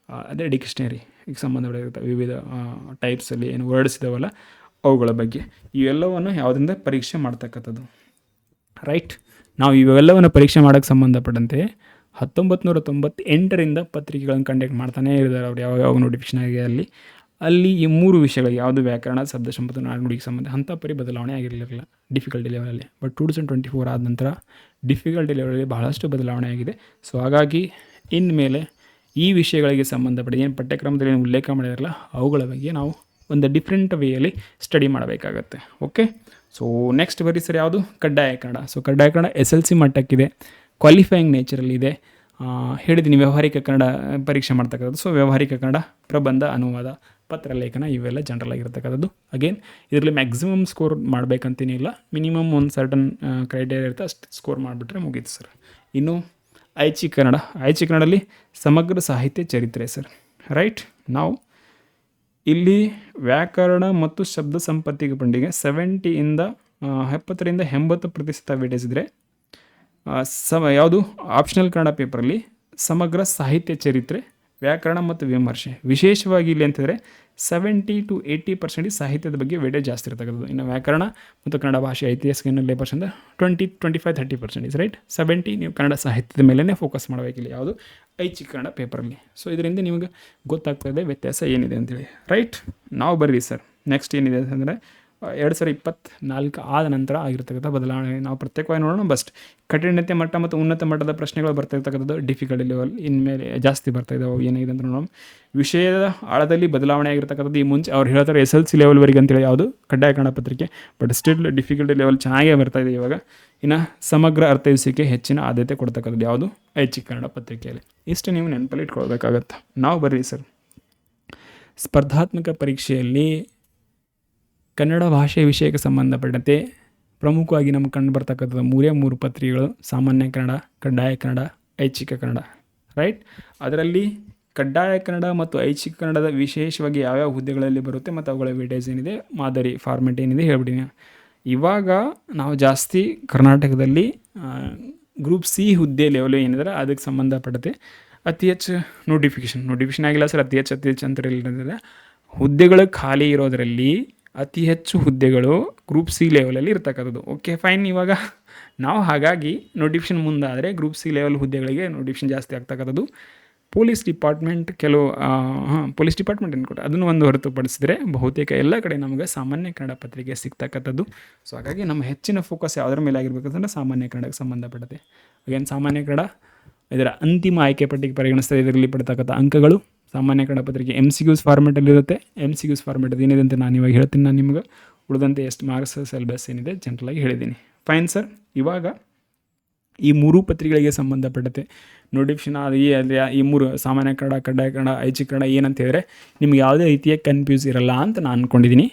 ಅದೇ ಡಿಕ್ಷನರಿಗೆ ಸಂಬಂಧಪಟ್ಟಿರುತ್ತೆ ವಿವಿಧ ಟೈಪ್ಸಲ್ಲಿ ಏನು ವರ್ಡ್ಸ್ ಇದ್ದಾವಲ್ಲ ಅವುಗಳ ಬಗ್ಗೆ. ಇವೆಲ್ಲವನ್ನು ಯಾವುದರಿಂದ ಪರೀಕ್ಷೆ ಮಾಡ್ತಕ್ಕಂಥದ್ದು, ರೈಟ್. ನಾವು ಇವೆಲ್ಲವನ್ನು ಪರೀಕ್ಷೆ ಮಾಡೋಕ್ಕೆ ಸಂಬಂಧಪಟ್ಟಂತೆ 1998ರಿಂದ ಪತ್ರಿಕೆಗಳನ್ನು ಕಂಡಕ್ಟ್ ಮಾಡ್ತಾನೇ ಇದ್ದಾರೆ ಅವ್ರು. ಯಾವ ನೋಟಿಫಿಕೇಷನ್ ಆಗಿದೆ ಅಲ್ಲಿ ಈ 3 ವಿಷಯಗಳು ಯಾವುದು, ವ್ಯಾಕರಣ, ಶಬ್ದ ಸಂಪತ್ತು, ನಾಡು, ನುಡಿಗೆ ಸಂಬಂಧ ಅಂಥ ಬದಲಾವಣೆ ಆಗಿರಲಿಲ್ಲ ಡಿಫಿಕಲ್ಟಿ ಲೆವೆಲಲ್ಲಿ. ಬಟ್ 2024 ಆದ ನಂತರ ಡಿಫಿಕಲ್ಟಿ ಲೆವೆಲಲ್ಲಿ ಬಹಳಷ್ಟು ಬದಲಾವಣೆ ಆಗಿದೆ. ಸೊ ಹಾಗಾಗಿ ಇನ್ಮೇಲೆ ಈ ವಿಷಯಗಳಿಗೆ ಸಂಬಂಧಪಟ್ಟ ಏನು ಪಠ್ಯಕ್ರಮದಲ್ಲಿ ಏನು ಉಲ್ಲೇಖ ಮಾಡಿದಾರಲ್ಲ ಅವುಗಳ ಬಗ್ಗೆ ನಾವು ಒಂದು ಡಿಫ್ರೆಂಟ್ ವೇಯಲ್ಲಿ ಸ್ಟಡಿ ಮಾಡಬೇಕಾಗತ್ತೆ. ಓಕೆ. ಸೊ ನೆಕ್ಸ್ಟ್ ಬರೀ ಸರ್ ಯಾವುದು, ಕಡ್ಡಾಯ ಕನ್ನಡ. ಸೊ ಕಡ್ಡಾಯ ಕನ್ನಡ SLC ಮಟ್ಟಕ್ಕಿದೆ, ಕ್ವಾಲಿಫೈಯಿಂಗ್ ನೇಚರಲ್ಲಿದೆ. ಹೇಳಿದ್ದೀನಿ ವ್ಯಾವಹಾರಿಕ ಕನ್ನಡ ಪರೀಕ್ಷೆ ಮಾಡ್ತಕ್ಕಂಥದ್ದು. ಸೊ ವ್ಯಾವಹಾರಿಕ ಕನ್ನಡ, ಪ್ರಬಂಧ, ಅನುವಾದ, ಪತ್ರಲೇಖನ ಇವೆಲ್ಲ ಜನರಲ್ ಆಗಿರ್ತಕ್ಕಂಥದ್ದು. ಅಗೇನ್ ಇದರಲ್ಲಿ ಮ್ಯಾಕ್ಸಿಮಮ್ ಸ್ಕೋರ್ ಮಾಡಬೇಕಂತೇನಿಲ್ಲ, ಮಿನಿಮಮ್ ಒಂದು ಸರ್ಟನ್ ಕ್ರೈಟೇರಿಯಾ ಇರುತ್ತೆ, ಅಷ್ಟು ಸ್ಕೋರ್ ಮಾಡಿಬಿಟ್ರೆ ಮುಗೀತು ಸರ್. ಇನ್ನು ಐಚ್ಛಿಕ ಕನ್ನಡದಲ್ಲಿ ಸಮಗ್ರ ಸಾಹಿತ್ಯ ಚರಿತ್ರೆ ಸರ್, ರೈಟ್. ನಾವು ಇಲ್ಲಿ ವ್ಯಾಕರಣ ಮತ್ತು ಶಬ್ದ ಸಂಪತ್ತಿಗೆ ಪಂಡಿಗೆ 70ರಿಂದ 80% ವೇಟೇಜ್ ಇದ್ದರೆ ಯಾವುದು ಆಪ್ಷನಲ್ ಕನ್ನಡ ಪೇಪರಲ್ಲಿ ಸಮಗ್ರ ಸಾಹಿತ್ಯ ಚರಿತ್ರೆ, ವ್ಯಾಕರಣ ಮತ್ತು ವಿಮರ್ಶೆ. ವಿಶೇಷವಾಗಿ ಇಲ್ಲಿ ಅಂತಂದರೆ 70 to 80% ಸಾಹಿತ್ಯದ ಬಗ್ಗೆ ವೇಟೇಜ್ ಜಾಸ್ತಿ ಇರ್ತಕ್ಕಂಥದ್ದು. ಇನ್ನು ವ್ಯಾಕರಣ ಮತ್ತು ಕನ್ನಡ ಭಾಷೆ ಐತಿಹಾಸಿಕ ಹಿನ್ನೆಲೆ ಪರ್ಸೆಂಟ್ 25-30% ರೈಟ್. 70 ನೀವು ಕನ್ನಡ ಸಾಹಿತ್ಯದ ಮೇಲೇ ಫೋಕಸ್ ಮಾಡಬೇಕಿಲ್ಲ ಯಾವುದು ಐಚ್ಛಿಕ ಕನ್ನಡ ಪೇಪರಲ್ಲಿ. ಸೊ ಇದರಿಂದ ನಿಮಗೆ ಗೊತ್ತಾಗ್ತದೆ ವ್ಯತ್ಯಾಸ ಏನಿದೆ ಅಂತೇಳಿ, ರೈಟ್. ನಾವು ಬರ್ರಿ ಸರ್ ನೆಕ್ಸ್ಟ್ ಏನಿದೆ ಅಂತಂದರೆ 2024 ಆದ ನಂತರ ಆಗಿರ್ತಕ್ಕಂಥ ಬದಲಾವಣೆ ನಾವು ಪ್ರತ್ಯೇಕವಾಗಿ ನೋಡೋಣ. ಕಠಿಣತೆ ಮಟ್ಟ ಮತ್ತು ಉನ್ನತ ಮಟ್ಟದ ಪ್ರಶ್ನೆಗಳು ಬರ್ತಿರ್ತಕ್ಕಂಥದ್ದು ಡಿಫಿಕಲ್ಟಿ ಲೆವೆಲ್ ಇನ್ಮೇಲೆ ಜಾಸ್ತಿ ಬರ್ತಾ ಇದ್ದಾವೆ. ಏನಾಗಿದೆ ಅಂತ ನೋಡೋಣ. ವಿಷಯದ ಆಳದಲ್ಲಿ ಬದಲಾವಣೆ ಆಗಿರ್ತಕ್ಕಂಥದ್ದು ಈ ಮುಂಚೆ ಅವ್ರು ಹೇಳ್ತಾರೆ SLC ಲೆವೆಲ್ವರೆಗೆ ಅಂತೇಳಿ ಯಾವುದು ಕಡ್ಡಾಯ ಕನ್ನಡ ಪತ್ರಿಕೆ, ಬಟ್ ಸ್ಟಿಲ್ ಡಿಫಿಕಲ್ಟಿ ಲೆವೆಲ್ ಚೆನ್ನಾಗೇ ಬರ್ತಾ ಇದೆ ಇವಾಗ. ಇನ್ನು ಸಮಗ್ರ ಅರ್ಥೈಸಿಕೆ ಹೆಚ್ಚಿನ ಆದ್ಯತೆ ಕೊಡ್ತಕ್ಕಂಥದ್ದು ಯಾವುದು ಐಚ್ಛಿಕ ಕನ್ನಡ ಪತ್ರಿಕೆಯಲ್ಲಿ. ಇಷ್ಟು ನೀವು ನೆನಪಲ್ಲಿ ಇಟ್ಕೊಳ್ಬೇಕಾಗತ್ತೆ. ನಾವು ಬರ್ರಿ ಸರ್, ಸ್ಪರ್ಧಾತ್ಮಕ ಪರೀಕ್ಷೆಯಲ್ಲಿ ಕನ್ನಡ ಭಾಷೆ ವಿಷಯಕ್ಕೆ ಸಂಬಂಧಪಟ್ಟಂತೆ ಪ್ರಮುಖವಾಗಿ ನಮ್ಗೆ ಕಂಡು ಬರ್ತಕ್ಕಂಥದ್ದು 3 ಪತ್ರಿಕೆಗಳು: ಸಾಮಾನ್ಯ ಕನ್ನಡ, ಕಡ್ಡಾಯ ಕನ್ನಡ, ಐಚ್ಛಿಕ ಕನ್ನಡ. ರೈಟ್. ಅದರಲ್ಲಿ ಕಡ್ಡಾಯ ಕನ್ನಡ ಮತ್ತು ಐಚ್ಛಿಕ ಕನ್ನಡದ ವಿಶೇಷವಾಗಿ ಯಾವ್ಯಾವ ಹುದ್ದೆಗಳಲ್ಲಿ ಬರುತ್ತೆ ಮತ್ತು ಅವುಗಳ ವೇಟೇಜ್ ಏನಿದೆ, ಮಾದರಿ ಫಾರ್ಮೆಟ್ ಏನಿದೆ ಹೇಳ್ಬಿಟ್ಟಿನಿ. ಇವಾಗ ನಾವು ಜಾಸ್ತಿ ಕರ್ನಾಟಕದಲ್ಲಿ ಗ್ರೂಪ್ ಸಿ ಹುದ್ದೆ ಲೆವೆಲ್ ಏನಿದ್ರೆ ಅದಕ್ಕೆ ಸಂಬಂಧಪಟ್ಟಂತೆ ಅತಿ ಹೆಚ್ಚು ನೋಟಿಫಿಕೇಷನ್ ಆಗಿಲ್ಲ ಸರ್. ಅತಿ ಹೆಚ್ಚು ಅಂತ ಹೇಳಿದ್ರೆ ಹುದ್ದೆಗಳು ಖಾಲಿ ಇರೋದರಲ್ಲಿ ಅತಿ ಹೆಚ್ಚು ಹುದ್ದೆಗಳು ಗ್ರೂಪ್ ಸಿ ಲೆವೆಲಲ್ಲಿ ಇರ್ತಕ್ಕಂಥದ್ದು. Okay fine. ಇವಾಗ ನಾವು ಹಾಗಾಗಿ ನೋಟಿಫಿಕೇಷನ್ ಮುಂದಾದರೆ ಗ್ರೂಪ್ ಸಿ ಲೆವೆಲ್ ಹುದ್ದೆಗಳಿಗೆ ನೋಟಿಫಿಕೇಷನ್ ಜಾಸ್ತಿ ಆಗ್ತಕ್ಕಂಥದ್ದು. ಪೊಲೀಸ್ ಡಿಪಾರ್ಟ್ಮೆಂಟ್ ಪೊಲೀಸ್ ಡಿಪಾರ್ಟ್ಮೆಂಟ್ ಅನ್ಕೊಟ್ಟು ಅದನ್ನು ಒಂದು ಹೊರತುಪಡಿಸಿದರೆ ಬಹುತೇಕ ಎಲ್ಲ ಕಡೆ ನಮಗೆ ಸಾಮಾನ್ಯ ಕನ್ನಡ ಪತ್ರಿಕೆ ಸಿಗ್ತಕ್ಕಂಥದ್ದು. ಸೊ ಹಾಗಾಗಿ ನಮ್ಮ ಹೆಚ್ಚಿನ ಫೋಕಸ್ ಯಾವುದರ ಮೇಲೆ ಆಗಿರ್ಬೇಕಂದ್ರೆ ಸಾಮಾನ್ಯ ಕನ್ನಡಕ್ಕೆ ಸಂಬಂಧಪಟ್ಟತೆ. ಅಗೇನ್ ಸಾಮಾನ್ಯ ಕನ್ನಡ ಇದರ ಅಂತಿಮ ಆಯ್ಕೆ ಪಟ್ಟಿಗೆ ಪರಿಗಣಿಸ್ತಾರೆ. ಇದರಲ್ಲಿ ಪಡ್ತಕ್ಕಂಥ ಅಂಕಗಳು ಸಾಮಾನ್ಯ ಕನ್ನಡ ಪತ್ರಿಕೆ MCQs ಫಾರ್ಮೆಟಲ್ಲಿರುತ್ತೆ. MCQs ಫಾರ್ಮೆಟ್ ಏನಿದೆ ಅಂತ ನಾನು ಇವಾಗ ಹೇಳ್ತೀನಿ. ನಾನು ನಿಮಗೆ ಉಳಿದಂತೆ ಎಷ್ಟು ಮಾರ್ಕ್ಸ್ ಸಿಲೆಬಸ್ ಏನಿದೆ ಜನರಲಾಗಿ ಹೇಳಿದ್ದೀನಿ. Fine sir. ಇವಾಗ ಈ 3 ಪತ್ರಿಕೆಗಳಿಗೆ ಸಂಬಂಧಪಟ್ಟಂತೆ ನೋಟಿಫಿಕೇಷನ್ ಈ 3 ಸಾಮಾನ್ಯ ಕನ್ನಡ, ಕಡ್ಡಾಯ ಕನ್ನಡ, ಐಚ್ಛಿಕ ಕನ್ನಡ ಏನಂತ ಹೇಳಿದ್ರೆ ನಿಮ್ಗೆ ಯಾವುದೇ ರೀತಿಯ ಕನ್ಫ್ಯೂಸ್ ಇರಲ್ಲ ಅಂತ ನಾನು ಅಂದ್ಕೊಂಡಿದ್ದೀನಿ.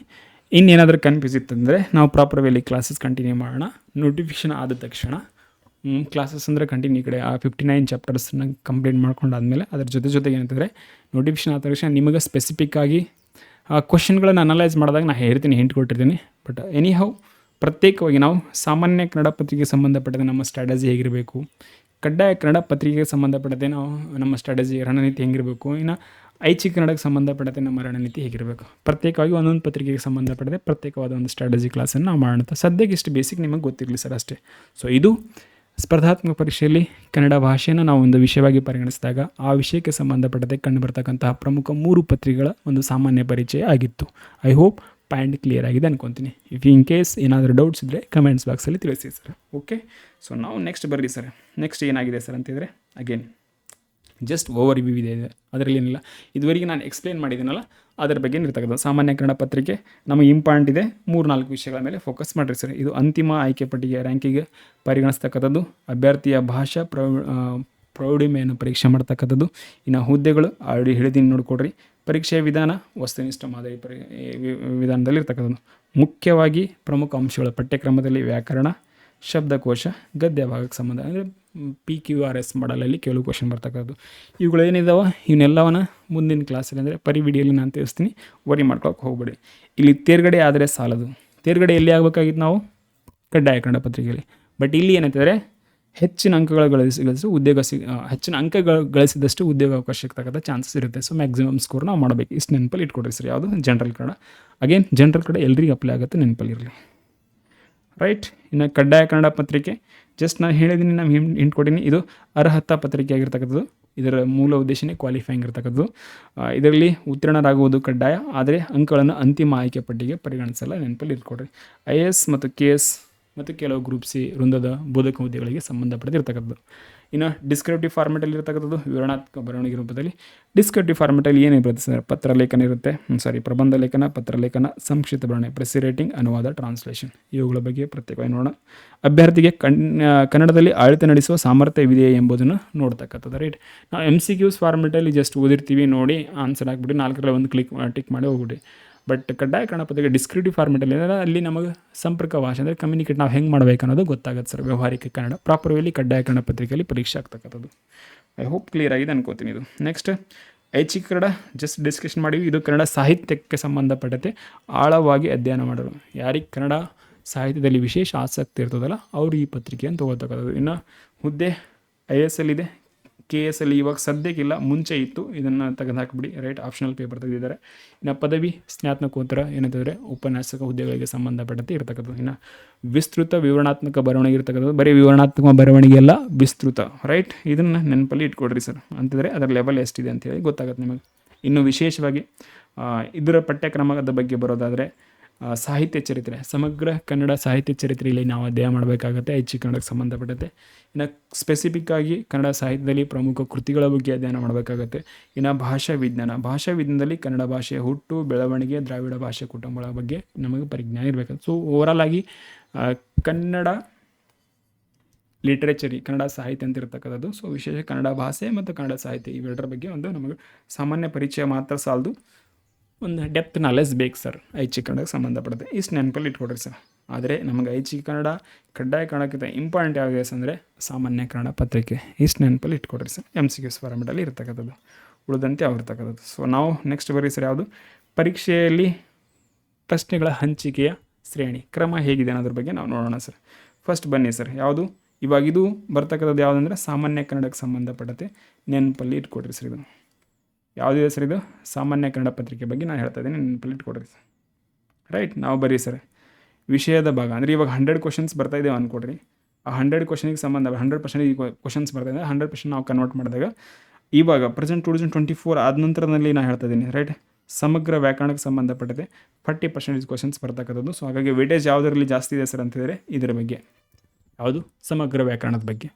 ಇನ್ನೇನಾದರೂ ಕನ್ಫ್ಯೂಸ್ ಇತ್ತಂದರೆ ನಾವು ಪ್ರಾಪರ್ ವೇಲಿ ಕ್ಲಾಸಸ್ ಕಂಟಿನ್ಯೂ ಮಾಡೋಣ. ನೋಟಿಫಿಕೇಷನ್ ಆದ ತಕ್ಷಣ ಕ್ಲಾಸಸ್ ಅಂದರೆ ಕಂಟಿನ್ಯೂ ಈ ಕಡೆ ಆ 59 ಚಾಪ್ಟರ್ಸ್ನ ಕಂಪ್ಲೀಟ್ ಮಾಡ್ಕೊಂಡಾದ್ಮೇಲೆ ಅದ್ರ ಜೊತೆಗೆ ಏನಂತಂದರೆ ನೋಟಿಫಿಕೇಷನ್ ಆದ ತಕ್ಷಣ ನಿಮಗೆ ಸ್ಪೆಸಿಫಿಕ್ಕಾಗಿ ಕ್ವಶನ್ಗಳನ್ನು ಅನಲೈಸ್ ಮಾಡಿದಾಗ ನಾನು ಹೇಳ್ತೀನಿ, ಹಿಂಟ್ ಕೊಟ್ಟಿರ್ತೀನಿ. ಬಟ್ ಎನಿಹೌ ಪ್ರತ್ಯೇಕವಾಗಿ ನಾವು ಸಾಮಾನ್ಯ ಕನ್ನಡ ಪತ್ರಿಕೆಗೆ ಸಂಬಂಧಪಟ್ಟಂತೆ ನಮ್ಮ ಸ್ಟ್ರಾಟಜಿ ಹೇಗಿರಬೇಕು, ಕಡ್ಡಾಯ ಕನ್ನಡ ಪತ್ರಿಕೆಗೆ ಸಂಬಂಧಪಟ್ಟಂತೆ ನಾವು ನಮ್ಮ ಸ್ಟ್ರಾಟಜಿ ರಣನೀತಿ ಹೇಗಿರಬೇಕು, ಇನ್ನು ಐಚ್ಛಿಕ ಕನ್ನಡಕ್ಕೆ ಸಂಬಂಧಪಟ್ಟಂತೆ ನಮ್ಮ ರಣನೀತಿ ಹೇಗಿರಬೇಕು, ಪ್ರತ್ಯೇಕವಾಗಿ ಒಂದೊಂದು ಪತ್ರಿಕೆಗೆ ಸಂಬಂಧಪಟ್ಟಂತೆ ಪ್ರತ್ಯೇಕವಾದ ಒಂದು ಸ್ಟ್ರಾಟಜಿ ಕ್ಲಾಸನ್ನು ನಾವು ಮಾಡೋಣ. ಸದ್ಯಕ್ಕೆ ಇಷ್ಟು ಬೇಸಿಕ್ ನಿಮಗೆ ಗೊತ್ತಿರಲಿ ಸರ್ ಅಷ್ಟೇ. ಸೊ ಇದು ಸ್ಪರ್ಧಾತ್ಮಕ ಪರೀಕ್ಷೆಯಲ್ಲಿ ಕನ್ನಡ ಭಾಷೆಯನ್ನು ನಾವು ಒಂದು ವಿಷಯವಾಗಿ ಪರಿಗಣಿಸಿದಾಗ ಆ ವಿಷಯಕ್ಕೆ ಸಂಬಂಧಪಟ್ಟಂತೆ ಕಂಡು ಬರ್ತಕ್ಕಂತಹ ಪ್ರಮುಖ 3 ಪತ್ರಿಕೆಗಳ ಒಂದು ಸಾಮಾನ್ಯ ಪರಿಚಯ ಆಗಿತ್ತು. ಐ ಹೋಪ್ ಪಾಯಿಂಟ್ ಕ್ಲಿಯರ್ ಆಗಿದೆ ಅನ್ಕೊತೀನಿ. ಇಫ್ ಇನ್ ಕೇಸ್ ಏನಾದರೂ ಡೌಟ್ಸ್ ಇದ್ದರೆ ಕಮೆಂಟ್ಸ್ ಬಾಕ್ಸಲ್ಲಿ ತಿಳಿಸಿ ಸರ್. ಓಕೆ. ಸೊ ನಾವು ನೆಕ್ಸ್ಟ್ ಬರ್ರಿ ಸರ್. ನೆಕ್ಸ್ಟ್ ಏನಾಗಿದೆ ಸರ್ ಅಂತಿದ್ರೆ ಅಗೇನ್ ಜಸ್ಟ್ ಓವರ್ ವ್ಯೂ ಇದೆ. ಅದರಲ್ಲಿ ಏನಿಲ್ಲ, ಇದುವರೆಗೆ ನಾನು ಎಕ್ಸ್ಪ್ಲೇನ್ ಮಾಡಿದ್ದೀನಲ್ಲ ಅದರ ಬಗ್ಗೆ ಇರ್ತಕ್ಕಂಥ ಸಾಮಾನ್ಯ ಕನ್ನಡ ಪತ್ರಿಕೆ ನಮಗೆ ಇಂಪಾರ್ಟೆಂಟ್ ಇದೆ. 3-4 ವಿಷಯಗಳ ಮೇಲೆ ಫೋಕಸ್ ಮಾಡಿರಿ ಸರ್. ಇದು ಅಂತಿಮ ಆಯ್ಕೆ ಪಟ್ಟಿಗೆ ರ್ಯಾಂಕಿಗೆ ಪರಿಗಣಿಸ್ತಕ್ಕಂಥದ್ದು. ಅಭ್ಯರ್ಥಿಯ ಭಾಷಾ ಪ್ರೌಢಿಮೆಯನ್ನು ಪರೀಕ್ಷೆ ಮಾಡ್ತಕ್ಕಂಥದ್ದು. ಇನ್ನು ಹುದ್ದೆಗಳು ಆಲ್ರೆಡಿ ಹೇಳಿದ್ದೀನಿ, ನೋಡಿಕೊಡ್ರಿ. ಪರೀಕ್ಷೆಯ ವಿಧಾನ ವಸ್ತುನಿಷ್ಠ ಮಾದರಿ ವಿಧಾನದಲ್ಲಿ ಇರ್ತಕ್ಕಂಥದ್ದು. ಮುಖ್ಯವಾಗಿ ಪ್ರಮುಖ ಅಂಶಗಳು ಪಠ್ಯಕ್ರಮದಲ್ಲಿ ವ್ಯಾಕರಣ, ಶಬ್ದಕೋಶ, ಗದ್ಯ ಭಾಗಕ್ಕೆ ಸಂಬಂಧ ಅಂದರೆ PQRS ಮಾಡಲಲ್ಲಿ ಕೆಲವು ಕ್ವಶನ್ ಬರ್ತಕ್ಕಂಥದ್ದು. ಇವುಗಳು ಏನಿದಾವೆ ಇವನ್ನೆಲ್ಲವನ್ನ ಮುಂದಿನ ಕ್ಲಾಸಲ್ಲಿ ಅಂದರೆ ವಿಡಿಯೋಲಿ ನಾನು ತಿಳಿಸ್ತೀನಿ. ವರಿ ಮಾಡ್ಕೊಳಕ್ಕೆ ಹೋಗ್ಬೇಡಿ. ಇಲ್ಲಿ ತೇರ್ಗಡೆ ಆದರೆ ಸಾಲದು. ತೇರ್ಗಡೆ ಎಲ್ಲಿ ಆಗಬೇಕಾಗಿತ್ತು ನಾವು ಕಡ್ಡಾಯ ಕನ್ನಡ ಪತ್ರಿಕೆಯಲ್ಲಿ. ಬಟ್ ಇಲ್ಲಿ ಏನಂತಂದರೆ ಹೆಚ್ಚಿನ ಅಂಕಗಳು ಹೆಚ್ಚಿನ ಅಂಕಗಳು ಗಳಿಸಿದಷ್ಟು ಉದ್ಯೋಗಾವಕಾಶ ಸಿಗ್ತಕ್ಕಂಥ ಚಾನ್ಸಸ್ ಇರುತ್ತೆ. ಸೊ ಮ್ಯಾಕ್ಸಿಮಮ್ ಸ್ಕೋರ್ ನಾವು ಮಾಡಬೇಕು. ಇಷ್ಟು ನೆನಪಲ್ಲಿ ಇಟ್ಕೊಡ್ರಿ ಸರ್. ಯಾವುದು general Kannada. Again general Kannada ಎಲ್ರಿಗೂ ಅಪ್ಲೈ ಆಗುತ್ತೆ, ನೆನಪಲ್ಲಿರಲಿ. ರೈಟ್. ಇನ್ನು ಕಡ್ಡಾಯ ಕನ್ನಡ ಪತ್ರಿಕೆ ಜಸ್ಟ್ ನಾನು ಹೇಳಿದ್ದೀನಿ, ನಾನು ಹಿಂಟ್ ಕೊಟ್ಟಿನಿ. ಇದು ಅರ್ಹತಾ ಪತ್ರಿಕೆ ಆಗಿರ್ತಕ್ಕಂಥದ್ದು. ಇದರ ಮೂಲ ಉದ್ದೇಶನೇ ಕ್ವಾಲಿಫೈಯಿಂಗ್ ಇರ್ತಕ್ಕಂಥದ್ದು. ಇದರಲ್ಲಿ ಉತ್ತೀರ್ಣರಾಗುವುದು ಕಡ್ಡಾಯ, ಆದರೆ ಅಂಕಗಳನ್ನು ಅಂತಿಮ ಆಯ್ಕೆ ಪಟ್ಟಿಗೆ ಪರಿಗಣಿಸಲ್ಲ, ನೆನಪಲ್ಲಿ ಇಟ್ಕೊಡ್ರಿ. IAS ಮತ್ತು KS ಮತ್ತು ಕೆಲವು ಗ್ರೂಪ್ ಸಿ ವೃಂದದ ಬೋಧಕ ಹುದ್ದೆಗಳಿಗೆ ಸಂಬಂಧಪಟ್ಟಿರ್ತಕ್ಕಂಥದ್ದು. ಇನ್ನು ಡಿಸ್ಕ್ರಿಪ್ಟಿವ್ ಫಾರ್ಮೆಟಲ್ಲಿ ಇರ್ತಕ್ಕಂಥದ್ದು ವಿವರಣಾತ್ಮಕ ಬರವಣಿಗೆ ರೂಪದಲ್ಲಿ. ಡಿಸ್ಕ್ರಿಪ್ಟಿವ್ ಫಾರ್ಮೆಟಲ್ಲಿ ಏನಿರುತ್ತೆ ಸರ್? ಪತ್ರಲೇಖನ ಇರುತ್ತೆ, ಪ್ರಬಂಧ ಲೇಖನ, ಪತ್ರಲೇಖನ, ಸಂಕ್ಷಿಪ್ತ ಬರವಣಿಗೆ, ಪ್ರೆಸ್ ರೈಟಿಂಗ್, ಅನುವಾದ, ಟ್ರಾನ್ಸ್ಲೇಷನ್. ಇವುಗಳ ಬಗ್ಗೆ ಪ್ರತ್ಯೇಕವಾಗಿ ನೋಡೋಣ. ಅಭ್ಯರ್ಥಿಗೆ ಕನ್ನಡದಲ್ಲಿ ಆಡಳಿತ ನಡೆಸುವ ಸಾಮರ್ಥ್ಯವಿದೆಯೇ ಎಂಬುದನ್ನು ನೋಡ್ತಕ್ಕಂಥದ್ದು. ರೈಟ್. ನಾವು MCQs ಫಾರ್ಮೆಟಲ್ಲಿ ಜಸ್ಟ್ ಓದಿರ್ತೀವಿ, ನೋಡಿ ಆನ್ಸರ್ ಹಾಕ್ಬಿಟ್ಟು 4ರಲ್ಲಿ ಒಂದು ಟಿಕ್ ಮಾಡಿ ಹೋಗ್ಬಿಡಿ. ಬಟ್ ಕಡ್ಡಾಯ ಕನ್ನಡ ಪತ್ರಿಕೆ ಡಿಸ್ಕ್ರಿಪ್ಟಿವ್ ಫಾರ್ಮೆಟಲ್ಲಿ ಅಲ್ಲಿ ನಮಗೆ ಸಂಪರ್ಕ ಭಾಷೆ ಅಂದರೆ ಕಮ್ಯುನಿಕೇಟ್ ನಾವು ಹೆಂಗೆ ಮಾಡಬೇಕು ಅನ್ನೋದು ಗೊತ್ತಾಗುತ್ತೆ ಸರ್. ವ್ಯವಹಾರಿಕ ಕನ್ನಡ ಪ್ರಾಪರ್ ವೇಲಿ ಕಡ್ಡಾಯ ಕನ್ನಡ ಪತ್ರಿಕೆಯಲ್ಲಿ ಪರೀಕ್ಷೆ ಆಗ್ತಕ್ಕಂಥದ್ದು. ಐ ಹೋಪ್ ಕ್ಲಿಯರ್ ಆಗಿದೆ ಅನ್ಕೋತೀನಿ. ಇದು ನೆಕ್ಸ್ಟ್ ಐಚ್ಛಿಕ ಕನ್ನಡ ಜಸ್ಟ್ ಡಿಸ್ಕಷನ್ ಮಾಡಿವಿ. ಇದು ಕನ್ನಡ ಸಾಹಿತ್ಯಕ್ಕೆ ಸಂಬಂಧಪಟ್ಟಂತೆ ಆಳವಾಗಿ ಅಧ್ಯಯನ ಮಾಡೋರು. ಯಾರಿಗೆ ಕನ್ನಡ ಸಾಹಿತ್ಯದಲ್ಲಿ ವಿಶೇಷ ಆಸಕ್ತಿ ಇರ್ತದಲ್ಲ ಅವರು ಈ ಪತ್ರಿಕೆಯನ್ನು ತೊಗೊಳ್ತಕ್ಕಂಥದ್ದು. ಇನ್ನು ಹುದ್ದೆ IAS ಇದೆ, KS ಇವಾಗ ಸದ್ಯಕ್ಕಿಲ್ಲ, ಮುಂಚೆ ಇತ್ತು, ಇದನ್ನು ತೆಗೆದು ಹಾಕಿಬಿಡಿ. ರೈಟ್. ಆಪ್ಷನಲ್ ಪೇಪರ್ ತೆಗೆದಿದ್ದಾರೆ. ಇನ್ನು ಪದವಿ ಸ್ನಾತಕೋತ್ತರ ಏನಂತಂದರೆ ಉಪನ್ಯಾಸಕ ಹುದ್ದೆಗಳಿಗೆ ಸಂಬಂಧಪಟ್ಟಂತೆ ಇರ್ತಕ್ಕಂಥದ್ದು. ಇನ್ನು ವಿಸ್ತೃತ ವಿವರಣಾತ್ಮಕ ಬರವಣಿಗೆ ಇರ್ತಕ್ಕಂಥದ್ದು. ಬರೀ ವಿವರಣಾತ್ಮಕ ಬರವಣಿಗೆ ಎಲ್ಲ, ವಿಸ್ತೃತ. ರೈಟ್. ಇದನ್ನು ನೆನಪಲ್ಲಿ ಇಟ್ಕೊಡ್ರಿ ಸರ್. ಅಂತಂದರೆ ಅದರ ಲೆವೆಲ್ ಎಷ್ಟಿದೆ ಅಂತೇಳಿ ಗೊತ್ತಾಗುತ್ತೆ ನಿಮಗೆ. ಇನ್ನು ವಿಶೇಷವಾಗಿ ಇದರ ಪಠ್ಯಕ್ರಮದ ಬಗ್ಗೆ ಬರೋದಾದರೆ ಸಾಹಿತ್ಯ ಚರಿತ್ರೆ, ಸಮಗ್ರ ಕನ್ನಡ ಸಾಹಿತ್ಯ ಚರಿತ್ರೆಯಲ್ಲಿ ನಾವು ಅಧ್ಯಯನ ಮಾಡಬೇಕಾಗುತ್ತೆ ಐಚ್ಛಿಕ ಕನ್ನಡಕ್ಕೆ ಸಂಬಂಧಪಟ್ಟಂತೆ. ಇನ್ನು ಸ್ಪೆಸಿಫಿಕ್ಕಾಗಿ ಕನ್ನಡ ಸಾಹಿತ್ಯದಲ್ಲಿ ಪ್ರಮುಖ ಕೃತಿಗಳ ಬಗ್ಗೆ ಅಧ್ಯಯನ ಮಾಡಬೇಕಾಗುತ್ತೆ. ಇನ್ನು ಭಾಷಾ ವಿಜ್ಞಾನದಲ್ಲಿ ಕನ್ನಡ ಭಾಷೆಯ ಹುಟ್ಟು, ಬೆಳವಣಿಗೆ, ದ್ರಾವಿಡ ಭಾಷೆ ಕುಟುಂಬಗಳ ಬಗ್ಗೆ ನಮಗೆ ಪರಿಜ್ಞಾನ ಇರಬೇಕು. ಸೊ ಓವರಾಲ್ ಆಗಿ ಕನ್ನಡ ಲಿಟ್ರೇಚರಿ, ಕನ್ನಡ ಸಾಹಿತ್ಯ ಅಂತ ಇರ್ತಕ್ಕಂಥದ್ದು. ಸೊ ವಿಶೇಷ ಕನ್ನಡ ಭಾಷೆ ಮತ್ತು ಕನ್ನಡ ಸಾಹಿತ್ಯ ಇವೆರಡರ ಬಗ್ಗೆ ಒಂದು ನಮಗೆ ಸಾಮಾನ್ಯ ಪರಿಚಯ ಮಾತ್ರ ಸಾಲದು, ಒಂದು ಡೆಪ್ತ್ ನಾಲೆಜ್ ಬೇಕು ಸರ್ ಐಚ್ಛಿಕ ಕನ್ನಡಕ್ಕೆ ಸಂಬಂಧಪಡುತ್ತೆ. ಇಷ್ಟು ನೆನಪಲ್ಲಿ ಇಟ್ಕೊಡ್ರಿ ಸರ್. ಆದರೆ ನಮಗೆ ಐಚ್ಛಿಕ ಕನ್ನಡ ಕಡ್ಡಾಯ ಕನ್ನಡಕ್ಕಿಂತ ಇಂಪಾರ್ಟೆಂಟ್ ಯಾವುದು ಅಂದರೆ ಸಾಮಾನ್ಯ ಕನ್ನಡ ಪತ್ರಿಕೆ. ಇಷ್ಟು ನೆನಪಲ್ಲಿ ಇಟ್ಕೊಡ್ರಿ ಸರ್. MCQs ಫಾರ್ಮೆಟಲ್ಲಿ ಇರ್ತಕ್ಕಂಥದ್ದು, ಉಳಿದಂತೆ ಆಗಿರ್ತಕ್ಕಂಥದ್ದು. ಸೊ ನಾವು ನೆಕ್ಸ್ಟ್ ಬರೀ ಸರ್ ಯಾವುದು ಪರೀಕ್ಷೆಯಲ್ಲಿ ಪ್ರಶ್ನೆಗಳ ಹಂಚಿಕೆಯ ಶ್ರೇಣಿ ಕ್ರಮ ಹೇಗಿದೆ ಅನ್ನೋದ್ರ ಬಗ್ಗೆ ನಾವು ನೋಡೋಣ ಸರ್. ಫಸ್ಟ್ ಬನ್ನಿ ಸರ್, ಯಾವುದು ಇವಾಗ ಇದು ಬರ್ತಕ್ಕಂಥದ್ದು ಯಾವುದಂದ್ರೆ ಸಾಮಾನ್ಯ ಕನ್ನಡಕ್ಕೆ ಸಂಬಂಧಪಟ್ಟಂತೆ ನೆನಪಲ್ಲಿ ಇಟ್ಕೊಡ್ರಿ ಸರ್. ಇದು ಯಾವುದಿದೆ ಸರ್? ಇದು ಸಾಮಾನ್ಯ ಕನ್ನಡ ಪತ್ರಿಕೆ ಬಗ್ಗೆ ನಾನು ಹೇಳ್ತಾ ಇದ್ದೀನಿ, ನೆನಪಲ್ಲಿ ಇಟ್ಕೊಡ್ರಿ ಸರ್. ರೈಟ್, ನಾವು ಬರೀ ಸರ್ ವಿಷಯದ ಭಾಗ ಅಂದರೆ ಇವಾಗ 100 ಕ್ವಶನ್ಸ್ ಬರ್ತಾ ಇದ್ದೇವೆ ಅಂದ್ಕೊಡ್ರಿ. ಆ 100 ಕ್ವಶನಿಗೆ ಸಂಬಂಧ 100% ಕ್ವಶನ್ಸ್ ಬರ್ತಾ ಇದೆ, 100% ನಾವು ಕನ್ವರ್ಟ್ ಮಾಡಿದಾಗ ಇವಾಗ ಪ್ರೆಸೆಂಟ್ 2024 ಆದ ನಂತರದಲ್ಲಿ ನಾನು ಹೇಳ್ತಾ ಇದ್ದೀನಿ. ರೈಟ್, ಸಮಗ್ರ ವ್ಯಾಕರಣಕ್ಕೆ ಸಂಬಂಧಪಟ್ಟಂತೆ 40% ಕ್ವಶನ್ಸ್ ಬರ್ತಕ್ಕಂಥದ್ದು. ಸೊ ಹಾಗಾಗಿ ವೇಟೇಜ್ ಯಾವುದರಲ್ಲಿ ಜಾಸ್ತಿ ಇದೆ ಸರ್ ಅಂತಿದ್ರೆ ಇದರ ಬಗ್ಗೆ, ಯಾವುದು ಸಮಗ್ರ ವ್ಯಾಕರಣದ ಬಗ್ಗೆ.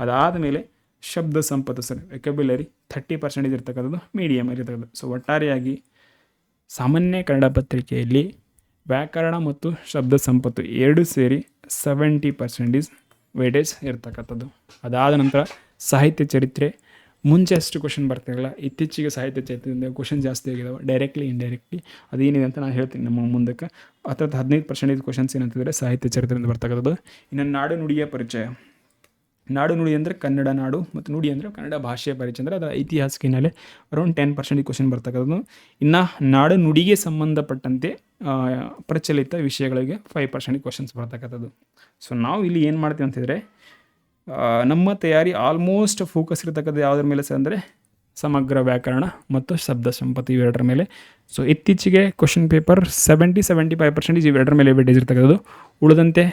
ಅದಾದ ಮೇಲೆ ಶಬ್ದ ಸಂಪತ್ತು ಸರ್, ವೆಕಬ್ಯುಲರಿ 30% ಇರ್ತಕ್ಕಂಥದ್ದು, ಮೀಡಿಯಮ್ ಇರ್ತಕ್ಕಂಥದ್ದು. ಸೊ ಒಟ್ಟಾರೆಯಾಗಿ ಸಾಮಾನ್ಯ ಕನ್ನಡ ಪತ್ರಿಕೆಯಲ್ಲಿ ವ್ಯಾಕರಣ ಮತ್ತು ಶಬ್ದ ಸಂಪತ್ತು ಎರಡು ಸೇರಿ 70% ವೇಟೇಜ್ ಇರ್ತಕ್ಕಂಥದ್ದು. ಅದಾದ ನಂತರ ಸಾಹಿತ್ಯ ಚರಿತ್ರೆ, ಮುಂಚೆ ಅಷ್ಟು ಕ್ವಶನ್ ಬರ್ತಿರಲಿಲ್ಲ, ಇತ್ತೀಚೆಗೆ ಸಾಹಿತ್ಯ ಚರಿತ್ರೆಯಿಂದ ಕ್ವಶನ್ ಜಾಸ್ತಿ ಆಗಿದಾವೆ, ಡೈರೆಕ್ಟ್ಲಿ ಇಂಡೈರೆಕ್ಟ್ಲಿ. ಅದೇನಿದೆ ಅಂತ ನಾನು ಹೇಳ್ತೀನಿ ನಮ್ಮ ಮುಂದಕ್ಕೆ. 15% ಕ್ವಶನ್ಸ್ ಏನಂತಿದ್ರೆ ಸಾಹಿತ್ಯ ಚರಿತ್ರೆಯಿಂದ ಬರ್ತಕ್ಕಂಥದ್ದು. ಇನ್ನು ನಾಡು ನುಡಿಯ ಪರಿಚಯ, ನಾಡು ನುಡಿ ಅಂದರೆ ಕನ್ನಡ ನಾಡು, ಮತ್ತು ನುಡಿ ಅಂದರೆ ಕನ್ನಡ ಭಾಷೆಯ ಪರಿಚಯ ಅಂದರೆ ಅದರ ಐತಿಹಾಸಿಕ ಹಿನ್ನೆಲೆ ಅರೌಂಡ್ 10% ಕ್ವಶನ್ ಬರ್ತಕ್ಕಂಥದ್ದು. ಇನ್ನು ನಾಡು ನುಡಿಗೆ ಸಂಬಂಧಪಟ್ಟಂತೆ ಪ್ರಚಲಿತ ವಿಷಯಗಳಿಗೆ 5% ಕ್ವಶನ್ಸ್ ಬರ್ತಕ್ಕಂಥದ್ದು. ಸೊ ನಾವು ಇಲ್ಲಿ ಏನು ಮಾಡ್ತೀವಿ ಅಂತಿದ್ರೆ ನಮ್ಮ ತಯಾರಿ ಆಲ್ಮೋಸ್ಟ್ ಫೋಕಸ್ ಇರತಕ್ಕದ್ದು ಯಾವುದ್ರ ಮೇಲೆ ಸರ್ ಅಂದರೆ ಸಮಗ್ರ ವ್ಯಾಕರಣ ಮತ್ತು ಶಬ್ದ ಸಂಪತ್ತು ಇವೆರಡರ ಮೇಲೆ. ಸೊ ಇತ್ತೀಚೆಗೆ ಕ್ವಶನ್ ಪೇಪರ್ 70-75% ಇವೆರಡರ ಮೇಲೆ ವೇಟೇಜ್ ಇರ್ತಕ್ಕಂಥದ್ದು. ಉಳಿದಂತೆ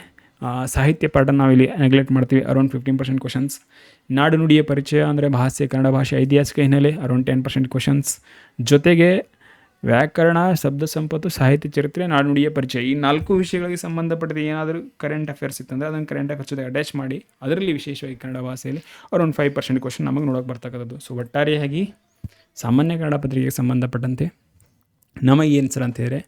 ಸಾಹಿತ್ಯ ಪಾಠ ನಾವಿಲ್ಲಿ ನೆಗ್ಲೆಕ್ಟ್ ಮಾಡ್ತೀವಿ, ಅರೌಂಡ್ 15% ಕ್ವಶನ್ಸ್. ನಾಡು ನುಡಿಯ ಪರಿಚಯ ಅಂದರೆ ಭಾಷೆ, ಕನ್ನಡ ಭಾಷೆ ಐತಿಹಾಸಿಕ ಹಿನ್ನೆಲೆ ಅರೌಂಡ್ 10% ಕ್ವಶನ್ಸ್. ಜೊತೆಗೆ ವ್ಯಾಕರಣ, ಶಬ್ದ ಸಂಪತ್ತು, ಸಾಹಿತ್ಯ ಚರಿತ್ರೆ, ನಾಡು ನುಡಿಯ ಪರಿಚಯ ಈ 4 ವಿಷಯಗಳಿಗೆ ಸಂಬಂಧಪಟ್ಟಿದ ಏನಾದರೂ ಕರೆಂಟ್ ಅಫೇರ್ಸ್ ಇತ್ತಂದರೆ ಅದನ್ನು ಕರೆಂಟ್ ಅಫೇರ್ಸ್ ಜೊತೆ ಅಟ್ಯಾಚ್ ಮಾಡಿ ಅದರಲ್ಲಿ ವಿಶೇಷವಾಗಿ ಕನ್ನಡ ಭಾಷೆಯಲ್ಲಿ ಅರೌಂಡ್ 5% ಕ್ವಶನ್ ನಮಗೆ ನೋಡೋಕೆ ಬರ್ತಕ್ಕಂಥದ್ದು. ಸೊ ಒಟ್ಟಾರೆಯಾಗಿ ಸಾಮಾನ್ಯ ಕನ್ನಡ ಪತ್ರಿಕೆಗೆ ಸಂಬಂಧಪಟ್ಟಂತೆ ನಮಗೇನು ಸರ್ ಅಂತಿದ್ರೆ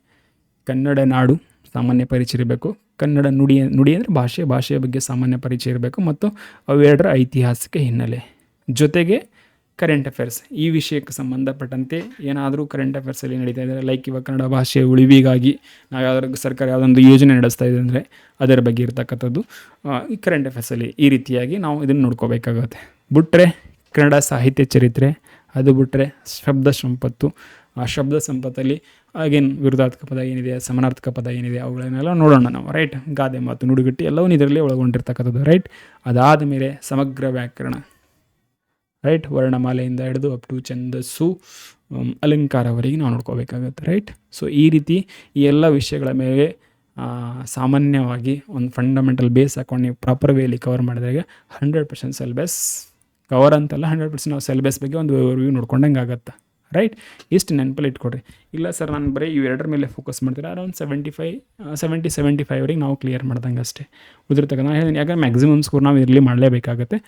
ಕನ್ನಡ ನಾಡು ಸಾಮಾನ್ಯ ಪರಿಚಯ ಇರಬೇಕು, ಕನ್ನಡ ನುಡಿ ಅಂದರೆ ಭಾಷೆಯ ಬಗ್ಗೆ ಸಾಮಾನ್ಯ ಪರಿಚಯ ಇರಬೇಕು, ಮತ್ತು ಅವೆರಡರ ಐತಿಹಾಸಿಕ ಹಿನ್ನೆಲೆ ಜೊತೆಗೆ ಕರೆಂಟ್ ಅಫೇರ್ಸ್ ಈ ವಿಷಯಕ್ಕೆ ಸಂಬಂಧಪಟ್ಟಂತೆ ಏನಾದರೂ ಕರೆಂಟ್ ಅಫೇರ್ಸಲ್ಲಿ ನಡೀತಾ ಇದ್ದಾರೆ, ಲೈಕ್ ಇವಾಗ ಕನ್ನಡ ಭಾಷೆಯ ಉಳಿವಿಗಾಗಿ ನಾವು ಯಾವ್ದಾದ್ರು ಸರ್ಕಾರ ಯಾವುದೊಂದು ಯೋಜನೆ ನಡೆಸ್ತಾ ಇದೆ ಅಂದರೆ ಅದರ ಬಗ್ಗೆ ಇರ್ತಕ್ಕಂಥದ್ದು ಈ ಕರೆಂಟ್ ಅಫೇರ್ಸಲ್ಲಿ ಈ ರೀತಿಯಾಗಿ ನಾವು ಇದನ್ನು ನೋಡ್ಕೋಬೇಕಾಗುತ್ತೆ. ಬಿಟ್ಟರೆ ಕನ್ನಡ ಸಾಹಿತ್ಯ ಚರಿತ್ರೆ, ಅದು ಬಿಟ್ಟರೆ ಶಬ್ದ ಸಂಪತ್ತು, ಆ ಶಬ್ದ ಸಂಪತ್ತಲ್ಲಿ ಅಗೇನ್ ವಿರುದ್ಧಾರ್ಥಕ ಪದ ಏನಿದೆ, ಸಮಾನಾರ್ಥಕ ಪದ ಏನಿದೆ ಅವುಗಳನ್ನೆಲ್ಲ ನೋಡೋಣ ನಾವು. ರೈಟ್, ಗಾದೆ ಮಾತು, ನುಡಿಗಟ್ಟು ಎಲ್ಲವೂ ಇದರಲ್ಲಿ ಒಳಗೊಂಡಿರ್ತಕ್ಕಂಥದ್ದು. ರೈಟ್, ಅದಾದ ಮೇಲೆ ಸಮಗ್ರ ವ್ಯಾಕರಣ, ರೈಟ್, ವರ್ಣಮಾಲೆಯಿಂದ ಹಿಡಿದು ಅಪ್ ಟು ಛಂದಸ್ಸು, ಅಲಂಕಾರವರೆಗೆ ನಾವು ನೋಡ್ಕೋಬೇಕಾಗತ್ತೆ. ರೈಟ್, ಸೊ ಈ ರೀತಿ ಈ ಎಲ್ಲ ವಿಷಯಗಳ ಮೇಲೆ ಸಾಮಾನ್ಯವಾಗಿ ಒಂದು ಫಂಡಮೆಂಟಲ್ ಬೇಸ್ ಹಾಕೊಂಡು ನೀವು ಪ್ರಾಪರ್ ವೇಲಿ ಕವರ್ ಮಾಡಿದಾಗ 100% ಸಿಲೆಬಸ್ ಕವರ್ ಅಂತಲ್ಲ, 100% ನಾವು ಸಿಲೆಬಸ್ ಬಗ್ಗೆ ಒಂದು ಓವರ್ವ್ಯೂ ನೋಡ್ಕೊಂಡಂಗೆ ಆಗುತ್ತೆ. ರೈಟ್, ಇಷ್ಟು ನೆನಪಲ್ಲಿ ಇಟ್ಕೊಡ್ರಿ. ಇಲ್ಲ ಸರ್ ನಾನು ಬರೀ ಇವೆರಡರ ಮೇಲೆ ಫೋಕಸ್ ಮಾಡ್ತೀರಾ, ಅರೌಂಡ್ 70-75ವರೆಗೆ ನಾವು ಕ್ಲಿಯರ್ ಮಾಡ್ದಂಗೆ ಅಷ್ಟೇ ಉದಿರ್ತಕ್ಕಂಥ ನಾನು ಹೇಳಿದ್ದೀನಿ. ಯಾಕಂದರೆ ಮ್ಯಾಕ್ಸಿಮಮ್ ಸ್ಕೋರ್ ನಾವು ಇರಲಿ ಮಾಡಲೇಬೇಕಾಗತ್ತೆ.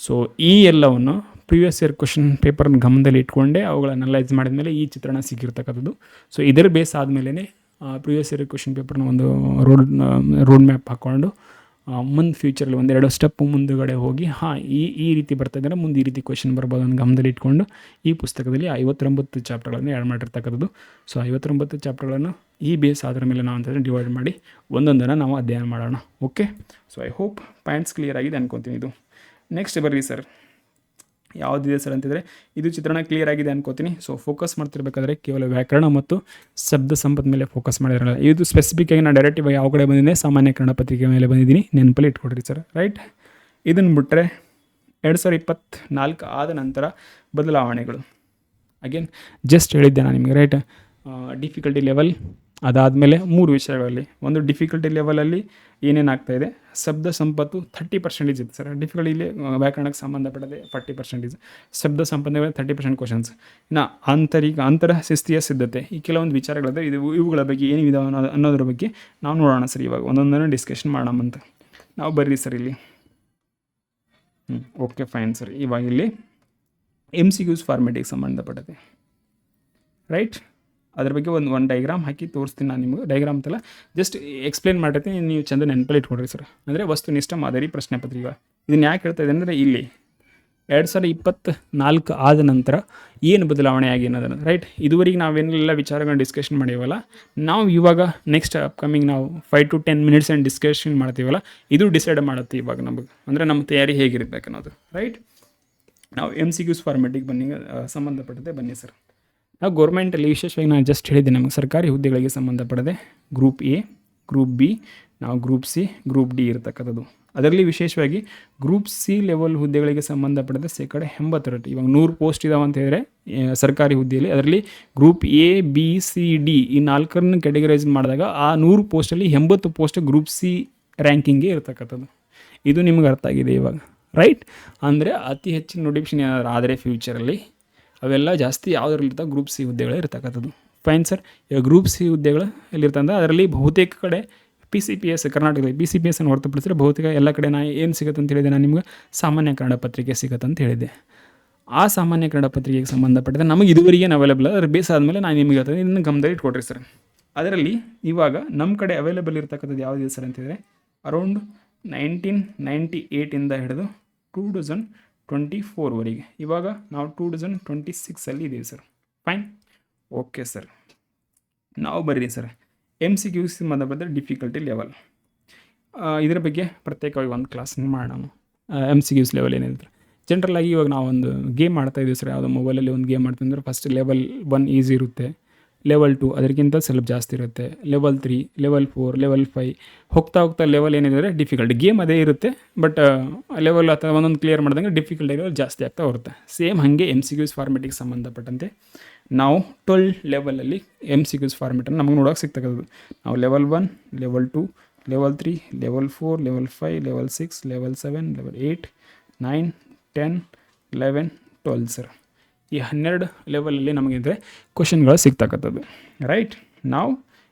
ಸೊ ಈ ಎಲ್ಲವನ್ನು ಪ್ರಿವಿಯಸ್ ಇಯರ್ ಕ್ವಶನ್ ಪೇಪರ್ನ ಗಮನದಲ್ಲಿ ಇಟ್ಕೊಂಡೆ ಅವುಗಳನ್ನು ಅನಲೈಸ್ ಮಾಡಿದ ಮೇಲೆ ಈ ಚಿತ್ರಣ ಸಿಕ್ಕಿರ್ತಕ್ಕಂಥದ್ದು. ಸೊ ಇದರ ಬೇಸ್ ಆದಮೇಲೆ ಪ್ರಿವಿಯಸ್ ಇಯರ್ ಕ್ವಶನ್ ಪೇಪರ್ನ ಒಂದು ರೋಡ್ ಮ್ಯಾಪ್ ಹಾಕ್ಕೊಂಡು ಮುಂದೆ ಫ್ಯೂಚರಲ್ಲಿ 1-2 ಸ್ಟೆಪ್ ಮುಂದುಗಡೆ ಹೋಗಿ ಈ ರೀತಿ ಬರ್ತಾಯಿದ್ದಾರೆ, ಮುಂದೆ ಈ ರೀತಿ ಕ್ವಶನ್ ಬರ್ಬೋದು ಅನ್ನೋ ಗಮನದಲ್ಲಿ ಇಟ್ಕೊಂಡು ಈ ಪುಸ್ತಕದಲ್ಲಿ 59 ಚಾಪ್ಟರ್ಗಳನ್ನು ಆ್ಯಡ್ ಮಾಡಿರ್ತಕ್ಕಂಥದ್ದು. ಸೊ 59 ಚಾಪ್ಟರ್ಗಳನ್ನು ಈ ಬೇಸ್ ಆದ್ರ ಮೇಲೆ ನಾವು ಅಂತಂದರೆ ಡಿವೈಡ್ ಮಾಡಿ ಒಂದೊಂದನ್ನು ನಾವು ಅಧ್ಯಯನ ಮಾಡೋಣ. Okay, so I hope points clear ಆಗಿದೆ ಅನ್ಕೊತೀನಿ. ಇದು ನೆಕ್ಸ್ಟ್ ಬರ್ರಿ ಸರ್, ಯಾವುದಿದೆ ಸರ್ ಅಂತಿದ್ರೆ ಇದು ಚಿತ್ರಣ ಕ್ಲಿಯರ್ ಆಗಿದೆ ಅನ್ಕೋತೀನಿ. ಸೊ ಫೋಕಸ್ ಮಾಡ್ತಿರ್ಬೇಕಾದ್ರೆ ಕೇವಲ ವ್ಯಾಕರಣ ಮತ್ತು ಶಬ್ದ ಸಂಪದ ಮೇಲೆ ಫೋಕಸ್ ಮಾಡಿರಲ್ಲ. ಇದು ಸ್ಪೆಸಿಫಿಕ್ಕಾಗಿ ನಾನು ಡೈರೆಕ್ಟಿವ್ ಯಾವ ಕಡೆ ಬಂದಿದ್ದೆ, ಸಾಮಾನ್ಯ ಕನ್ನಡ ಪತ್ರಿಕೆ ಮೇಲೆ ಬಂದಿದ್ದೀನಿ, ನೆನಪಲ್ಲಿ ಇಟ್ಕೊಡ್ರಿ ಸರ್. ರೈಟ್, ಇದನ್ನು ಬಿಟ್ಟರೆ 2024 ಆದ ನಂತರ ಬದಲಾವಣೆಗಳು ಅಗೇನ್ ಜಸ್ಟ್ ಹೇಳಿದ್ದೆ ನಾನು ನಿಮಗೆ. ರೈಟ್, ಡಿಫಿಕಲ್ಟಿ ಲೆವೆಲ್, ಅದಾದಮೇಲೆ 3 ವಿಷಯಗಳಲ್ಲಿ ಒಂದು ಡಿಫಿಕಲ್ಟಿ ಲೆವೆಲಲ್ಲಿ ಏನೇನಾಗ್ತಾಯಿದೆ, ಶಬ್ದ ಸಂಪತ್ತು 30% ಇತ್ತು ಸರ್. ಡಿಫಿಕಲ್ಟಿ ಇಲ್ಲಿ ವ್ಯಾಕರಣಕ್ಕೆ ಸಂಬಂಧಪಟ್ಟದೆ 40%. ಶಬ್ದ ಸಂಪತ್ತಿನ 30% ಕ್ವಶನ್ಸ್. ಇನ್ನು ಅಂತರ ಶಿಸ್ತಿಯ ಸಿದ್ಧತೆ, ಈ ಕೆಲವೊಂದು ವಿಚಾರಗಳಿದೆ. ಇವುಗಳ ಬಗ್ಗೆ ಏನಿದೆ ಅನ್ನೋದ್ರ ಬಗ್ಗೆ ನಾವು ನೋಡೋಣ ಸರ್. ಇವಾಗ ಒಂದೊಂದನ್ನು ಡಿಸ್ಕಷನ್ ಮಾಡೋಣ ಅಂತ ನಾವು ಬರ್ರಿ ಸರ್ ಇಲ್ಲಿ. Okay fine sir. ಇವಾಗ ಇಲ್ಲಿ MCQs ಫಾರ್ಮೆಟಿಗೆ ಸಂಬಂಧಪಟ್ಟದೆ, ರೈಟ್. ಅದ್ರ ಬಗ್ಗೆ ಒಂದು ಡೈಗ್ರಾಮ್ ಹಾಕಿ ತೋರಿಸ್ತೀನಿ ನಾನು ನಿಮಗೆ. ಡೈಗ್ರಾಮ್ ಅಂತಲ್ಲ, ಜಸ್ಟ್ ಎಕ್ಸ್ಪ್ಲೇನ್ ಮಾಡಿರ್ತೀನಿ, ನೀವು ಚಂದ ನೆನಪಲ್ಲಿ ಇಟ್ಕೊಡ್ರಿ ಸರ್. ಅಂದರೆ ವಸ್ತುನಿಷ್ಠ ಮಾದರಿ ಪ್ರಶ್ನೆ ಪತ್ರಿಕೆ. ಇದನ್ನು ಯಾಕೆ ಹೇಳ್ತಾ ಇದೆ ಅಂದರೆ, ಇಲ್ಲಿ 2024 ಆದ ನಂತರ ಏನು ಬದಲಾವಣೆ ಆಗಿ ಅನ್ನೋದನ್ನು, ರೈಟ್. ಇದುವರೆಗೆ ನಾವೇನೆಲ್ಲ ವಿಚಾರಗಳನ್ನ ಡಿಸ್ಕಷನ್ ಮಾಡೀವಲ್ಲ, ನಾವು ಇವಾಗ ನೆಕ್ಸ್ಟ್ ಅಪ್ಕಮಿಂಗ್ ನಾವು 5 to 10 minutes ಏನು ಡಿಸ್ಕಷನ್ ಮಾಡ್ತೀವಲ್ಲ, ಇದು ಡಿಸೈಡ್ ಮಾಡುತ್ತೆ ಇವಾಗ ನಮಗೆ. ಅಂದರೆ ನಮ್ಮ ತಯಾರಿ ಹೇಗಿರಬೇಕು ಅನ್ನೋದು, ರೈಟ್. ನಾವು MCQs ಫಾರ್ಮೆಟಿಗೆ ಸಂಬಂಧಪಟ್ಟದೆ ಬನ್ನಿ ಸರ್. ನಾವು ಗೌರ್ಮೆಂಟಲ್ಲಿ ವಿಶೇಷವಾಗಿ ನಾನು ಜಸ್ಟ್ ಹೇಳಿದ್ದೆ, ನಮಗೆ ಸರ್ಕಾರಿ ಹುದ್ದೆಗಳಿಗೆ ಸಂಬಂಧಪಟ್ಟದೆ ಗ್ರೂಪ್ ಎ, ಗ್ರೂಪ್ ಬಿ, ನಾವು ಗ್ರೂಪ್ ಸಿ, ಗ್ರೂಪ್ ಡಿ ಇರತಕ್ಕಂಥದ್ದು. ಅದರಲ್ಲಿ ವಿಶೇಷವಾಗಿ ಗ್ರೂಪ್ ಸಿ ಲೆವೆಲ್ ಹುದ್ದೆಗಳಿಗೆ ಸಂಬಂಧಪಟ್ಟದೆ 80%. ಇವಾಗ 100 ಪೋಸ್ಟ್ ಇದಾವೆ ಅಂತ ಹೇಳಿದ್ರೆ ಸರ್ಕಾರಿ ಹುದ್ದೆಯಲ್ಲಿ, ಅದರಲ್ಲಿ group A, B, C, D ಈ 4 ಕ್ಯಾಟಗರೈಸ್ ಮಾಡಿದಾಗ ಆ 100 ಪೋಸ್ಟಲ್ಲಿ 80 ಪೋಸ್ಟ್ ಗ್ರೂಪ್ ಸಿ ರ್ಯಾಂಕಿಂಗ್ಗೆ ಇರತಕ್ಕಂಥದ್ದು. ಇದು ನಿಮ್ಗೆ ಅರ್ಥ ಆಗಿದೆ ಇವಾಗ, ರೈಟ್. ಅಂದರೆ ಅತಿ ಹೆಚ್ಚಿನ ನೋಟಿಫಿಕೇಷನ್ ಏನಾದರೂ ಆದರೆ ಫ್ಯೂಚರಲ್ಲಿ ಅವೆಲ್ಲ ಜಾಸ್ತಿ ಯಾವುದ್ರಲ್ಲಿರ್ತಾವೆ, ಗ್ರೂಪ್ ಸಿ ಹುದ್ದೆಗಳೇ ಇರ್ತಕ್ಕಂಥದ್ದು. Fine sir. ಇವಾಗ ಗ್ರೂಪ್ ಸಿ ಹುದ್ದೆಗಳು ಎಲ್ಲಿರ್ತಂದ್ರೆ ಅದರಲ್ಲಿ ಬಹುತೇಕ ಕಡೆ PCPS ಕರ್ನಾಟಕದಲ್ಲಿ PCPS ಅನ್ನು ಹೊರತುಪಡಿಸಿದ್ರೆ ಬಹುತೇಕ ಎಲ್ಲ ಕಡೆ ನಾನು ಏನು ಸಿಗುತ್ತೆ ಅಂತ ಹೇಳಿದೆ, ನಾನು ನಿಮ್ಗೆ ಸಾಮಾನ್ಯ ಕನ್ನಡ ಪತ್ರಿಕೆ ಸಿಗುತ್ತೆ ಅಂತ ಹೇಳಿದ್ದೆ. ಆ ಸಾಮಾನ್ಯ ಕನ್ನಡ ಪತ್ರಿಕೆಗೆ ಸಂಬಂಧಪಟ್ಟಿದೆ ನಮಗೆ ಇದುವರೆಗೆ ಅವೈಲೇಬಲ್, ಅದ್ರ ಬೇಸ್ ಆದಮೇಲೆ ನಾನು ನಿಮಗೆ ಹೇಳ್ತೀನಿ, ಇದನ್ನು ಗಮನದಲ್ಲಿ ಇಟ್ಕೊಡ್ರಿ ಸರ್. ಅದರಲ್ಲಿ ಇವಾಗ ನಮ್ಮ ಕಡೆ ಅವೈಲೇಬಲ್ ಇರ್ತಕ್ಕಂಥದ್ದು ಯಾವುದಿದೆ ಸರ್ ಅಂತಂದರೆ, ಅರೌಂಡ್ 1998 ಹಿಡಿದು 2024ವರೆಗೆ. ಇವಾಗ ನಾವು 2026 ಇದ್ದೀವಿ ಸರ್. Fine, okay sir. ನಾವು ಬರ್ರಿ ಸರ್ MCQs ಸಂಬಂಧಪಟ್ಟ ಡಿಫಿಕಲ್ಟಿ ಲೆವೆಲ್, ಇದರ ಬಗ್ಗೆ ಪ್ರತ್ಯೇಕವಾಗಿ ಒಂದು ಕ್ಲಾಸ್ ಮಾಡೋಣ. MCQs ಲೆವೆಲ್ ಏನಿರುತ್ತೆ ಜನರಲ್ಲಾಗಿ. ಇವಾಗ ನಾವು ಒಂದು ಗೇಮ್ ಮಾಡ್ತಾಯಿದ್ದೀವಿ ಸರ್, ಯಾವುದೋ ಮೊಬೈಲಲ್ಲಿ ಒಂದು ಗೇಮ್ ಮಾಡ್ತೀವಿ. ಫಸ್ಟ್ ಲೆವೆಲ್ 1 ಈಸಿ ಇರುತ್ತೆ, ಲೆವೆಲ್ 2 ಅದಕ್ಕಿಂತ ಸ್ವಲ್ಪ ಜಾಸ್ತಿ ಇರುತ್ತೆ, ಲೆವೆಲ್ 3, ಲೆವೆಲ್ 4, ಲೆವೆಲ್ 5 ಹೋಗ್ತಾ ಲೆವೆಲ್ ಏನಿದೆ ಡಿಫಿಕಲ್ಟ್. ಗೇಮ್ ಅದೇ ಇರುತ್ತೆ, ಬಟ್ ಲೆವೆಲ್ ಅಥವಾ ಒಂದೊಂದು ಕ್ಲಿಯರ್ ಮಾಡಿದಂಗೆ ಡಿಫಿಕಲ್ಟಿ ಲೆವೆಲ್ ಜಾಸ್ತಿ ಆಗ್ತಾ ಬರುತ್ತೆ. ಸೇಮ್ ಹಾಗೆ MCQs ಫಾರ್ಮೆಟಿಗೆ ಸಂಬಂಧಪಟ್ಟಂತೆ ನಾವು 12 ಲೆವೆಲಲ್ಲಿ MCQs ಫಾರ್ಮೆಟನ್ನು ನಮಗೆ ನೋಡೋಕೆ ಸಿಗ್ತಕ್ಕಂಥದ್ದು. ನಾವು level 1, level 2, level 3, level 4, level 5, level 6, level 7, level 8, 9, 10, 11, 12 sir. ಈ 12 ಲೆವೆಲಲ್ಲಿ ನಮಗಿದ್ರೆ ಕ್ವಶನ್ಗಳು ಸಿಗ್ತಕ್ಕಂಥದ್ದು, ರೈಟ್. ನಾವು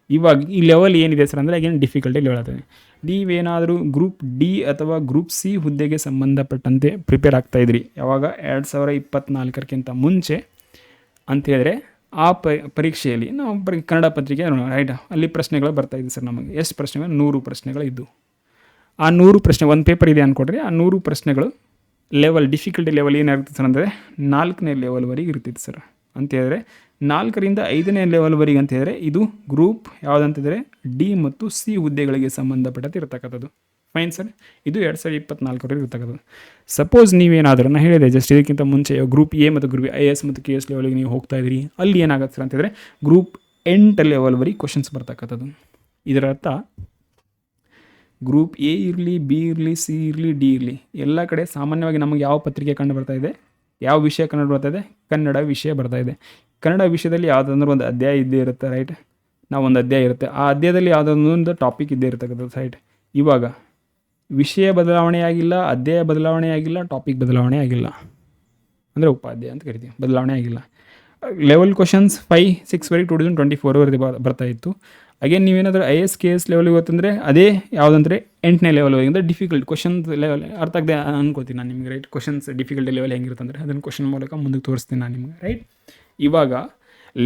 ಇವಾಗ ಈ ಲೆವೆಲ್ ಏನಿದೆ ಸರ್ ಅಂದರೆ ಏನು ಡಿಫಿಕಲ್ಟಿ ಲೆವೆಲ್ ಆಗ್ತದೆ. ನೀವೇನಾದರೂ ಗ್ರೂಪ್ ಡಿ ಅಥವಾ ಗ್ರೂಪ್ ಸಿ ಹುದ್ದೆಗೆ ಸಂಬಂಧಪಟ್ಟಂತೆ ಪ್ರಿಪೇರ್ ಆಗ್ತಾಯಿದ್ರಿ ಯಾವಾಗ 2024ಕ್ಕಿಂತ ಮುಂಚೆ ಅಂತ ಹೇಳಿದ್ರೆ, ಆ ಪರೀಕ್ಷೆಯಲ್ಲಿ ನಾವು ಕನ್ನಡ ಪತ್ರಿಕೆ ರೈಟ್, ಅಲ್ಲಿ ಪ್ರಶ್ನೆಗಳು ಬರ್ತಾಯಿದ್ವಿ ಸರ್. ನಮಗೆ ಎಷ್ಟು ಪ್ರಶ್ನೆಗಳು? 100 ಪ್ರಶ್ನೆಗಳು ಇದ್ದು. ಆ 100 ಪ್ರಶ್ನೆ, ಒಂದು ಪೇಪರ್ ಇದೆ ಅಂದ್ಕೊಡ್ರಿ, ಆ 100 ಪ್ರಶ್ನೆಗಳು ಲೆವೆಲ್ ಡಿಫಿಕಲ್ಟಿ ಲೆವೆಲ್ ಏನಾಗಿರುತ್ತೆ ಸರ್ ಅಂದರೆ 4ನೇ ಲೆವೆಲ್ವರೆಗೆ ಇರ್ತಿತ್ತು ಸರ್. ಅಂತೇಳಿದ್ರೆ 4ರಿಂದ 5ನೇ ಲೆವೆಲ್ವರೆಗೆ ಅಂತ ಹೇಳಿದ್ರೆ ಇದು ಗ್ರೂಪ್ ಯಾವುದಂತಿದ್ರೆ ಡಿ ಮತ್ತು ಸಿ ಹುದ್ದೆಗಳಿಗೆ ಸಂಬಂಧಪಟ್ಟಂತೆ ಇರತಕ್ಕಂಥದ್ದು. Fine sir. ಇದು 2024ವರೆಗೆ ಇರ್ತಕ್ಕಂಥದ್ದು. ಸಪೋಸ್ ನೀವೇನಾದರೂ ನಾನು ಹೇಳಿದೆ ಜಸ್ಟ್ ಇದಕ್ಕಿಂತ ಮುಂಚೆ ಗ್ರೂಪ್ ಎ ಮತ್ತು ಗ್ರೂಪ್ IAS ಮತ್ತು KS ಲೆವೆಲ್ಗೆ ನೀವು ಹೋಗ್ತಾ ಇದ್ದೀರಿ, ಅಲ್ಲಿ ಏನಾಗುತ್ತೆ ಸರ್ ಅಂತಂದರೆ ಗ್ರೂಪ್ 8 ಲೆವೆಲ್ವರೆಗೆ ಕ್ವಶನ್ಸ್ ಬರ್ತಕ್ಕಂಥದ್ದು. ಇದರ ಅರ್ಥ ಗ್ರೂಪ್ ಎ ಇರಲಿ, ಬಿ ಇರಲಿ, ಸಿ ಇರಲಿ, ಡಿ ಇರಲಿ, ಎಲ್ಲ ಕಡೆ ಸಾಮಾನ್ಯವಾಗಿ ನಮಗೆ ಯಾವ ಪತ್ರಿಕೆ ಕಂಡು ಬರ್ತಾ ಇದೆ, ಯಾವ ವಿಷಯ ಕಂಡು ಬರ್ತಾ ಇದೆ? ಕನ್ನಡ ವಿಷಯ ಬರ್ತಾ ಇದೆ. ಕನ್ನಡ ವಿಷಯದಲ್ಲಿ ಯಾವುದಾದ್ರೂ ಒಂದು ಅಧ್ಯಾಯ ಇದ್ದೇ ಇರುತ್ತೆ, ರೈಟ್. ನಾವು ಒಂದು ಅಧ್ಯಾಯ ಇರುತ್ತೆ, ಆ ಅಧ್ಯಾಯದಲ್ಲಿ ಯಾವುದಾದ್ರೂ ಒಂದು ಟಾಪಿಕ್ ಇದ್ದೇ ಇರ್ತಕ್ಕಂಥದ್ದು, ರೈಟ್. ಇವಾಗ ವಿಷಯ ಬದಲಾವಣೆ ಆಗಿಲ್ಲ, ಅಧ್ಯಾಯ ಬದಲಾವಣೆ ಆಗಿಲ್ಲ, ಟಾಪಿಕ್ ಬದಲಾವಣೆ ಆಗಿಲ್ಲ, ಅಂದರೆ ಉಪಾಧ್ಯಾಯ ಅಂತ ಕರಿತೀವಿ, ಬದಲಾವಣೆ ಆಗಿಲ್ಲ. ಲೆವೆಲ್ ಕ್ವಶನ್ಸ್ 5, 6ವರೆಗೆ 2024ವರೆಗೆ ಬರ್ತಾಯಿತ್ತು. ಅಗೇನ್ ನೀವೇನಾದರೂ IAS KS ಲೆವೆಲ್ಗೆ ಗೊತ್ತಂದರೆ ಅದೇ ಯಾವುದಂದರೆ 8ನೇ ಲೆವೆಲ್ವರೆಗೆ ಅಂದರೆ ಡಿಫಿಕಲ್ಟ್ ಕ್ವಶನ್ಸ್ ಲೆವೆಲ್ ಅರ್ಥ ಆಗದೆ ಅನ್ಕೋತೀನಿ ನಾನು ನಿಮಗೆ, ರೈಟ್. ಕ್ವಶನ್ಸ್ ಡಿಫಿಕಲ್ಟಿ ಲೆವೆಲ್ ಹೆಂಗಿರುತ್ತೆ ಅಂದರೆ ಅದನ್ನು ಕ್ವಶನ್ ಮೂಲಕ ಮುಂದಕ್ಕೆ ತೋರಿಸ್ತೀನಿ ನಾನು ನಿಮಗೆ, ರೈಟ್. ಇವಾಗ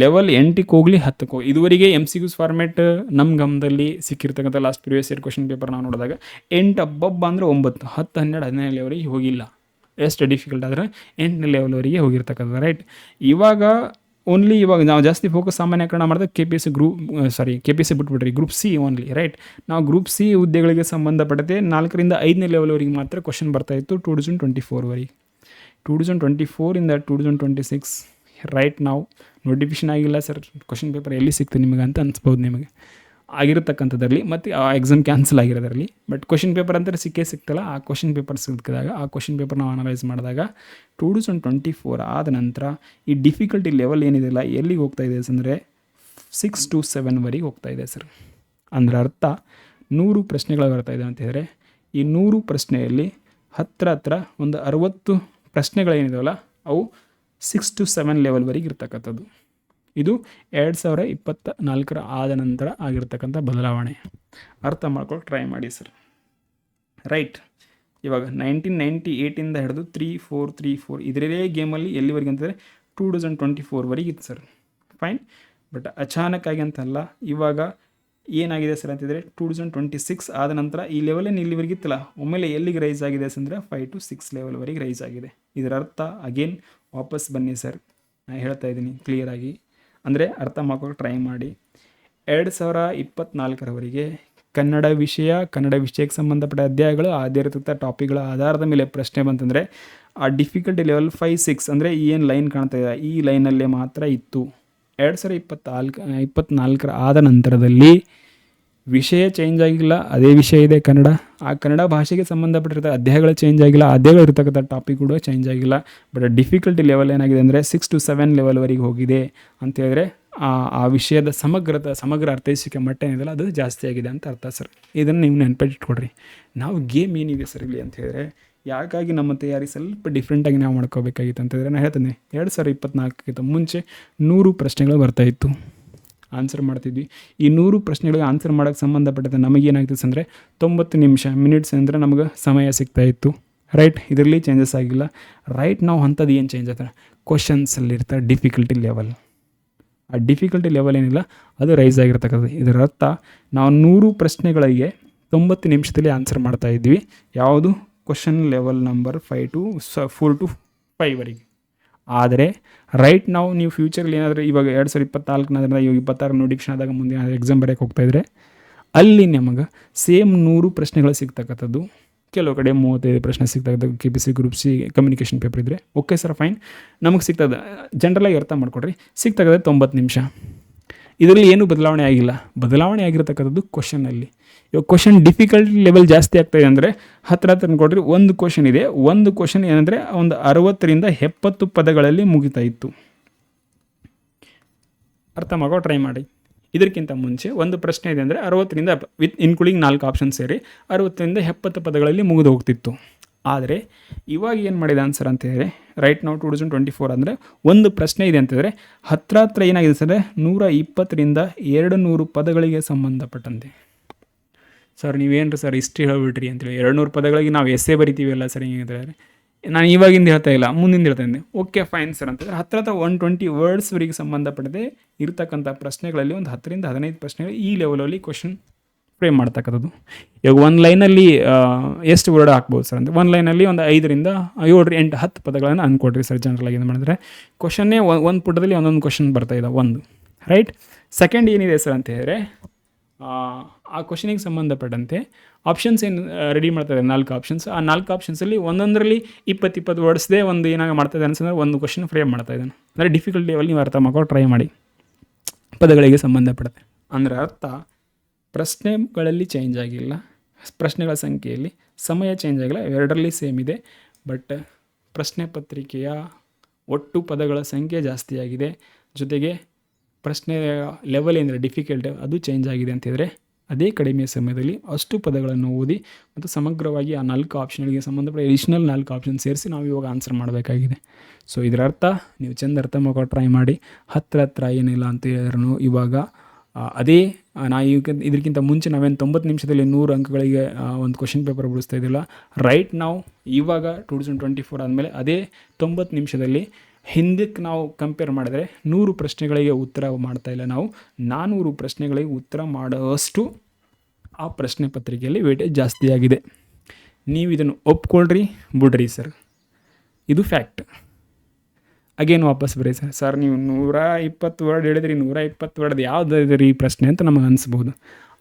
ಲೆವೆಲ್ 8ಕ್ಕೆ ಹೋಗಲಿ 10ಕ್ಕೆ ಹೋಗಿ ಇದುವರೆಗೆ MCQs ಫಾರ್ಮೆಟ್ ನಮ್ಮ ಗಮನದಲ್ಲಿ ಸಿಕ್ಕಿರ್ತಕ್ಕಂಥ last previous year question paper ನಾವು ನೋಡಿದಾಗ 8 ಅಬ್ಬಬ್ಬ ಅಂದರೆ 9, 10, 12, 15 ಲೆವೆಲ್ವರೆಗೆ ಹೋಗಿಲ್ಲ. ಎಷ್ಟು ಡಿಫಿಕಲ್ಟ್ ಆದರೆ 8ನೇ ಲೆವೆಲ್ವರೆಗೆ ಹೋಗಿರ್ತಕ್ಕಂಥ, ರೈಟ್. ಇವಾಗ ಓನ್ಲಿ ಇವಾಗ ನಾವು ಜಾಸ್ತಿ ಫೋಕಸ್ ಸಾಮಾನ್ಯ ಕನ್ನಡ ಮಾಡಿದಾಗ KPSC ಬಿಟ್ಬಿಟ್ರಿ, ಗ್ರೂಪ್ ಸಿ ಓನ್ಲಿ, ರೈಟ್. ನಾವು ಗ್ರೂಪ್ ಸಿ ಹುದ್ದೆಗಳಿಗೆ ಸಂಬಂಧಪಟ್ಟಂತೆ 4ರಿಂದ 5ನೇ ಲೆವೆಲ್ವರೆಗೆ ಮಾತ್ರ ಕ್ವಶನ್ ಬರ್ತಾಯಿತ್ತು 2024ವರೆಗೆ. 2024ಇಂದ 2026 ರೈಟ್ ನಾವು ನೋಟಿಫಿಕೇಷನ್ ಆಗಿಲ್ಲ ಸರ್, ಕ್ವಶನ್ ಪೇಪರ್ ಎಲ್ಲಿ ಸಿಕ್ತು ನಿಮಗೆ ಅಂತ ಅನಿಸ್ಬೋದು ನಿಮಗೆ ಆಗಿರತಕ್ಕಂಥದ್ರಲ್ಲಿ, ಮತ್ತು ಆ ಎಕ್ಸಾಮ್ ಕ್ಯಾನ್ಸಲ್ ಆಗಿರೋದ್ರಲ್ಲಿ. ಬಟ್ ಕ್ವಶನ್ ಪೇಪರ್ ಅಂದರೆ ಸಿಕ್ತಲ್ಲ, ಆ ಕ್ವಶನ್ ಪೇಪರ್ ಸಿಕ್ಕಿದಾಗ ಆ ಕ್ವಶನ್ ಪೇಪರ್ ನಾವು ಅನಲೈಸ್ ಮಾಡಿದಾಗ 2024 ಆದ ನಂತರ ಈ ಡಿಫಿಕಲ್ಟಿ ಲೆವೆಲ್ ಏನಿದೆಯಲ್ಲ ಎಲ್ಲಿಗೆ ಹೋಗ್ತಾ ಇದೆ ಅಂದರೆ 6 to 7ವರೆಗೆ ಹೋಗ್ತಾ ಇದೆ ಸರ್. ಅಂದರೆ ಅರ್ಥ 100 ಪ್ರಶ್ನೆಗಳು ಬರ್ತಾಯಿದೆ ಅಂತ ಹೇಳಿದ್ರೆ ಈ 100 ಪ್ರಶ್ನೆಯಲ್ಲಿ ಹತ್ರ ಒಂದು 60 ಪ್ರಶ್ನೆಗಳೇನಿದಾವಲ್ಲ ಅವು 6 to 7 ಲೆವೆಲ್ವರೆಗೆ ಇರ್ತಕ್ಕಂಥದ್ದು. ಇದು 2024 ಆದ ನಂತರ ಆಗಿರ್ತಕ್ಕಂಥ ಬದಲಾವಣೆ. ಅರ್ಥ ಮಾಡ್ಕೊಳ್ಳೋಕೆ ಟ್ರೈ ಮಾಡಿ ಸರ್. ರೈಟ್, ಇವಾಗ 1998ಇಂದ ಹಿಡಿದು 3-4 ಇದರೇ ಗೇಮಲ್ಲಿ ಎಲ್ಲಿವರೆಗೆ ಅಂತಂದರೆ 2024ವರೆಗೆ ಇತ್ತು ಸರ್. ಫೈನ್, ಬಟ್ ಅಚಾನಕ್ಕಾಗಿ ಅಂತಲ್ಲ, ಇವಾಗ ಏನಾಗಿದೆ ಸರ್ ಅಂತಂದರೆ 2026 ಆದ ನಂತರ ಈ ಲೆವೆಲೇನು ಇಲ್ಲಿವರೆಗೆ ಇತ್ತಲ್ಲ, ಒಮ್ಮೆಲೆ ಎಲ್ಲಿಗೆ ರೈಸ್ ಆಗಿದೆ ಅಂದರೆ 5 to 6 ಲೆವೆಲ್ವರೆಗೆ ರೈಸ್ ಆಗಿದೆ. ಇದರ ಅರ್ಥ ಅಗೇನ್ ವಾಪಸ್ ಬನ್ನಿ ಸರ್, ನಾನು ಹೇಳ್ತಾ ಇದ್ದೀನಿ ಕ್ಲಿಯರಾಗಿ, ಅಂದರೆ ಅರ್ಥ ಮಾಡ್ಕೊಳ್ಳೋಕೆ ಟ್ರೈ ಮಾಡಿ. 2024ರವರೆಗೆ ಕನ್ನಡ ವಿಷಯಕ್ಕೆ ಸಂಬಂಧಪಟ್ಟ ಅಧ್ಯಾಯಗಳು ಆಧಾರಿತ ಟಾಪಿಕ್ಗಳ ಆಧಾರದ ಮೇಲೆ ಪ್ರಶ್ನೆ ಬಂತಂದರೆ ಆ ಡಿಫಿಕಲ್ಟಿ ಲೆವೆಲ್ 5-6 ಅಂದರೆ ಏನು ಲೈನ್ ಕಾಣ್ತಾ ಇದೆ ಈ ಲೈನಲ್ಲೇ ಮಾತ್ರ ಇತ್ತು. 2024 ಆದ ನಂತರದಲ್ಲಿ ವಿಷಯ ಚೇಂಜ್ ಆಗಿಲ್ಲ, ಅದೇ ವಿಷಯ ಇದೆ ಕನ್ನಡ. ಆ ಕನ್ನಡ ಭಾಷೆಗೆ ಸಂಬಂಧಪಟ್ಟಿರೋ ಅಧ್ಯಾಯಗಳು ಚೇಂಜ್ ಆಗಿಲ್ಲ, ಅಧ್ಯಾಯಗಳು ಇರ್ತಕ್ಕಂಥ ಟಾಪಿಕ್ ಕೂಡ ಚೇಂಜ್ ಆಗಿಲ್ಲ. ಬಟ್ ಡಿಫಿಕಲ್ಟಿ ಲೆವೆಲ್ ಏನಾಗಿದೆ ಅಂದರೆ 6 to 7 ಲೆವೆಲ್ವರೆಗೆ ಹೋಗಿದೆ ಅಂತ ಹೇಳಿದ್ರೆ ಆ ವಿಷಯದ ಸಮಗ್ರ ಅರ್ಥೈಸಿಕೆ ಮಟ್ಟ ಏನಿದೆಯಲ್ಲ ಅದು ಜಾಸ್ತಿ ಆಗಿದೆ ಅಂತ ಅರ್ಥ ಸರ್. ಇದನ್ನು ನೀವು ನೆನಪಿಟ್ಕೊಡ್ರಿ. ನಾವು ಗೇಮ್ ಏನಿದೆ ಸರ್ ಇಲ್ಲಿ ಅಂತ ಹೇಳಿದ್ರೆ ಯಾಕಾಗಿ ನಮ್ಮ ತಯಾರಿ ಸ್ವಲ್ಪ ಡಿಫ್ರೆಂಟಾಗಿ ನಾವು ಮಾಡ್ಕೋಬೇಕಾಗಿತ್ತು ಅಂತಂದರೆ ನಾನು ಹೇಳ್ತೇನೆ 2024ಕ್ಕಿಂತ ಮುಂಚೆ 100 ಪ್ರಶ್ನೆಗಳು ಬರ್ತಾಯಿತ್ತು, ಆನ್ಸರ್ ಮಾಡ್ತಿದ್ವಿ. ಈ 100 ಪ್ರಶ್ನೆಗಳಿಗೆ ಆನ್ಸರ್ ಮಾಡೋಕ್ಕೆ ಸಂಬಂಧಪಟ್ಟಂತೆ ನಮಗೇನಾಗ್ತಿತ್ತು ಅಂದರೆ 90 ನಿಮಿಷ ಮಿನಿಟ್ಸ್ ಅಂದರೆ ನಮಗೆ ಸಮಯ ಸಿಗ್ತಾಯಿತ್ತು. ರೈಟ್, ಇದರಲ್ಲಿ ಚೇಂಜಸ್ ಆಗಿಲ್ಲ. ರೈಟ್ ನಾವು ಅಂಥದ್ದು ಏನು ಚೇಂಜ್ ಆಗ್ತಾರೆ, ಕ್ವಶನ್ಸಲ್ಲಿರ್ತಾರೆ ಡಿಫಿಕಲ್ಟಿ ಲೆವೆಲ್. ಆ ಡಿಫಿಕಲ್ಟಿ ಲೆವೆಲ್ ಏನಿಲ್ಲ ಅದು ರೈಸ್ ಆಗಿರ್ತಕ್ಕಂಥದ್ದು. ಇದರ ಅರ್ಥ ನಾವು 100 ಪ್ರಶ್ನೆಗಳಿಗೆ 90 ನಿಮಿಷದಲ್ಲಿ ಆನ್ಸರ್ ಮಾಡ್ತಾ ಇದ್ವಿ. ಯಾವುದು ಕ್ವಶನ್ ಲೆವೆಲ್ ನಂಬರ್ 4 to 5ವರೆಗೆ. ಆದರೆ ರೈಟ್ ನಾವು ನೀವು ಫ್ಯೂಚರಲ್ಲಿ ಏನಾದರೂ ಇವಾಗ 2024 ಇವಾಗ 26 ನೋಟಿಫಿಕೇಶನ್ ಆದಾಗ ಮುಂದೆ ಏನಾದರೂ ಎಕ್ಸಾಮ್ ಬರೆಯೋಕೆ ಹೋಗ್ತಾಯಿದ್ರೆ ಅಲ್ಲಿ ನಮಗೆ ಸೇಮ್ 100 ಪ್ರಶ್ನೆಗಳು ಸಿಗ್ತಕ್ಕಂಥದ್ದು. ಕೆಲವು ಕಡೆ 35 ಪ್ರಶ್ನೆ ಸಿಗ್ತಕ್ಕಂಥ KPC group C communication paper ಇದ್ದರೆ ಓಕೆ ಸರ್ ಫೈನ್, ನಮಗೆ ಸಿಗ್ತದೆ. ಜನರಲಾಗಿ ಅರ್ಥ ಮಾಡ್ಕೊಡ್ರಿ, ಸಿಗ್ತಕ್ಕಂಥ 90 ನಿಮಿಷ. ಇದರಲ್ಲಿ ಏನೂ ಬದಲಾವಣೆ ಆಗಿಲ್ಲ. ಬದಲಾವಣೆ ಆಗಿರ್ತಕ್ಕಂಥದ್ದು ಕ್ವಶನಲ್ಲಿ. ಇವಾಗ ಕ್ವಶನ್ ಡಿಫಿಕಲ್ಟಿ ಲೆವೆಲ್ ಜಾಸ್ತಿ ಆಗ್ತಾಯಿದೆ ಅಂದರೆ ಹತ್ರ ಕೊಡ್ರಿ, ಒಂದು ಕ್ವಶನ್ ಇದೆ, ಒಂದು ಕ್ವಶನ್ ಏನಂದರೆ ಒಂದು 60ರಿಂದ 70 ಪದಗಳಲ್ಲಿ ಮುಗಿತಾ ಇತ್ತು. ಅರ್ಥ ಮಾಡೋ ಟ್ರೈ ಮಾಡಿ. ಇದಕ್ಕಿಂತ ಮುಂಚೆ ಒಂದು ಪ್ರಶ್ನೆ ಇದೆ ಅಂದರೆ 60ರಿಂದ ವಿತ್ ಇನ್ಕ್ಲೂಡಿಂಗ್ 4 ಆಪ್ಷನ್ ಸೇರಿ 60ರಿಂದ 70 ಪದಗಳಲ್ಲಿ ಮುಗಿದು ಹೋಗ್ತಿತ್ತು. ಆದರೆ ಇವಾಗ ಏನು ಮಾಡಿದೆ ಆನ್ಸರ್ ಅಂತ ಹೇಳಿದ್ರೆ ರೈಟ್ ನಾವು 2024 ಅಂದರೆ ಒಂದು ಪ್ರಶ್ನೆ ಇದೆ ಅಂತಂದರೆ ಹತ್ರ ಏನಾಗಿದೆ ಸರ್ 120ರಿಂದ 200 ಪದಗಳಿಗೆ ಸಂಬಂಧಪಟ್ಟಂತೆ. ಸರ್ ನೀವೇನು ಸರ್ ಇಷ್ಟು ಹೇಳ್ಬಿಟ್ರಿ ಅಂತೇಳಿ 200 ಪದಗಳಿಗೆ ನಾವು ಎಸ್ಸೇ ಬರಿತೀವಲ್ಲ ಸರ್ ಹಿಂಗಿದ್ರೆ ನಾನು ಇವಾಗಿಂದ ಹೇಳ್ತಾ ಇಲ್ಲ, ಮುಂದಿಂದ ಹೇಳ್ತಾ ಇದ್ದೆ. ಓಕೆ ಫೈನ್ ಸರ್ ಅಂತಂದರೆ ಹತ್ರ 120 ವರ್ಡ್ಸ್ವರೆಗೆ ಸಂಬಂಧಪಟ್ಟದೆ ಇರ್ತಕ್ಕಂಥ ಪ್ರಶ್ನೆಗಳಲ್ಲಿ ಒಂದು 10ರಿಂದ 15 ಪ್ರಶ್ನೆಗಳು ಈ ಲೆವೆಲಲ್ಲಿ ಕ್ವಶನ್ ಫ್ರೇಮ್ ಮಾಡ್ತಕ್ಕಂಥದ್ದು. ಇವಾಗ ಒಂದು ಲೈನಲ್ಲಿ ಎಷ್ಟು ವರ್ಡ್ ಹಾಕ್ಬೋದು ಸರ್ ಅಂದರೆ ಒಂದು ಲೈನಲ್ಲಿ ಒಂದು 5ರಿಂದ 7, 8, 10 ಪದಗಳನ್ನು ಅಂದ್ಕೊಡ್ರಿ ಸರ್. ಜನರಲಾಗಿ ಏನು ಮಾಡಿದ್ರೆ ಕ್ವಶನ್ನೇ ಒಂದು ಪುಟದಲ್ಲಿ ಒಂದೊಂದು ಕ್ವಶನ್ ಬರ್ತಾಯಿದೆ ಒಂದು. ರೈಟ್, ಸೆಕೆಂಡ್ ಏನಿದೆ ಸರ್ ಅಂತ ಹೇಳಿದ್ರೆ ಆ ಕ್ವಶನಿಗೆ ಸಂಬಂಧಪಟ್ಟಂತೆ ಆಪ್ಷನ್ಸ್ ಏನು ರೆಡಿ ಮಾಡ್ತಾಯಿದೆ 4 ಆಪ್ಷನ್ಸ್. ಆ 4 ಆಪ್ಷನ್ಸಲ್ಲಿ ಒಂದೊಂದರಲ್ಲಿ 20 ವರ್ಡ್ಸ್ದೇ ಒಂದು ಏನಾಗ ಮಾಡ್ತಾಯಿದೆ ಅನ್ಸಂದ್ರೆ ಒಂದು ಕ್ವಶನ್ ಫ್ರೇಮ್ ಮಾಡ್ತಾಯಿದ್ದಾನೆ. ಅಂದರೆ ಡಿಫಿಕಲ್ಟಿ ಲೆವೆಲ್ ನೀವು ಅರ್ಥ ಮಾಡ್ಕೊಂಡು ಟ್ರೈ ಮಾಡಿ ಪದಗಳಿಗೆ ಸಂಬಂಧಪಡುತ್ತೆ. ಅಂದರೆ ಅರ್ಥ ಪ್ರಶ್ನೆಗಳಲ್ಲಿ ಚೇಂಜ್ ಆಗಿಲ್ಲ, ಪ್ರಶ್ನೆಗಳ ಸಂಖ್ಯೆಯಲ್ಲಿ ಸಮಯ ಚೇಂಜ್ ಆಗಿಲ್ಲ, ಎರಡರಲ್ಲಿ ಸೇಮ್ ಇದೆ. ಬಟ್ ಪ್ರಶ್ನೆ ಪತ್ರಿಕೆಯ ಒಟ್ಟು ಪದಗಳ ಸಂಖ್ಯೆ ಜಾಸ್ತಿ ಆಗಿದೆ, ಜೊತೆಗೆ ಪ್ರಶ್ನೆ ಲೆವೆಲ್ ಏನಿದೆ ಡಿಫಿಕಲ್ಟ್ ಅದು ಚೇಂಜ್ ಆಗಿದೆ ಅಂತಿದ್ರೆ ಅದೇ ಕಡಿಮೆ ಸಮಯದಲ್ಲಿ ಅಷ್ಟು ಪದಗಳನ್ನು ಓದಿ ಮತ್ತು ಸಮಗ್ರವಾಗಿ ಆ 4 ಆಪ್ಷನ್ಗಳಿಗೆ ಸಂಬಂಧಪಟ್ಟ ಎಡಿಷ್ನಲ್ 4 ಆಪ್ಷನ್ ಸೇರಿಸಿ ನಾವು ಇವಾಗ ಆನ್ಸರ್ ಮಾಡಬೇಕಾಗಿದೆ. ಸೊ ಇದರ ಅರ್ಥ ನೀವು ಚೆಂದ ಅರ್ಥ ಮಾಡ್ಕೊಂಡು ಟ್ರೈ ಮಾಡಿ. ಹತ್ರ ಏನಿಲ್ಲ ಅಂತ ಹೇಳಿದ್ರು ಇವಾಗ ಅದೇ ಇದಕ್ಕಿಂತ ಮುಂಚೆ ನಾವೇನು 90 ನಿಮಿಷದಲ್ಲಿ 100 ಅಂಕಗಳಿಗೆ ಒಂದು ಕ್ವಶನ್ ಪೇಪರ್ ಬಿಡಿಸ್ತಾ ಇದ್ದಿಲ್ಲ. ರೈಟ್ ನಾವು ಇವಾಗ 2024 ಆದಮೇಲೆ ಅದೇ 90 ನಿಮಿಷದಲ್ಲಿ ಹಿಂದಕ್ಕೆ ನಾವು ಕಂಪೇರ್ ಮಾಡಿದ್ರೆ 100 ಪ್ರಶ್ನೆಗಳಿಗೆ ಉತ್ತರ ಮಾಡ್ತಾಯಿಲ್ಲ, ನಾವು 400 ಪ್ರಶ್ನೆಗಳಿಗೆ ಉತ್ತರ ಮಾಡೋಷ್ಟು ಆ ಪ್ರಶ್ನೆ ಪತ್ರಿಕೆಯಲ್ಲಿ ವೇಟೇಜ್ ಜಾಸ್ತಿ ಆಗಿದೆ. ನೀವು ಇದನ್ನು ಒಪ್ಕೊಳ್ರಿ ಬಿಡ್ರಿ ಸರ್, ಇದು ಫ್ಯಾಕ್ಟ್. ಅಗೇನು ವಾಪಸ್ ಬರೀ ಸರ್ ನೀವು 120 ವರ್ಡ್ ಹೇಳಿದ್ರಿ, 120 ವರ್ಡ್ ಯಾವ್ದು ಇದೆ ರೀ ಪ್ರಶ್ನೆ ಅಂತ ನಮಗೆ ಅನಿಸ್ಬೋದು.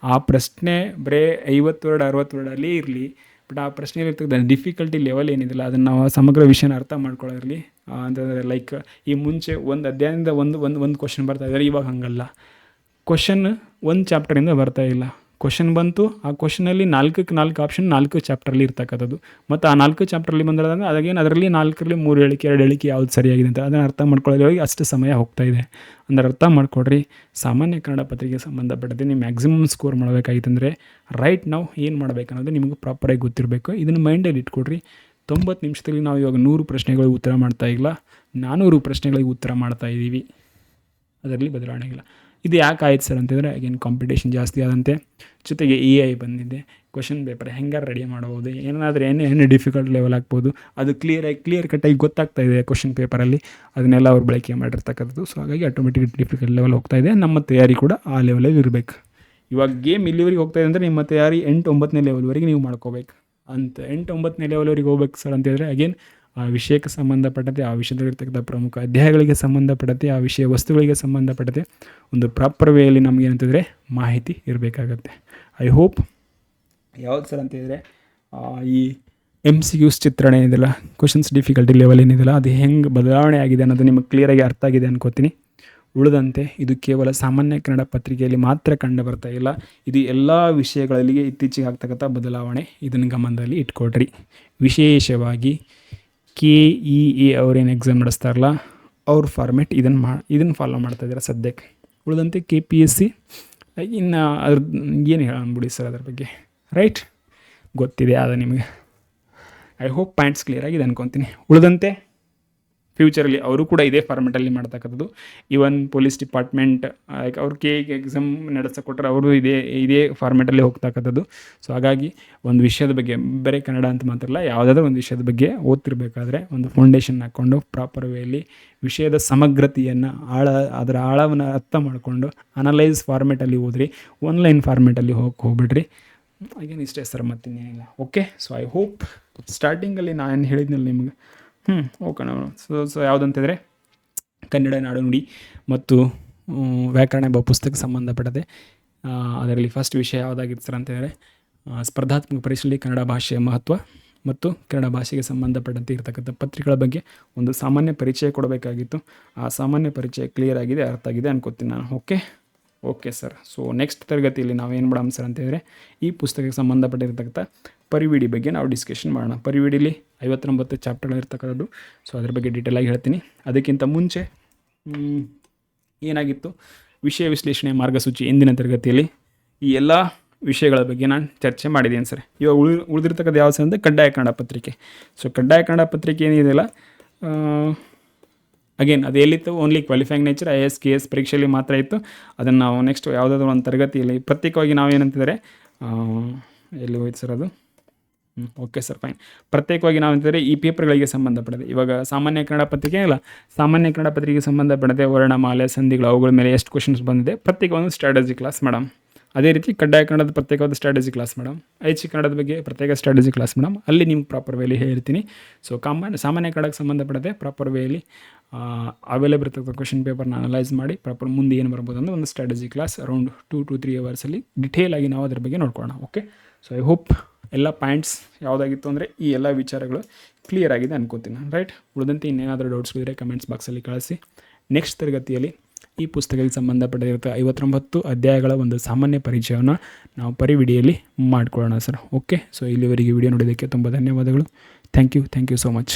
ಆ ಪ್ರಶ್ನೆ ಬರೀ 50 ವರ್ಡ್ 60 ವರ್ಡಲ್ಲಿ ಇರಲಿ, ಬಟ್ ಆ ಪ್ರಶ್ನೆಯಲ್ಲಿ ಇರ್ತಕ್ಕಂಥ ಡಿಫಿಕಲ್ಟಿ ಲೆವೆಲ್ ಏನಿದಿಲ್ಲ ಅದನ್ನು ನಾವು ಸಮಗ್ರ ವಿಷಯನ ಅರ್ಥ ಮಾಡ್ಕೊಳ್ಳೋದ್ರಲ್ಲಿ ಅಂತಂದರೆ ಲೈಕ್ ಈ ಮುಂಚೆ ಒಂದು ಅಧ್ಯಾಯದಿಂದ ಒಂದು ಕ್ವಶನ್ ಬರ್ತಾ ಇದ್ದಾರೆ, ಇವಾಗ ಹಾಗಲ್ಲ. ಕ್ವಶನ್ ಒಂದು ಚಾಪ್ಟರಿಂದ ಬರ್ತಾ ಇಲ್ಲ, ಕ್ವಶನ್ ಬಂತು, ಆ ಕ್ವಶನಲ್ಲಿ 4ಕ್ಕೆ 4 ಆಪ್ಷನ್ 4 ಚಾಪ್ಟ್ರಲ್ಲಿ ಇರ್ತಕ್ಕಂಥದ್ದು. ಮತ್ತು ಆ 4 ಚಾಪ್ಟ್ರಲ್ಲಿ ಬಂದಿರೋದಂದ್ರೆ ಅದಾಗೇನು ಅದರಲ್ಲಿ 4ರಲ್ಲಿ 3 ಹೇಳಿಕೆ 2 ಹೇಳಿಕೆ ಯಾವ್ದು ಸರಿಯಾಗಿದೆ ಅಂತ ಅದನ್ನು ಅರ್ಥ ಮಾಡ್ಕೊಳ್ಳೋದ್ರೊಳಗೆ ಅಷ್ಟು ಸಮಯ ಹೋಗ್ತಾ ಇದೆ. ಅಂದ್ರೆ ಅರ್ಥ ಮಾಡ್ಕೊಡ್ರಿ. ಸಾಮಾನ್ಯ ಕನ್ನಡ ಪತ್ರಿಕೆಗೆ ಸಂಬಂಧಪಟ್ಟಂತೆ ನೀವು ಮ್ಯಾಕ್ಸಿಮಮ್ ಸ್ಕೋರ್ ಮಾಡಬೇಕಾಗಿತ್ತಂದರೆ ರೈಟ್ ನಾವು ಏನು ಮಾಡಬೇಕು ಅನ್ನೋದು ನಿಮಗೆ ಪ್ರಾಪರಾಗಿ ಗೊತ್ತಿರಬೇಕು. ಇದನ್ನು ಮೈಂಡಲ್ಲಿ ಇಟ್ಕೊಡ್ರಿ. 90 ನಿಮಿಷದಲ್ಲಿ ನಾವು ಇವಾಗ 100 ಪ್ರಶ್ನೆಗಳಿಗೆ ಉತ್ತರ ಮಾಡ್ತಾ ಇಲ್ಲ, 400 ಪ್ರಶ್ನೆಗಳಿಗೆ ಉತ್ತರ ಮಾಡ್ತಾ ಇದ್ದೀವಿ. ಅದರಲ್ಲಿ ಬದಲಾವಣೆ ಇಲ್ಲ. ಇದು ಯಾಕೆ ಆಯ್ತು ಸರ್ ಅಂತಂದರೆ ಅಗೇನ್ ಕಾಂಪಿಟೇಷನ್ ಜಾಸ್ತಿ ಆದಂತೆ, ಜೊತೆಗೆ AI ಬಂದಿದೆ. ಕ್ವಶನ್ ಪೇಪರ್ ಹೆಂಗಾರು ರೆಡಿ ಮಾಡ್ಬೋದು, ಏನಾದರೂ ಏನೇ ಡಿಫಿಕಲ್ಟ್ ಲೆವೆಲ್ ಆಗ್ಬೋದು, ಅದು ಕ್ಲಿಯರ್ ಕಟ್ಟಾಗಿ ಗೊತ್ತಾಗ್ತಾ ಇದೆ ಕ್ವಶನ್ ಪೇಪರಲ್ಲಿ. ಅದನ್ನೆಲ್ಲ ಅವ್ರು ಬಳಕೆ ಮಾಡಿರ್ತಕ್ಕಂಥದ್ದು. ಸೊ ಹಾಗಾಗಿ ಆಟೋಮೆಟಿಕ್ ಡಿಫಿಕಲ್ಟ್ ಲೆವೆಲ್ ಹೋಗ್ತಾ ಇದೆ. ನಮ್ಮ ತಯಾರಿ ಕೂಡ ಆ ಲೆವೆಲಲ್ಲಿ ಇರಬೇಕು. ಇವಾಗ ಗೇಮ್ ಇಲ್ಲಿವರೆಗೆ ಹೋಗ್ತಾ ಇದೆ ಅಂದರೆ ನಿಮ್ಮ ತಯಾರಿ 8-9ನೇ ಲೆವೆಲ್ವರೆಗೆ ನೀವು ಮಾಡ್ಕೋಬೇಕು ಅಂತ. 8-9ನೇ ಲೆವೆಲ್ವರೆಗೆ ಹೋಗ್ಬೇಕು ಸರ್ ಅಂತಂದರೆ ಅಗೇನ್ ಆ ವಿಷಯಕ್ಕೆ ಸಂಬಂಧಪಟ್ಟಂತೆ, ಆ ವಿಷಯದಲ್ಲಿರ್ತಕ್ಕಂಥ ಪ್ರಮುಖ ಅಧ್ಯಾಯಗಳಿಗೆ ಸಂಬಂಧಪಟ್ಟಂತೆ, ಆ ವಿಷಯ ವಸ್ತುಗಳಿಗೆ ಸಂಬಂಧಪಟ್ಟಂತೆ ಒಂದು ಪ್ರಾಪರ್ ವೇಯಲ್ಲಿ ನಮಗೆ ಏನಂತಂದರೆ ಮಾಹಿತಿ ಇರಬೇಕಾಗತ್ತೆ. ಐ ಹೋಪ್ ಯಾವ್ದು ಸರ್ ಅಂತಂದರೆ ಈ MCQs ಚಿತ್ರಣ ಏನಿದೆಯಲ್ಲ, ಕ್ವಶನ್ಸ್ ಡಿಫಿಕಲ್ಟಿ ಲೆವೆಲ್ ಏನಿದೆಯಲ್ಲ, ಅದು ಹೆಂಗೆ ಬದಲಾವಣೆ ಆಗಿದೆ ಅನ್ನೋದು ನಿಮಗೆ ಕ್ಲಿಯರಾಗಿ ಅರ್ಥ ಆಗಿದೆ ಅನ್ಕೋತೀನಿ. ಉಳಿದಂತೆ ಇದು ಕೇವಲ ಸಾಮಾನ್ಯ ಕನ್ನಡ ಪತ್ರಿಕೆಯಲ್ಲಿ ಮಾತ್ರ ಕಂಡು ಬರ್ತಾ ಇಲ್ಲ, ಇದು ಎಲ್ಲ ವಿಷಯಗಳಲ್ಲಿ ಇತ್ತೀಚೆಗೆ ಆಗ್ತಕ್ಕಂಥ ಬದಲಾವಣೆ. ಇದನ್ನು ಗಮನದಲ್ಲಿ ಇಟ್ಕೊಡ್ರಿ. ವಿಶೇಷವಾಗಿ KEA ಅವ್ರೇನು ಎಕ್ಸಾಮ್ ನಡೆಸ್ತಾರಲ್ಲ ಅವ್ರ ಫಾರ್ಮೆಟ್ ಇದನ್ನು ಫಾಲೋ ಮಾಡ್ತಾಯಿದ್ದಾರೆ ಸದ್ಯಕ್ಕೆ. ಉಳಿದಂತೆ KPSC ಇನ್ನು ಅದ್ರ ಏನು ಹೇಳೋಣ ಸರ್ ಅದ್ರ ಬಗ್ಗೆ. ರೈಟ್, ಗೊತ್ತಿದೆ ಅದು ನಿಮಗೆ. ಐ ಹೋಪ್ ಪಾಯಿಂಟ್ಸ್ ಕ್ಲಿಯರ್ ಆಗಿದೆ ಅನ್ಕೊತೀನಿ. ಉಳಿದಂತೆ ಫ್ಯೂಚರಲ್ಲಿ ಅವರು ಕೂಡ ಇದೇ ಫಾರ್ಮೆಟಲ್ಲಿ ಮಾಡ್ತಕ್ಕಂಥದ್ದು. ಈವನ್ ಪೊಲೀಸ್ ಡಿಪಾರ್ಟ್ಮೆಂಟ್ ಅವ್ರು ಎಕ್ಸಾಮ್ ನಡೆಸಕ್ಕೆ ಕೊಟ್ಟರೆ ಅವರು ಇದೇ ಫಾರ್ಮೆಟಲ್ಲಿ ಹೋಗ್ತಕ್ಕಂಥದ್ದು. ಸೊ ಹಾಗಾಗಿ ಒಂದು ವಿಷಯದ ಬಗ್ಗೆ ಬರೀ ಕನ್ನಡ ಅಂತ ಮಾತ್ರ ಅಲ್ಲ, ಯಾವುದಾದ್ರೂ ಒಂದು ವಿಷಯದ ಬಗ್ಗೆ ಓದ್ತಿರ್ಬೇಕಾದ್ರೆ ಒಂದು ಫೌಂಡೇಶನ್ ಹಾಕ್ಕೊಂಡು ಪ್ರಾಪರ್ ವೇಯಲ್ಲಿ ವಿಷಯದ ಸಮಗ್ರತೆಯನ್ನು ಅದರ ಆಳವನ್ನು ಅರ್ಥ ಮಾಡಿಕೊಂಡು ಅನಲೈಸ್ ಫಾರ್ಮೆಟಲ್ಲಿ ಓದ್ರಿ. ಆನ್ಲೈನ್ ಫಾರ್ಮೆಟಲ್ಲಿ ಹೋಗ್ಬಿಡ್ರಿ. ಹಾಗೇನು ಇಷ್ಟೇ ಸರ್, ಮತ್ತಿನ್ನೇನಿಲ್ಲ. ಓಕೆ, ಸೊ ಐ ಹೋಪ್ ಸ್ಟಾರ್ಟಿಂಗಲ್ಲಿ ನಾನು ಹೇಳಿದ್ನಲ್ಲ ನಿಮಗೆ. ಓಕೆ ನಾವು ಸೊ ಯಾವುದಂತಂದರೆ ಕನ್ನಡ ನಾಡುನುಡಿ ಮತ್ತು ವ್ಯಾಕರಣ ಎಂಬ ಪುಸ್ತಕಕ್ಕೆ ಸಂಬಂಧಪಟ್ಟದೆ. ಅದರಲ್ಲಿ ಫಸ್ಟ್ ವಿಷಯ ಯಾವುದಾಗಿತ್ತು ಸರ್ ಅಂತಂದರೆ ಸ್ಪರ್ಧಾತ್ಮಕ ಪರೀಕ್ಷೆಯಲ್ಲಿ ಕನ್ನಡ ಭಾಷೆಯ ಮಹತ್ವ ಮತ್ತು ಕನ್ನಡ ಭಾಷೆಗೆ ಸಂಬಂಧಪಟ್ಟಂತೆ ಇರತಕ್ಕಂಥ ಪತ್ರಿಕೆಗಳ ಬಗ್ಗೆ ಒಂದು ಸಾಮಾನ್ಯ ಪರಿಚಯ ಕೊಡಬೇಕಾಗಿತ್ತು. ಆ ಸಾಮಾನ್ಯ ಪರಿಚಯ ಕ್ಲಿಯರ್ ಆಗಿದೆ, ಅರ್ಥ ಆಗಿದೆ ಅನ್ಕೋತೀನಿ ನಾನು. Okay sir. ಸೊ ನೆಕ್ಸ್ಟ್ ತರಗತಿಯಲ್ಲಿ ನಾವು ಏನು ಮಾಡೋಣ ಸರ್ ಅಂತಂದರೆ ಈ ಪುಸ್ತಕಕ್ಕೆ ಸಂಬಂಧಪಟ್ಟಿರ್ತಕ್ಕಂಥ ಪರಿವಿಡಿ ಬಗ್ಗೆ ನಾವು ಡಿಸ್ಕಷನ್ ಮಾಡೋಣ. ಪರಿವಿಡಿಲಿ 59 ಚಾಪ್ಟರ್ಗಳಿರ್ತಕ್ಕಂಥದ್ದು. ಸೊ ಅದ್ರ ಬಗ್ಗೆ ಡೀಟೇಲಾಗಿ ಹೇಳ್ತೀನಿ. ಅದಕ್ಕಿಂತ ಮುಂಚೆ ಏನಾಗಿತ್ತು, ವಿಷಯ ವಿಶ್ಲೇಷಣೆ ಮಾರ್ಗಸೂಚಿ ಎಂದಿನ ತರಗತಿಯಲ್ಲಿ ಈ ಎಲ್ಲ ವಿಷಯಗಳ ಬಗ್ಗೆ ನಾನು ಚರ್ಚೆ ಮಾಡಿದ್ದೀನಿ ಸರ್. ಇವಾಗ ಉಳಿದಿರ್ತಕ್ಕಂಥ ಯಾವ ಸರ್ ಅಂದರೆ ಕಡ್ಡಾಯ ಕನ್ನಡ ಪತ್ರಿಕೆ. ಸೊ ಕಡ್ಡಾಯ ಕನ್ನಡ ಪತ್ರಿಕೆ ಏನಿದೆಯಲ್ಲ, ಅಗೇನ್ ಅದು ಎಲ್ಲಿತ್ತು, only qualifying nature IAS KS ಪರೀಕ್ಷೆಯಲ್ಲಿ ಮಾತ್ರ ಇತ್ತು. ಅದನ್ನು ನಾವು ನೆಕ್ಸ್ಟ್ ಯಾವುದಾದ್ರೂ ಒಂದು ತರಗತಿಯಲ್ಲಿ ಪ್ರತ್ಯೇಕವಾಗಿ ನಾವು ಏನಂತಿದ್ದಾರೆ, ಎಲ್ಲಿ ಹೋಯ್ತು ಸರ್ ಅದು. Okay sir, fine. ಪ್ರತ್ಯೇಕವಾಗಿ ನಾವು ಅಂತಂದರೆ ಈ ಪೇಪರ್ಗಳಿಗೆ ಸಂಬಂಧಪಟ್ಟಿದೆ. ಇವಾಗ ಸಾಮಾನ್ಯ ಕನ್ನಡ ಪತ್ರಿಕೆ ಅಲ್ಲ, ಸಾಮಾನ್ಯ ಕನ್ನಡ ಪತ್ರಿಕೆಗೆ ಸಂಬಂಧಪಟ್ಟಂತೆ ವರ್ಣಮಾಲೆ, ಸಂಧಿಗಳು, ಅವುಗಳ ಮೇಲೆ ಎಷ್ಟು ಕ್ವಶನ್ಸ್ ಬಂದಿದೆ, ಪ್ರತ್ಯೇಕ ಒಂದು ಸ್ಟ್ರಾಟಜಿ ಕ್ಲಾಸ್ ಮೇಡಮ್. ಅದೇ ರೀತಿ ಕಡ್ಡಾಯ ಕನ್ನಡದ ಪ್ರತ್ಯೇಕವಾದ ಸ್ಟ್ರಾಟಜಿ ಕ್ಲಾಸ್ ಮೇಡಮ್. ಐಚ್ಛಿಕ ಕನ್ನಡದ ಬಗ್ಗೆ ಪ್ರತ್ಯೇಕ ಸ್ಟ್ರಾಟಜಿ ಕ್ಲಾಸ್ ಮೇಡಮ್. ಅಲ್ಲಿ ನಿಮ್ಗೆ ಪ್ರಾಪರ್ ವೇಲಿ ಹೇಳ್ತೀನಿ. ಸೊ ಸಾಮಾನ್ಯ ಕನ್ನಡಕ್ಕೆ ಸಂಬಂಧಪಟ್ಟಂತೆ ಪ್ರಾಪರ್ ವೇಲಿ ಅವೈಲೇಬಲ್ ಇರ್ತಕ್ಕಂಥ ಕ್ವಶನ್ ಪೇಪರ್ನ ಅನಲೈಸ್ ಮಾಡಿ ಪ್ರಾಪರ್ ಮುಂದೆ ಏನು ಬರ್ಬೋದು ಅಂದರೆ ಒಂದು ಸ್ಟ್ರಾಟಜಿ ಕ್ಲಾಸ್ ಅರೌಂಡ್ 2 to 3 ಅವರ್ಸಲ್ಲಿ ಡಿಟೇಲ್ ಆಗಿ ನಾವು ಅದ್ರ ಬಗ್ಗೆ ನೋಡ್ಕೊಳ್ಳೋಣ. ಓಕೆ, ಸೊ ಐ ಹೋಪ್ ಎಲ್ಲ ಪಾಯಿಂಟ್ಸ್ ಯಾವುದಾಗಿತ್ತು ಅಂದರೆ ಈ ಎಲ್ಲ ವಿಚಾರಗಳು ಕ್ಲಿಯರ್ ಆಗಿದೆ ಅನ್ಕೋತೀನಿ ನಾನು. ರೈಟ್, ಉಳಿದಂತೆ ಇನ್ನೇನಾದರೂ ಡೌಟ್ಸ್ ಇದ್ದರೆ ಕಮೆಂಟ್ಸ್ ಬಾಕ್ಸಲ್ಲಿ ಕಳಿಸಿ. ನೆಕ್ಸ್ಟ್ ತರಗತಿಯಲ್ಲಿ ಈ ಪುಸ್ತಕಕ್ಕೆ ಸಂಬಂಧಪಟ್ಟಿರುತ್ತೆ 59 ಅಧ್ಯಾಯಗಳ ಒಂದು ಸಾಮಾನ್ಯ ಪರಿಚಯವನ್ನು ನಾವು ಪರಿವಿಡಿಯಲ್ಲಿ ಮಾಡ್ಕೊಳ್ಳೋಣ ಸರ್. ಓಕೆ, ಸೊ ಇಲ್ಲಿವರೆಗೆ ವಿಡಿಯೋ ನೋಡೋದಕ್ಕೆ ತುಂಬ ಧನ್ಯವಾದಗಳು. Thank you so much.